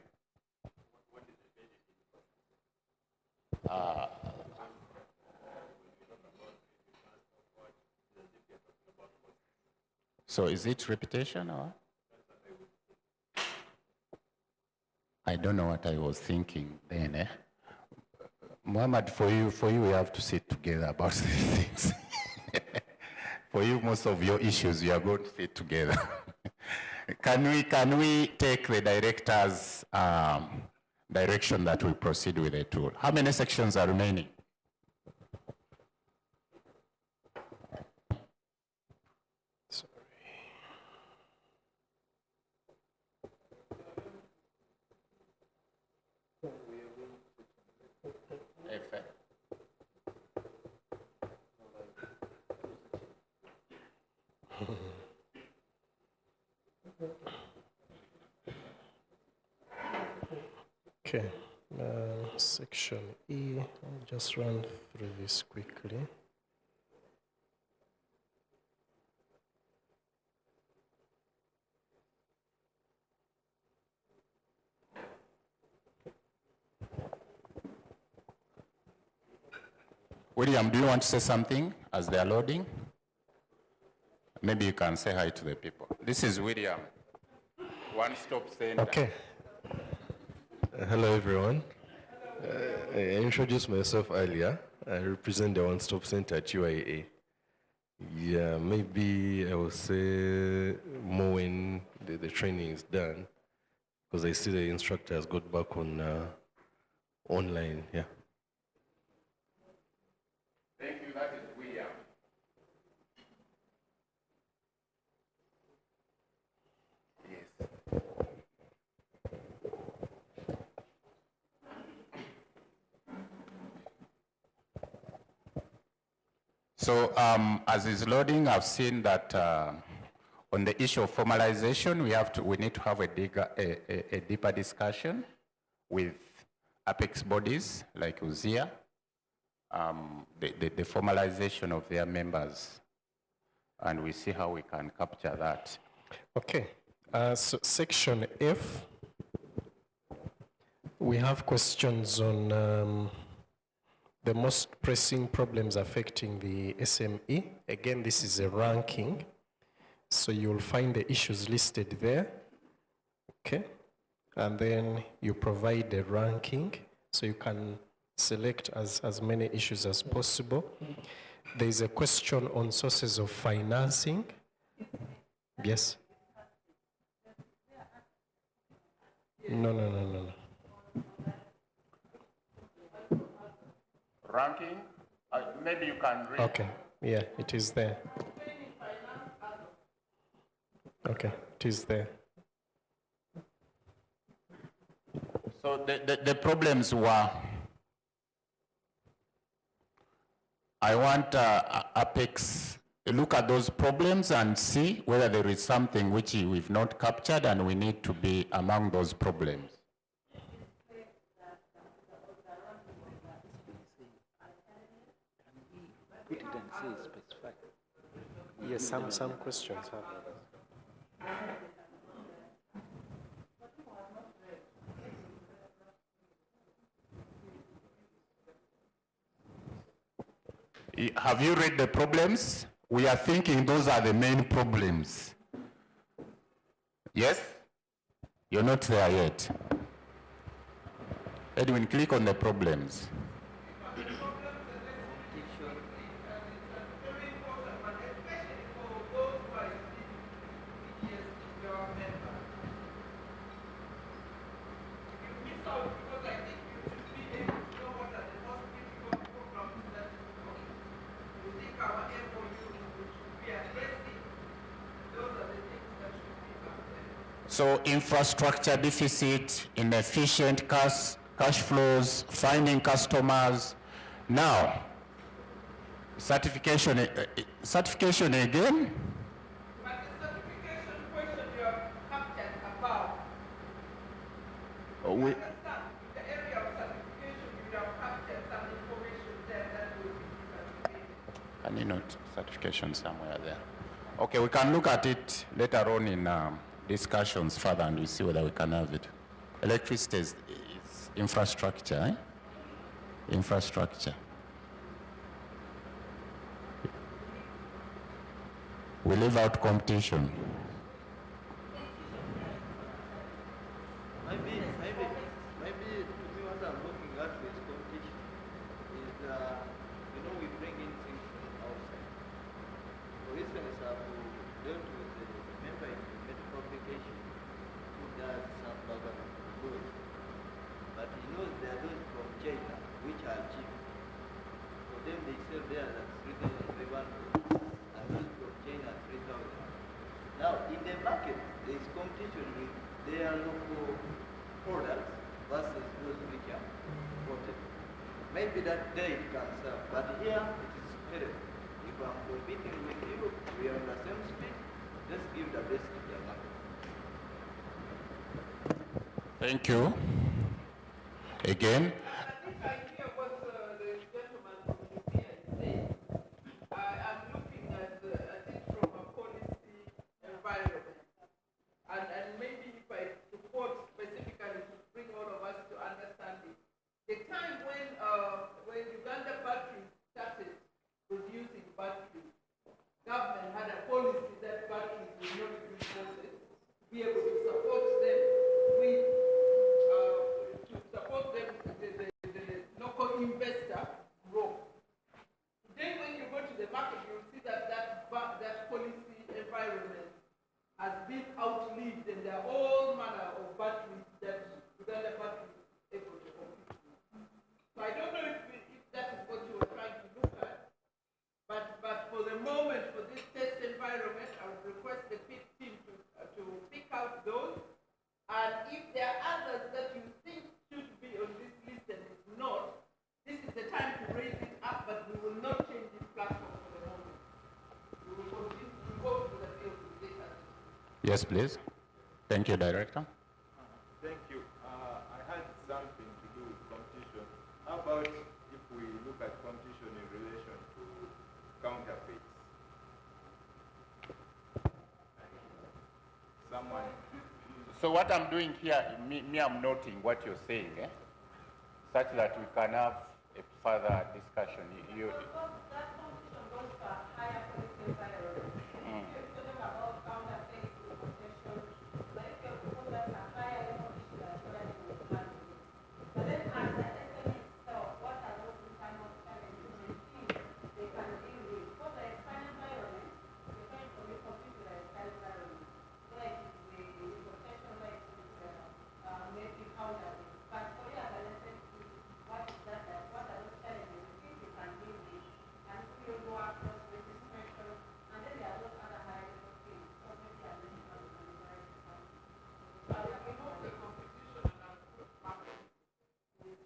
So is it reputation or? I don't know what I was thinking then. Muhammad, for you, we have to sit together about these things. For you, most of your issues, you are going to sit together. Can we take the director's direction that we proceed with the tool? How many sections are remaining? Okay, section E, I'll just run through this quickly. William, do you want to say something as they are loading? Maybe you can say hi to the people. This is William, One Stop Center. Okay. Hello, everyone. I introduced myself earlier. I represent the One Stop Center at UIA. Yeah, maybe I will say more when the training is done, because I see the instructor has got back on online. Yeah. Thank you, that is William. Yes. So as is loading, I've seen that On the issue of formalization, we need to have a deeper discussion with apex bodies like UZIA, the formalization of their members, and we see how we can capture that. Okay, so section F, we have questions on the most pressing problems affecting the SME. Again, this is a ranking, so you'll find the issues listed there, okay? And then you provide the ranking, so you can select as many issues as possible. There is a question on sources of financing. Yes? No. Ranking, maybe you can read. Okay, yeah, it is there. Okay, it is there. So the problems were, I want Apex look at those problems and see whether there is something which we've not captured and we need to be among those problems. Put it and say specific. Yes, some questions have others. Have you read the problems? We are thinking those are the main problems. Yes? You're not there yet. Edwin, click on the problems. So infrastructure deficit, inefficient cash flows, finding customers. Now, certification again? But the certification question you have captured above. We, The area of certification, you have captured some information there that will be certificated. can you note certification somewhere there? Okay, we can look at it later on in discussions further and we see whether we can have it. Electricity is infrastructure, eh? Infrastructure. We leave out competition. Maybe to me what I'm looking at with competition is, we bring in things from outside. For instance, I've dealt with the member in the medical application who does some burger goods. But he knows there are those from China which are cheap. For them they sell there at 3,500 and those from China at 3,000. Now in the market there is competition with their local products versus those which are imported. Maybe that day it can serve, but here it is terrible. If I'm competing with you, we are on the same speed, just give the best to the market. Thank you. Again. I think I hear what the gentleman from UPI is saying. I'm looking at it from a policy environment. And maybe if I to quote specifically to bring all of us to understand it. The time when Uganda batteries started producing batteries, government had a policy that batteries will not be imported, to be able to support them with the local investor growth. Today when you go to the market, you'll see that policy environment has been outlived and there are all manner of batteries that Uganda batteries is able to compete with. So I don't know if that is what you were trying to look at, but for the moment, for this test environment, I would request the PIC team to pick out those, and if there are others that you think should be on this list and it's not, this is the time to raise it up, but we will not change this platform for the moment. We will continue to go to the field with this as Yes, please. Thank you, Director. Thank you. I had something to do with competition. How about if we look at competition in relation to counterfeits? Someone. So what I'm doing here, I'm noting what you're saying, such that we can have a further discussion.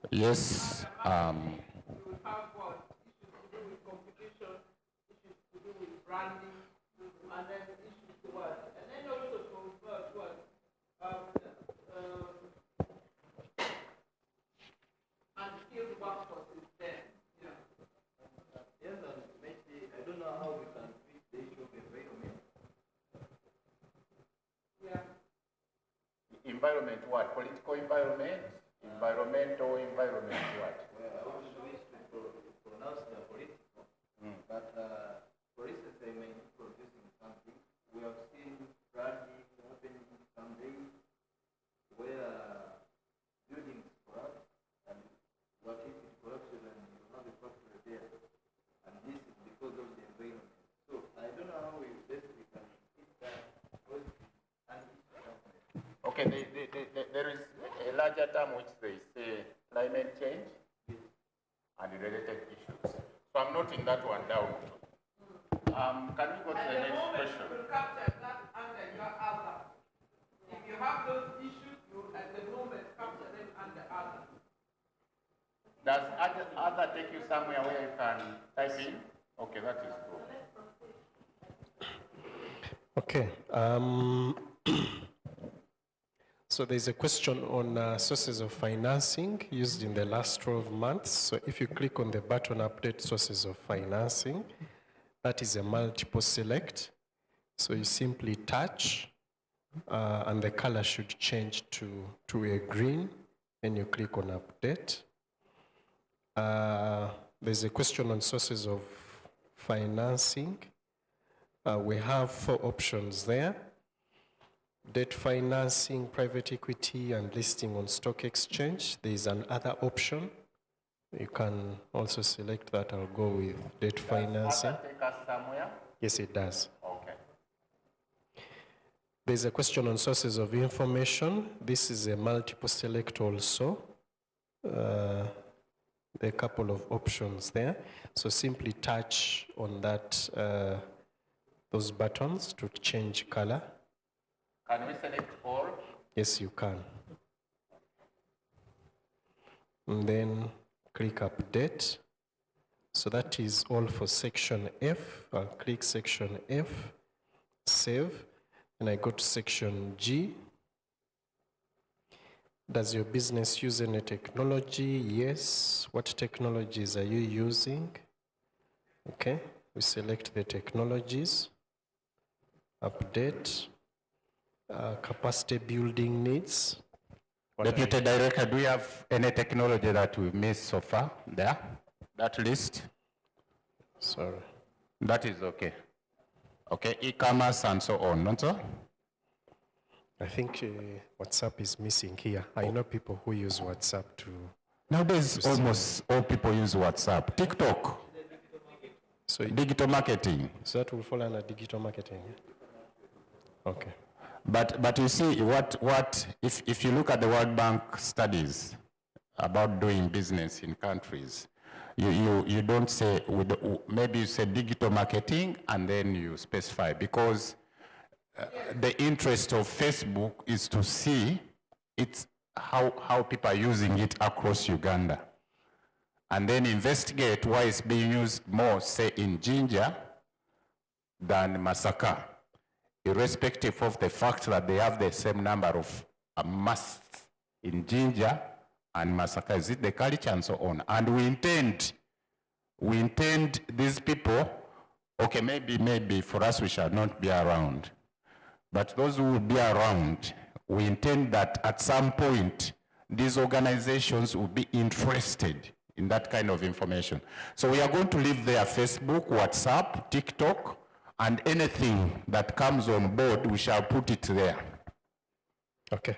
Yes. Environment what? Political environment? Environmental environment what? Well, I always wish to pronounce the political, but for instance, they may be producing something. We have seen branding happening some days where buildings collapse and what if it collapses and you have a factory there, and this is because of the environment. So I don't know how we basically can keep that positive and Okay, there is a larger term which they say climate change and related issues. So I'm noting that one down. Can we go to the next question? You will capture that under your other. If you have those issues, you at the moment capture them under other. Does other take you somewhere where you can type in? Okay, that is good. Okay. So there's a question on sources of financing used in the last 12 months. So if you click on the button update sources of financing, that is a multiple select. So you simply touch and the color should change to a green. Then you click on update. There's a question on sources of financing. We have 4 options there. Debt financing, private equity, and listing on stock exchange. There is another option. You can also select that. I'll go with debt financing. Does take us somewhere? Yes, it does. Okay. There's a question on sources of information. This is a multiple select also. There are a couple of options there. So simply touch on that, those buttons to change color. Can we select all? Yes, you can. And then click update. So that is all for section F. I'll click section F, save, and I go to section G. Does your business use any technology? Yes. What technologies are you using? Okay, we select the technologies, update. Capacity building needs. Deputy Director, do we have any technology that we've missed so far there? That list? Sorry. That is okay. Okay, e-commerce and so on, not so? I think WhatsApp is missing here. I know people who use WhatsApp to... Nowadays, almost all people use WhatsApp. TikTok. So digital marketing. So that will fall under digital marketing. Okay. But you see, if you look at the World Bank studies about doing business in countries, you don't say, maybe you say digital marketing and then you specify, because the interest of Facebook is to see how people are using it across Uganda. And then investigate why it's being used more, say, in Jinja than Masaka. irrespective of the fact that they have the same number of masts in Jinja and Masaka. Is it the culture and so on? And we intend these people, okay, maybe for us we shall not be around, but those who will be around, we intend that at some point, these organizations will be interested in that kind of information. So we are going to leave there Facebook, WhatsApp, TikTok, and anything that comes on board, we shall put it there. Okay.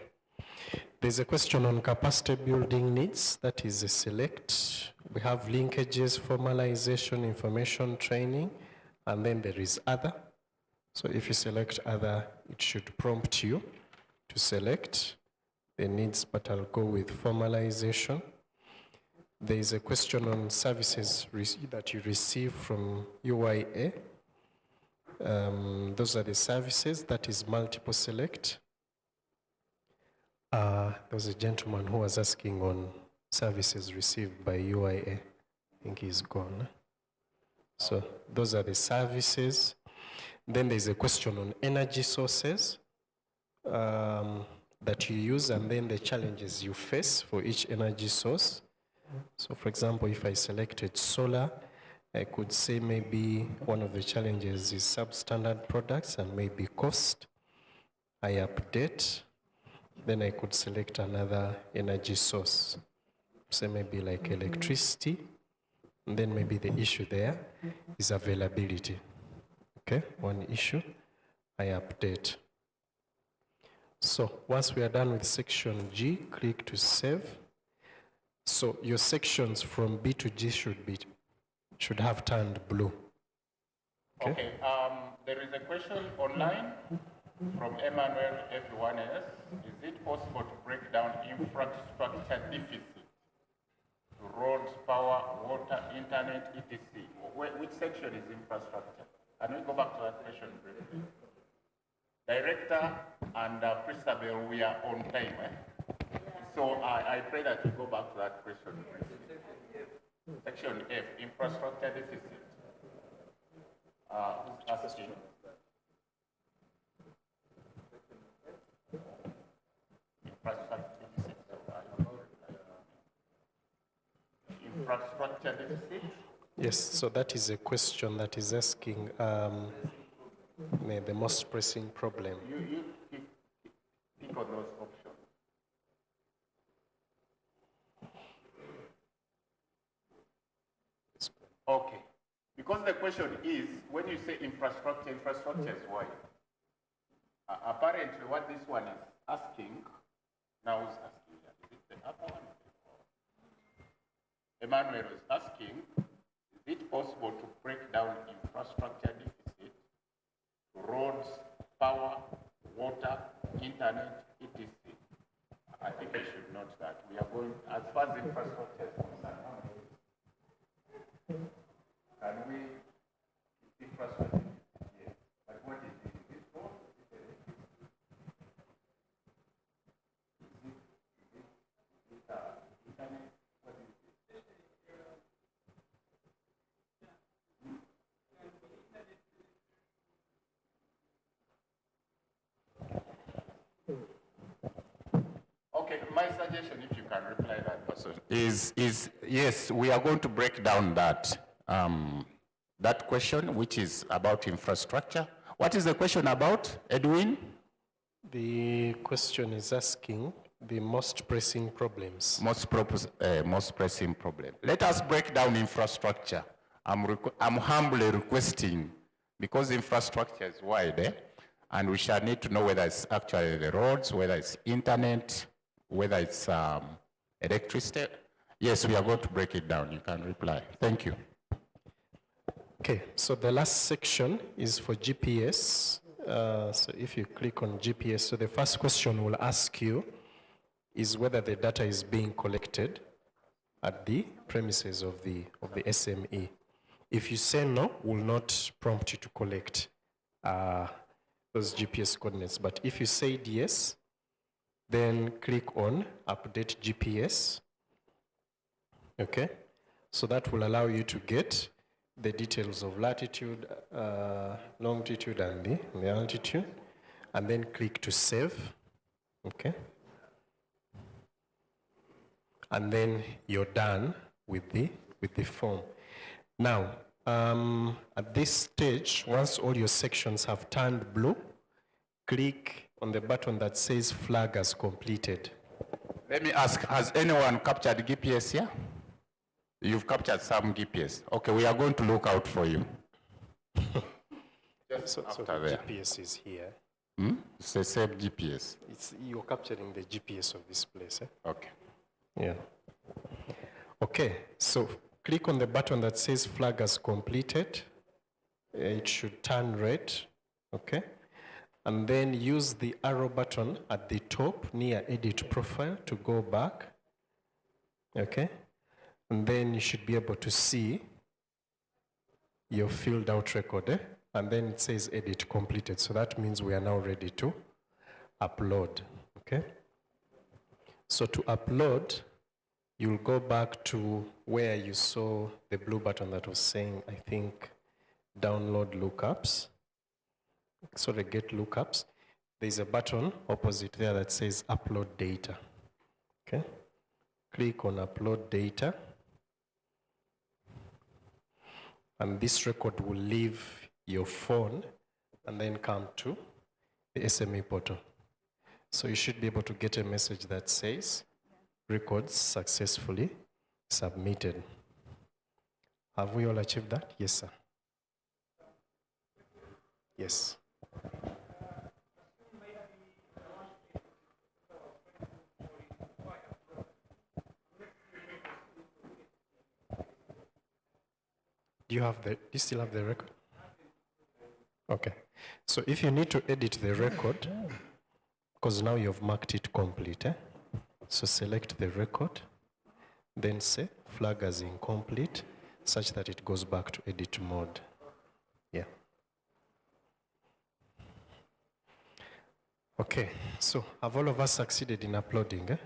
There's a question on capacity building needs. That is a select. We have linkages, formalization, information, training, and then there is other. So if you select other, it should prompt you to select the needs, but I'll go with formalization. There is a question on services that you receive from UIA. Those are the services, that is multiple select. There was a gentleman who was asking on services received by UIA. I think he's gone. So those are the services. Then there's a question on energy sources that you use, and then the challenges you face for each energy source. So for example, if I selected solar, I could say maybe one of the challenges is substandard products and maybe cost. I update, then I could select another energy source. Say maybe like electricity, and then maybe the issue there is availability. Okay, one issue, I update. So once we are done with section G, click to save. So your sections from B to G should have turned blue. Okay, there is a question online from Emmanuel F1S. Is it possible to break down infrastructure deficit to roads, power, water, internet, etc.? Which section is infrastructure? Can we go back to that question briefly? Director and Christabel, we are on time. So I pray that you go back to that question briefly. Section F, infrastructure deficit. Who's asking? Infrastructure deficit? Yes, so that is a question that is asking the most pressing problem. You think on those options. Okay, because the question is, when you say infrastructure, infrastructure is wide. Apparently what this one is asking, now is asking, is it the upper one? Emmanuel is asking, is it possible to break down infrastructure deficit to roads, power, water, internet, etc.? I think I should note that. We are going, as far as infrastructure is concerned, can we infrastructure? Yes. But what is it? Is it road? Is it electricity? Is it internet? What is it? Okay, my suggestion, if you can reply that person, is yes, we are going to break down that question, which is about infrastructure. What is the question about, Edwin? The question is asking the most pressing problems. Most pressing problem. Let us break down infrastructure. I'm humbly requesting, because infrastructure is wide, and we shall need to know whether it's actually the roads, whether it's internet, whether it's electricity. Yes, we are going to break it down. You can reply. Thank you. Okay, so the last section is for GPS. So if you click on GPS, so the first question will ask you is whether the data is being collected at the premises of the SME. If you say no, will not prompt you to collect those GPS coordinates. But if you said yes, then click on update GPS. Okay, so that will allow you to get the details of latitude, longitude, and the altitude. and then click to save, okay? And then you're done with the form. Now, at this stage, once all your sections have turned blue, click on the button that says flag as completed. Let me ask, has anyone captured GPS here? You've captured some GPS. Okay, we are going to look out for you. So the there. GPS is here. It's the same GPS. You're capturing the GPS of this place. Okay. Yeah. Okay, so click on the button that says flag as completed. It should turn red, okay? And then use the arrow button at the top near edit profile to go back, okay? And then you should be able to see your filled out record, and then it says edit completed. So that means we are now ready to upload, okay? So to upload, you'll go back to where you saw the blue button that was saying, I think, download lookups. Sorry, get lookups. There's a button opposite there that says upload data. Okay? Click on upload data. And this record will leave your phone and then come to the SME portal. So you should be able to get a message that says, records successfully submitted. Have we all achieved that? Yes, sir. Yes. Do you still have the record? Okay. So if you need to edit the record, because now you've marked it complete, so select the record, then say flag as incomplete, such that it goes back to edit mode. Yeah. Okay, so have all of us succeeded in uploading?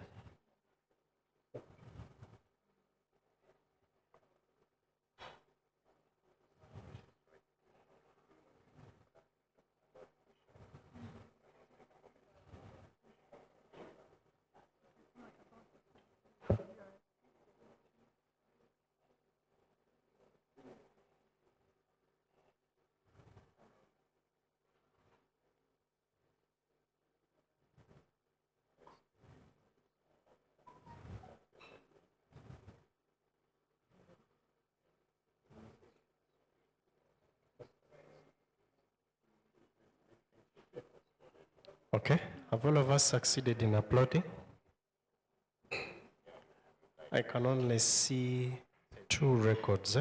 Okay, have all of us succeeded in uploading? I can only see 2 records,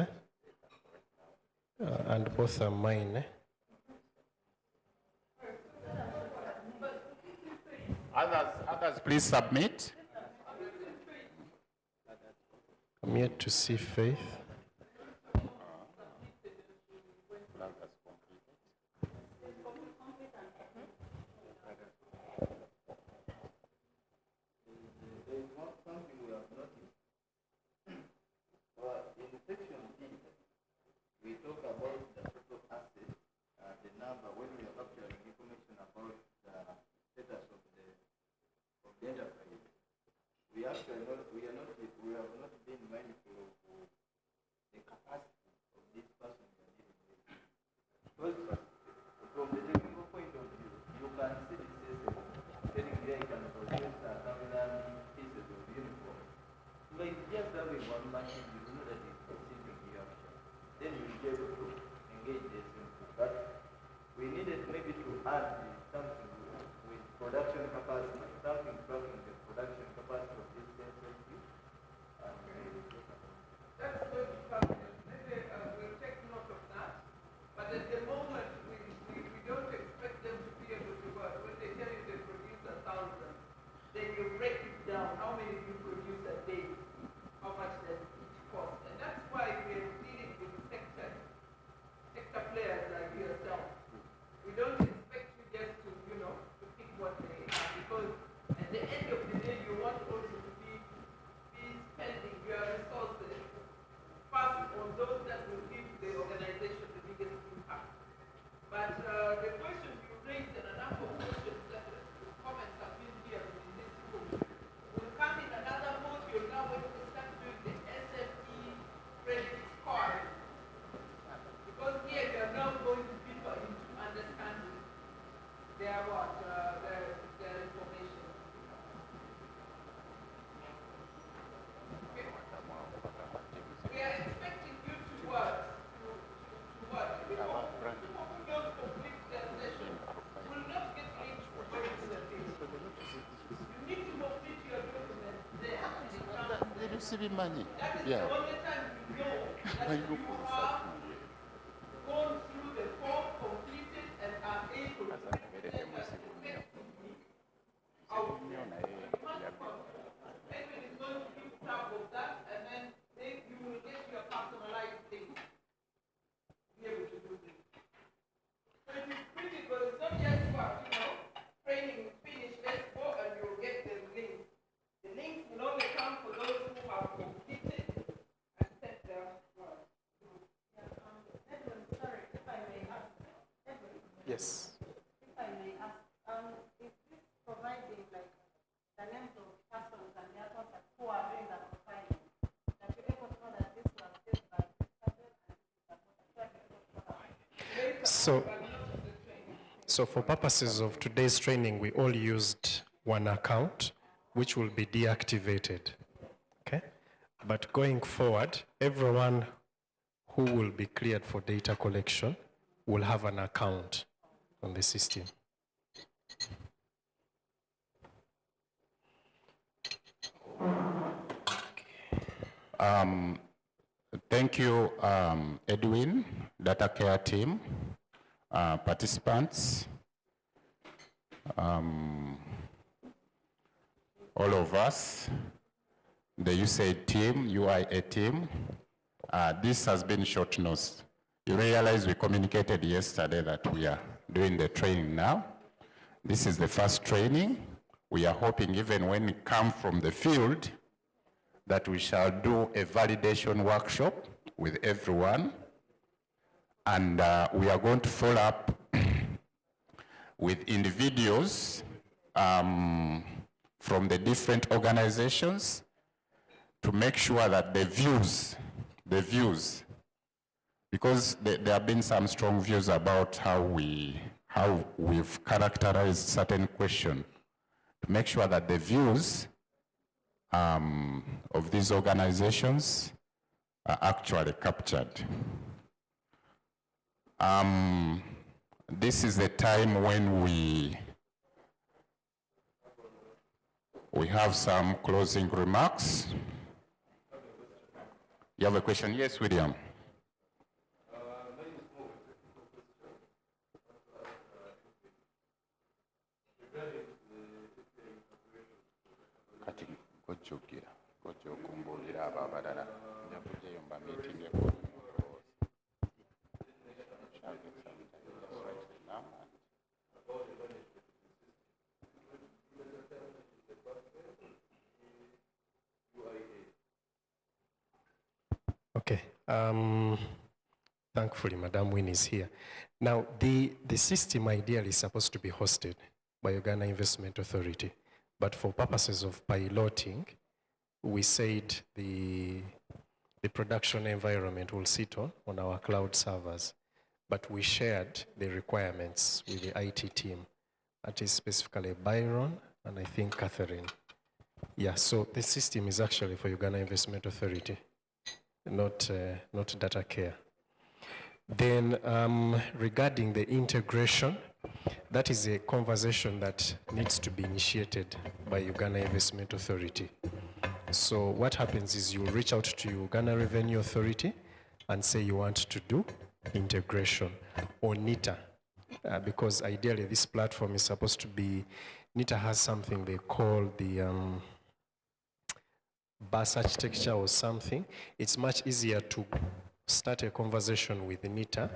and both are mine. Others, please submit. I'm yet to see Faith. We talk about the total asset, the number, when we are capturing information about the status of the enterprise. We actually we have not been mindful of the capacity of this person we are dealing with. Because from the technical point of view, you can see the system telling there you can produce 1,000 pieces of uniform. But if just having one machine, you know that it's exceeding the action. Then you'll be able to engage the system. But we needed maybe to add something with production capacity, something tracking the production capacity of this sensitive. That's going to come. Maybe we'll take note of that. But at the moment, we don't expect them to be able to work. When they tell you they produce 1,000, then you break it down. How many you produce a day? How much does each cost? And that's why we're dealing with sector players like yourself. We don't expect you just to, to pick what they have, because at the end of the day, you want also to be their what, their information. We are expecting you to work, to work. People who don't complete their session will not get links to go into the field. You need to complete your documents there. That is the only time you know that you have gone through the form, completed, and are able to present that effectively out there. Edwin is going to keep track of that, and then you will get your personalized thing to be able to do this. So it is critical. It's not just what, training is finished, let's go and you'll get the links. The links will only come for those who have completed and set their work. Edwin, sorry, if I may ask. Edwin? Yes. If I may ask, is this providing like the names of persons and their contacts who are doing the profiling? That you're able to know that this was did by So for purposes of today's training, we all used one account, which will be deactivated, okay? But going forward, everyone who will be cleared for data collection will have an account on the system. Thank you, Edwin, data care team, participants, all of us, the USAID team, UIA team. This has been short notice. You realize we communicated yesterday that we are doing the training now. This is the first training. We are hoping even when we come from the field that we shall do a validation workshop with everyone. And we are going to follow up with individuals from the different organizations to make sure that the views, because there have been some strong views about how we've characterized certain questions, to make sure that the views of these organizations are actually captured. This is the time when we have some closing remarks. You have a question? Yes, William. Okay. Thankfully, Madam Win is here. Now, the system ideally is supposed to be hosted by Uganda Investment Authority, but for purposes of piloting, we said the production environment will sit on our cloud servers, but we shared the requirements with the IT team. That is specifically Byron and I think Catherine. Yeah, so the system is actually for Uganda Investment Authority, not data care. Then regarding the integration, that is a conversation that needs to be initiated by Uganda Investment Authority. So what happens is you'll reach out to Uganda Revenue Authority and say you want to do integration, or NITA, because ideally this platform is supposed to be, NITA has something they call the bus architecture or something. It's much easier to start a conversation with NITA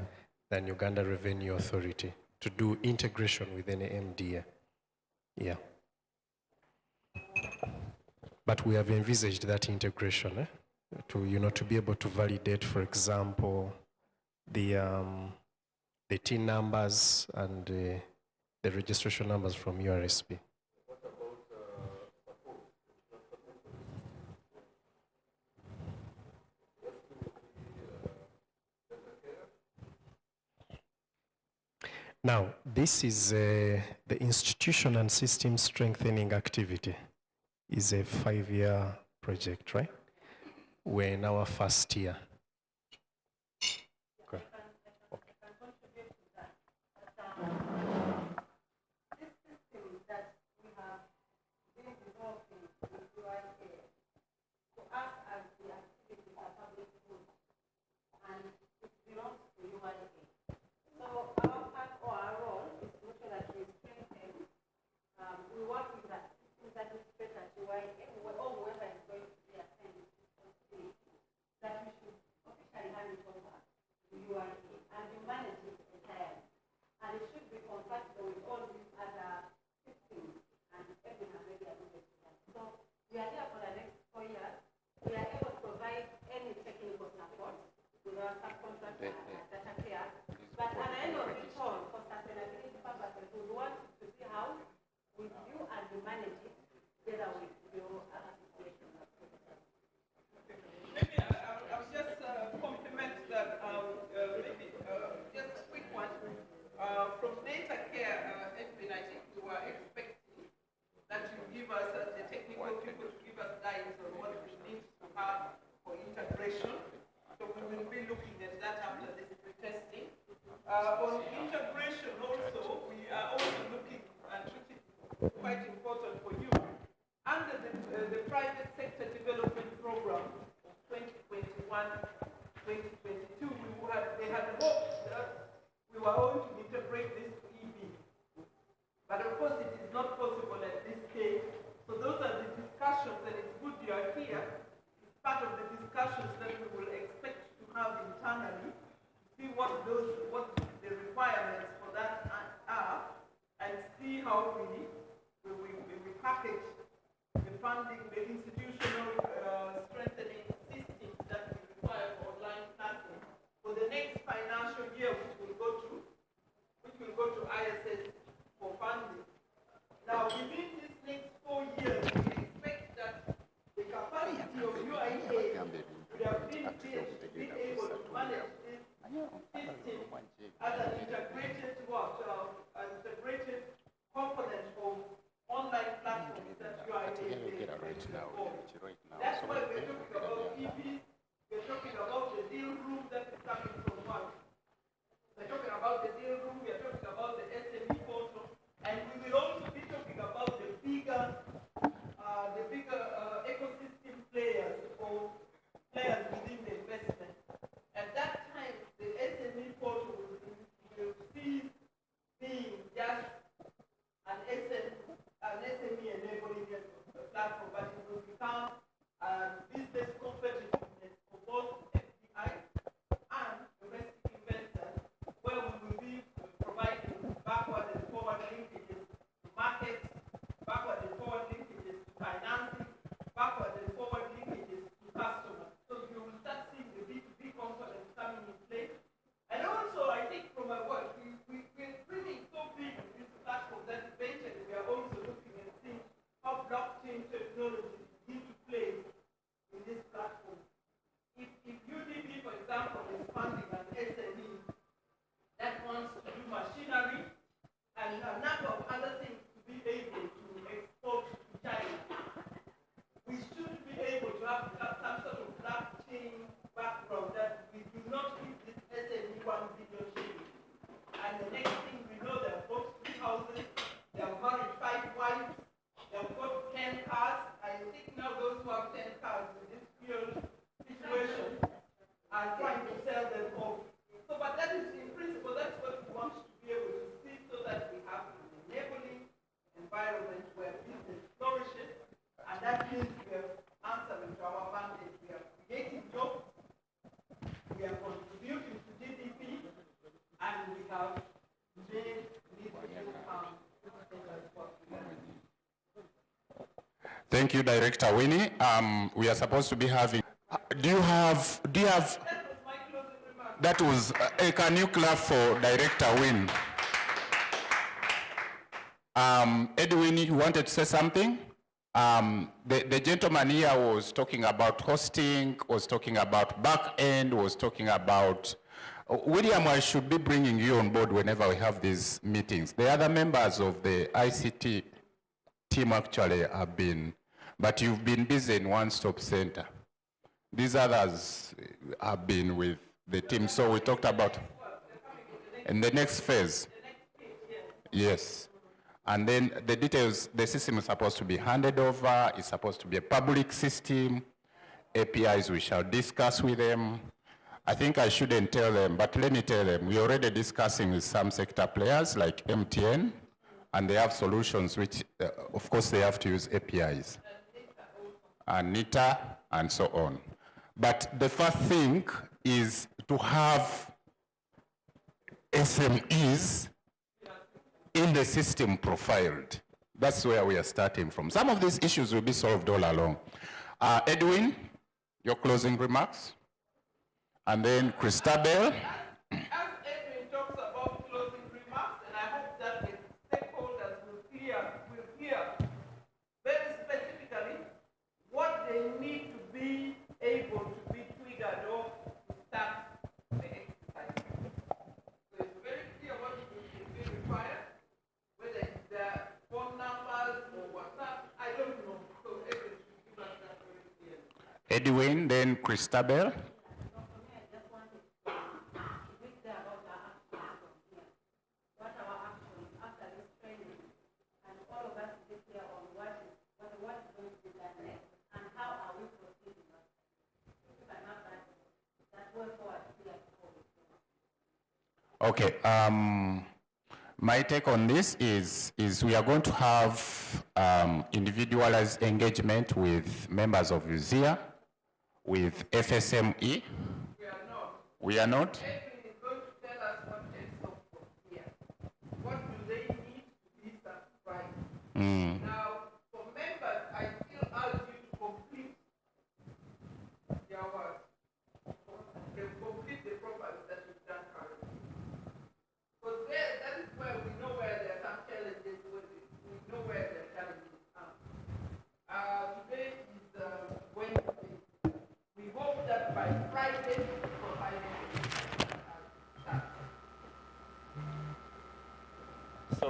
than Uganda Revenue Authority to do integration with any MDA. Yeah. But we have envisaged that integration to be able to validate, for example, the TIN numbers and the registration numbers from URSP. Now, this is the institution and system strengthening activity is a 5-year project, right? We're in our first year. Okay. On integration also, we are also looking, and which is quite important for you, under the private sector development program of 2021-2022, they had hoped that we were going to integrate this to EB. But of course it is not possible at this stage. So those are the discussions, and it's good you are here. It's part of the discussions that we will expect to have internally, see what the requirements for that are, and see how we package the funding, the institutional strengthening systems that we require for online classes for the next financial year, which will go to ISS for funding. Now, within this next 4 years, we expect that the capacity of UIA would have been built to be able to manage this system as an integrated integrated component of online platforms that UIA is That's why we're talking about EVs, we're talking about the deal room that is coming from one. We're talking about the deal room, we're talking about the SME portal, and we will also be talking about the bigger ecosystem players or players within the investment. At that time, the SME portal will cease being just an SME enabling platform, but it will become business competitiveness for both FDI and domestic investors, where we will be providing backward and forward linkages to markets, backward and forward linkages to financing, backward and forward linkages to customers. So you will start seeing the B2B components coming in place. And also, I think from my work, we're dreaming so big in this platform that eventually we are also looking and seeing how blockchain technology need to play in this platform. If UDB, for example, is funding an SME that wants to do machinery and a number of other things to be able to export to China, we should be able to have some sort of blockchain background that we do not give this SME 1 billion shillings. And the next thing we know, they have bought 3 houses, they have married 5 wives, they have got 10 cars. I think now those who have 10 cars in this field situation are trying to sell them off. So, but that is in principle, that's what we want to be able to see, so that we have an enabling environment where business flourishes, and that means we are answering to our mandate. We are creating jobs, we are contributing to GDP, and we have made little harm. Thank you, Director Winnie. We are supposed to be having. Do you have? That was. Can you clap for Director Winnie? Edwin, you wanted to say something? The gentleman here was talking about hosting, was talking about back end, was talking about William, I should be bringing you on board whenever we have these meetings. The other members of the ICT team actually have been, but you've been busy in one-stop center. These others have been with the team, so we talked about in the next phase. Yes. And then the details, the system is supposed to be handed over, it's supposed to be a public system, APIs we shall discuss with them. I think I shouldn't tell them, but let me tell them, we're already discussing with some sector players like MTN, and they have solutions which, of course, they have to use APIs, and NITA, and so on. But the first thing is to have SMEs in the system profiled. That's where we are starting from. Some of these issues will be solved all along. Edwin, your closing remarks? And then Christabel. As Edwin talks about closing remarks, and I hope that the stakeholders will hear very specifically what they need to be able to be triggered off to start the exercise. So it's very clear what will be required, whether it's the phone numbers or WhatsApp, I don't know. So Edwin should give us that very clearly. Edwin, then Christabel. Okay, my take on this is we are going to have individualized engagement with members of USEA, with FSME. We are not? Edwin is going to tell us what ends up from here. What do they need to be satisfied? Now, for members, I still urge you to complete their work. Complete the profiles that you've done currently. Because that is where we know where there are some challenges, we know where the challenges are. Today is Wednesday. We hope that by Friday, So,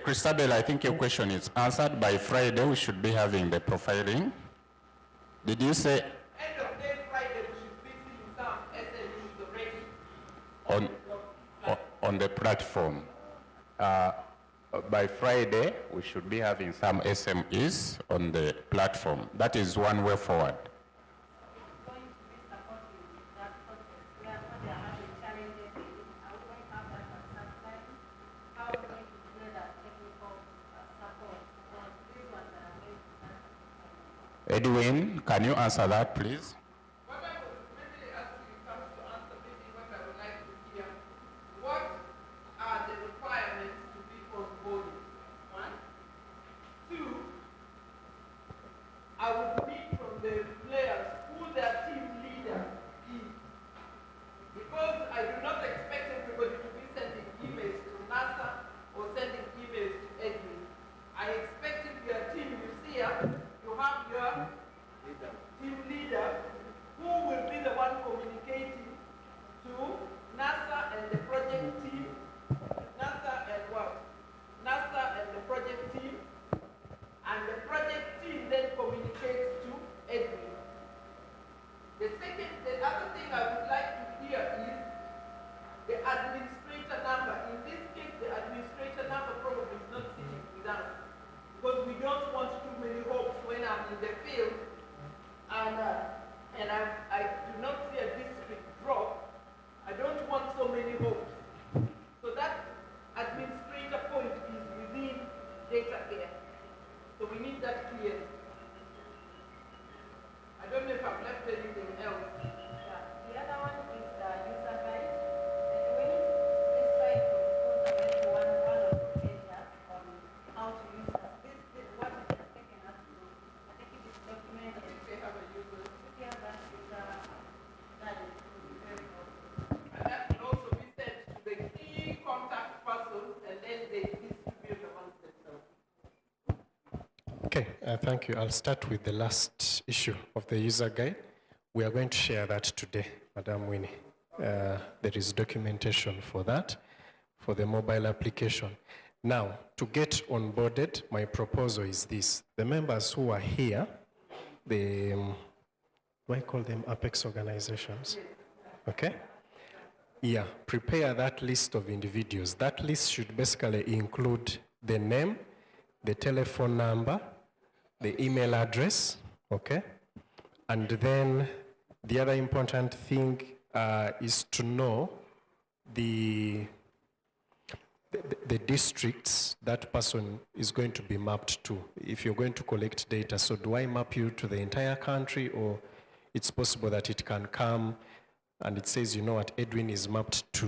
Christabel, I think your question is answered. By Friday, we should be having the profiling. Did you say? End of day Friday, we should be seeing some SMEs already. On the platform. By Friday, we should be having some SMEs on the platform. That is one way forward. Edwin, can you answer that, please? What I was really asking comes to answer maybe what I would like to hear. What are the requirements to be onboarded? 1. 2, I would need from the players who their team leader is. Because I do not expect everybody to be sending emails to NASA or sending emails to Edwin. I expect if your team you see you have your team leader who will be the one communicating to NASA and the project team, NASA and what? NASA and the project team, and the project team then communicates to Edwin. The other thing I would like to hear is the administrator number. In this case, the administrator number probably is not sitting with us, because we don't want too many hopes when I'm in the field and I do not see a district drop. I don't want so many hopes. So that administrator point is within data care. So we need that clear. I don't know if I've left anything else. The other one is the user guide. And when this slide was one or two pages on how to use that. This is what it has taken us to do. I think it is documented. If they have a user. If they have that user guide, it will be very helpful. And that can also be sent to the key contact person, and then they distribute amongst themselves. Okay, thank you. I'll start with the last issue of the user guide. We are going to share that today, Madam Winnie. there is documentation for that, for the mobile application. Now, to get onboarded, my proposal is this. The members who are here, the, do I call them Apex organizations? Okay? Yeah, prepare that list of individuals. That list should basically include the name, the telephone number, the email address, okay? And then the other important thing is to know the districts that person is going to be mapped to. If you're going to collect data, so do I map you to the entire country, or it's possible that it can come and it says, you know what, Edwin is mapped to,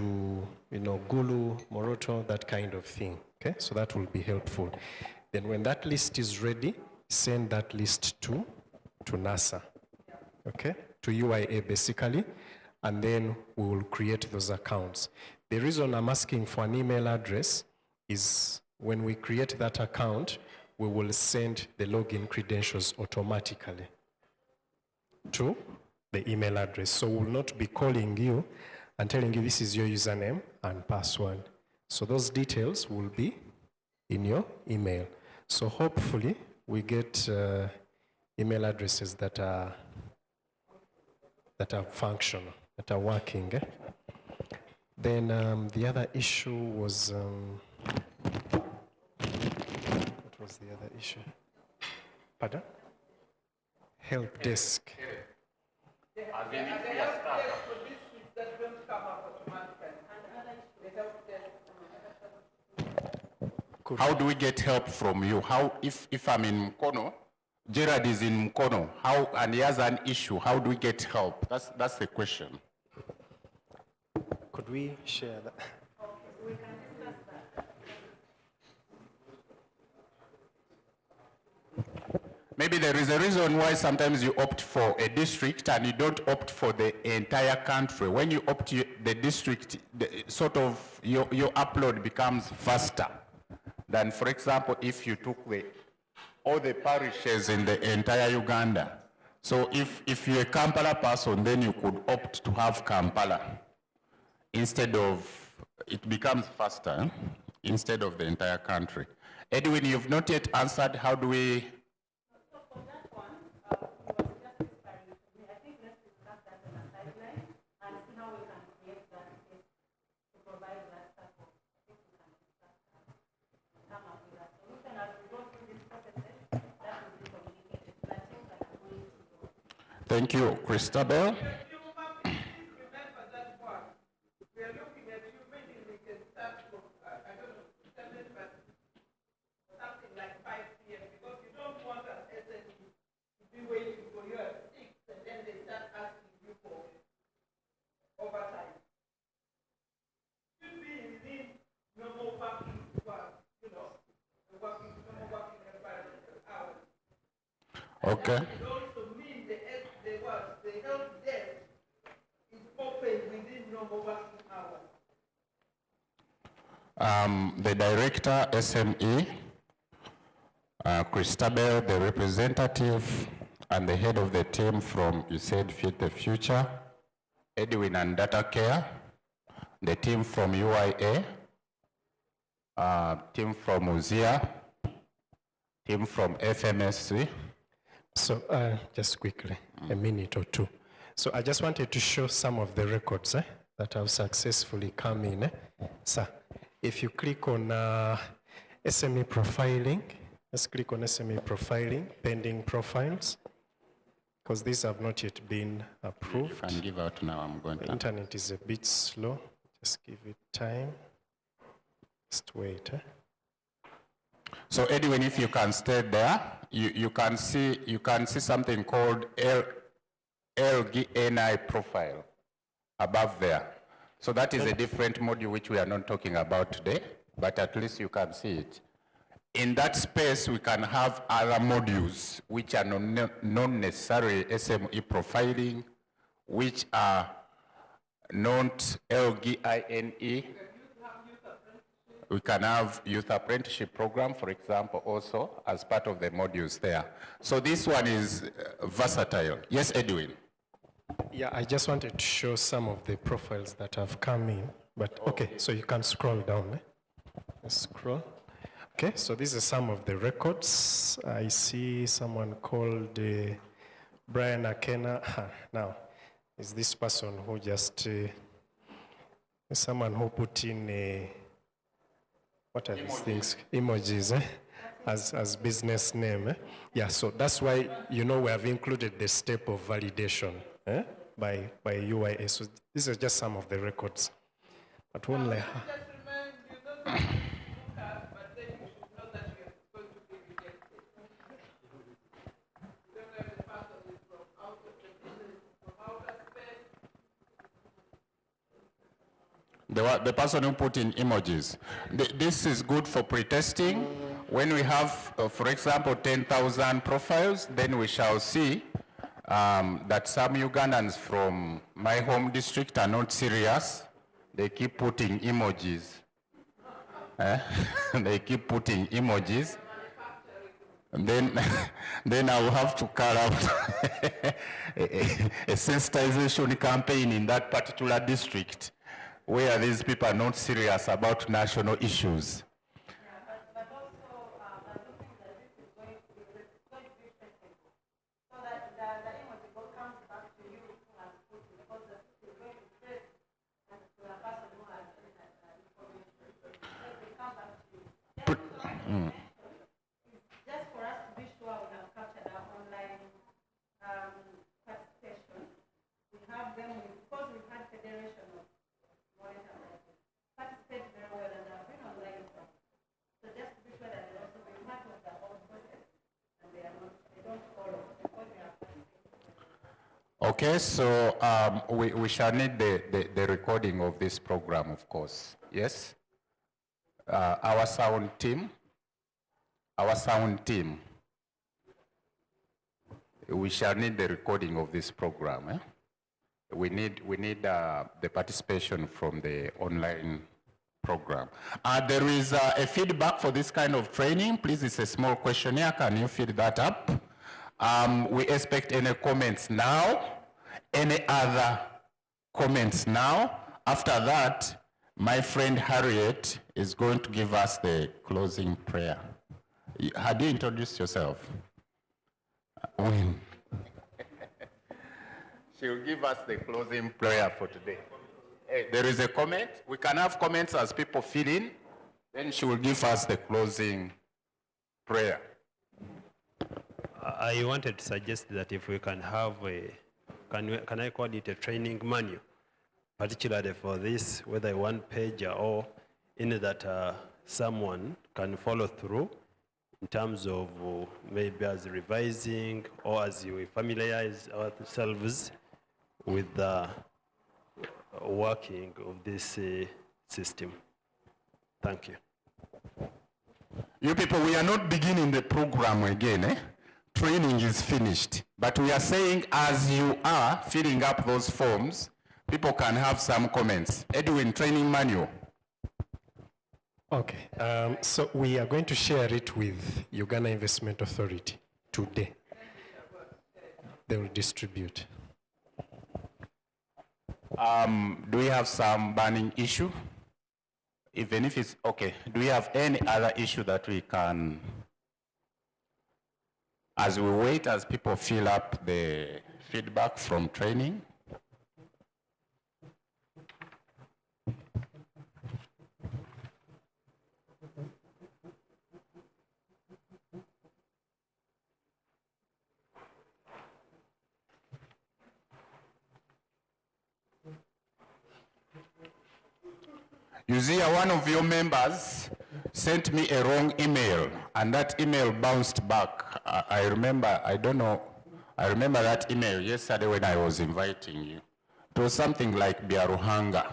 you know, Gulu, Moroto, that kind of thing, okay? So that will be helpful. Then when that list is ready, send that list to NASA, okay? To UIA basically, and then we will create those accounts. The reason I'm asking for an email address is when we create that account, we will send the login credentials automatically to the email address. So we'll not be calling you and telling you this is your username and password. So those details will be in your email. So hopefully we get email addresses that are functional, that are working. Then the other issue was, what was the other issue? Pardon? Help desk. How do we get help from you? How, if I'm in Mkono, Gerard is in Mkono, how, and he has an issue, how do we get help? That's the question. Could we share that? We can discuss that. Maybe there is a reason why sometimes you opt for a district and you don't opt for the entire country. When you opt the district, sort of your upload becomes faster than, for example, if you took all the parishes in the entire Uganda. So if you're a Kampala person, then you could opt to have Kampala instead of, it becomes faster instead of the entire country. Edwin, you've not yet answered, how do we? Thank you, Christabel. Okay. The director, SME, Christabel, the representative, and the head of the team from, you said, Fit the Future, Edwin and Data Care, the team from UIA, team from UZIA, team from FMSC. So just quickly, a minute or two. So I just wanted to show some of the records that have successfully come in. Sir, if you click on SME profiling, let's click on SME profiling, pending profiles, because these have not yet been approved. You can give out now, I'm going to. The internet is a bit slow. Just give it time. Just wait. So Edwin, if you can stay there, you can see something called LGNI profile above there. So that is a different module which we are not talking about today, but at least you can see it. In that space, we can have other modules which are not necessarily SME profiling, which are not LGINE. We can have youth apprenticeship program, for example, also as part of the modules there. So this one is versatile. Yes, Edwin. Yeah, I just wanted to show some of the profiles that have come in, but okay, so you can scroll down. Scroll. Okay, so these are some of the records. I see someone called Brian Akena. Now, is this person who just, someone who put in, what are these things? Emojis, as business name. Yeah, so that's why, you know, we have included the step of validation by UIA. So these are just some of the records. But one like, The person who put in emojis. This is good for pre-testing. When we have, for example, 10,000 profiles, then we shall see that some Ugandans from my home district are not serious. They keep putting emojis. They keep putting emojis. And then I will have to carry out a sensitization campaign in that particular district where these people are not serious about national issues. Just for us to be sure we have captured our online participation. We have them because we've had Federation of Monitors participate very well and have been online. So just to be sure that they also be part of the whole process and they don't follow because they have participated. Okay, so we shall need the recording of this program, of course. Yes? Our sound team, we shall need the recording of this program. We need the participation from the online program. There is a feedback for this kind of training. Please, it's a small questionnaire. Can you fill that up? We expect any comments now. Any other comments now? After that, my friend Harriet is going to give us the closing prayer. Had you introduced yourself? When? She will give us the closing prayer for today. Hey, there is a comment. We can have comments as people fill in. Then she will give us the closing prayer. I wanted to suggest that if we can have can I call it a training manual, particularly for this, whether a one page or in that someone can follow through in terms of maybe as revising or as we familiarize ourselves with the working of this system. Thank you. You people, we are not beginning the program again. Training is finished. But we are saying as you are filling up those forms, people can have some comments. Edwin, training manual. okay, so we are going to share it with Uganda Investment Authority today. They will distribute. Do we have some burning issue? Even if it's okay, do we have any other issue that we can, as we wait, as people fill up the feedback from training? You see, one of your members sent me a wrong email, and that email bounced back. I remember, I don't know, I remember that email yesterday when I was inviting you. It was something like Biaruhanga.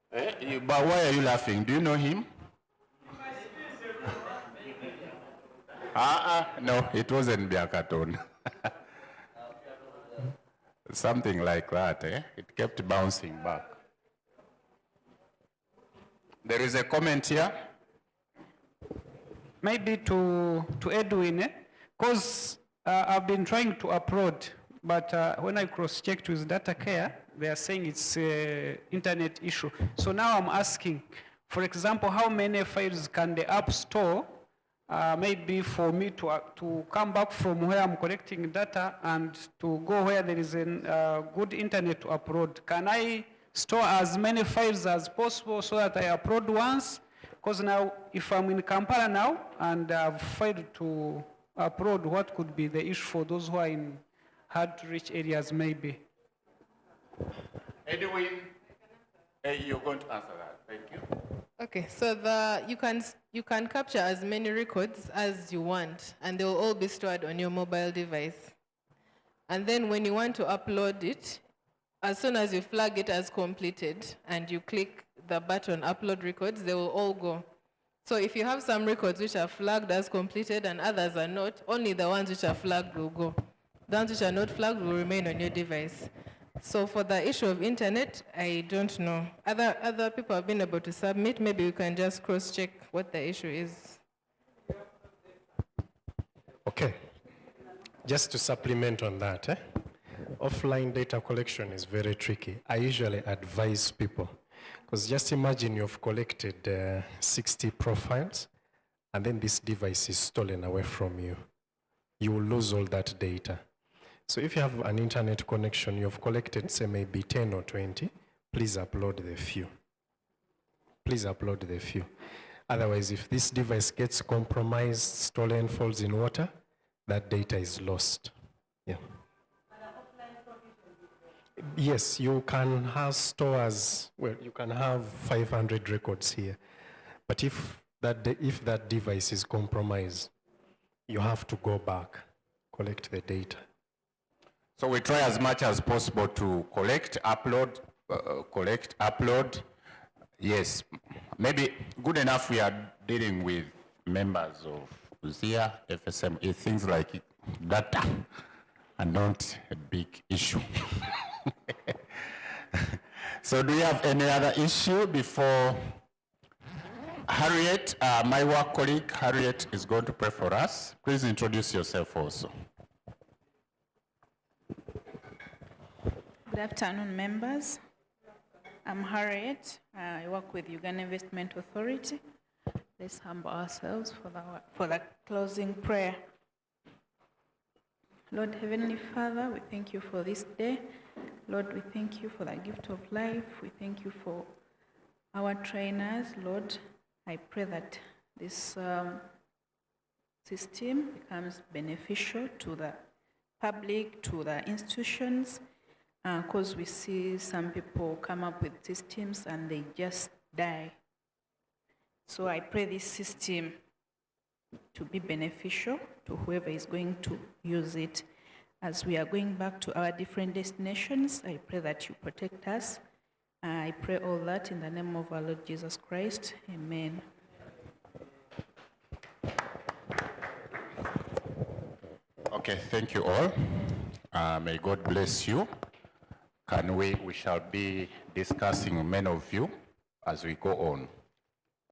But why are you laughing? Do you know him? No, it wasn't Biakaton. Something like that, It kept bouncing back. There is a comment here. Maybe to Edwin, because I've been trying to upload, but when I cross-checked with data care, they are saying it's an internet issue. So now I'm asking, for example, how many files can the app store maybe for me to come back from where I'm collecting data and to go where there is a good internet to upload? Can I store as many files as possible so that I upload once? Because now, if I'm in Kampala now and I've failed to upload, what could be the issue for those who are in hard-to-reach areas maybe? Edwin, you're going to answer that. Thank you. Okay, so you can capture as many records as you want, and they will all be stored on your mobile device. And then when you want to upload it, as soon as you flag it as completed and you click the button upload records, they will all go. So if you have some records which are flagged as completed and others are not, only the ones which are flagged will go. The ones which are not flagged will remain on your device. So for the issue of internet, I don't know. Other people have been able to submit. Maybe we can just cross-check what the issue is. Okay. Just to supplement on that, offline data collection is very tricky. I usually advise people, because just imagine you've collected 60 profiles, and then this device is stolen away from you. You will lose all that data. So if you have an internet connection, you've collected, say, maybe 10 or 20, please upload the few. Please upload the few. Otherwise, if this device gets compromised, stolen, falls in water, that data is lost. Yeah. Yes, you can have stores, well, you can have 500 records here. But if that device is compromised, you have to go back, collect the data. So we try as much as possible to collect, upload. Yes, maybe good enough we are dealing with members of UZIA, FSME, things like data, and not a big issue. So do you have any other issue before Harriet, my work colleague, Harriet, is going to pray for us. Please introduce yourself also. Good afternoon, members. I'm Harriet. I work with Uganda Investment Authority. Let's humble ourselves for the closing prayer. Lord Heavenly Father, we thank you for this day. Lord, we thank you for the gift of life. We thank you for our trainers. Lord, I pray that this system becomes beneficial to the public, to the institutions, because we see some people come up with systems and they just die. So I pray this system to be beneficial to whoever is going to use it. As we are going back to our different destinations, I pray that you protect us. I pray all that in the name of our Lord Jesus Christ. Amen. Okay, thank you all. May God bless you. We shall be discussing many of you as we go on.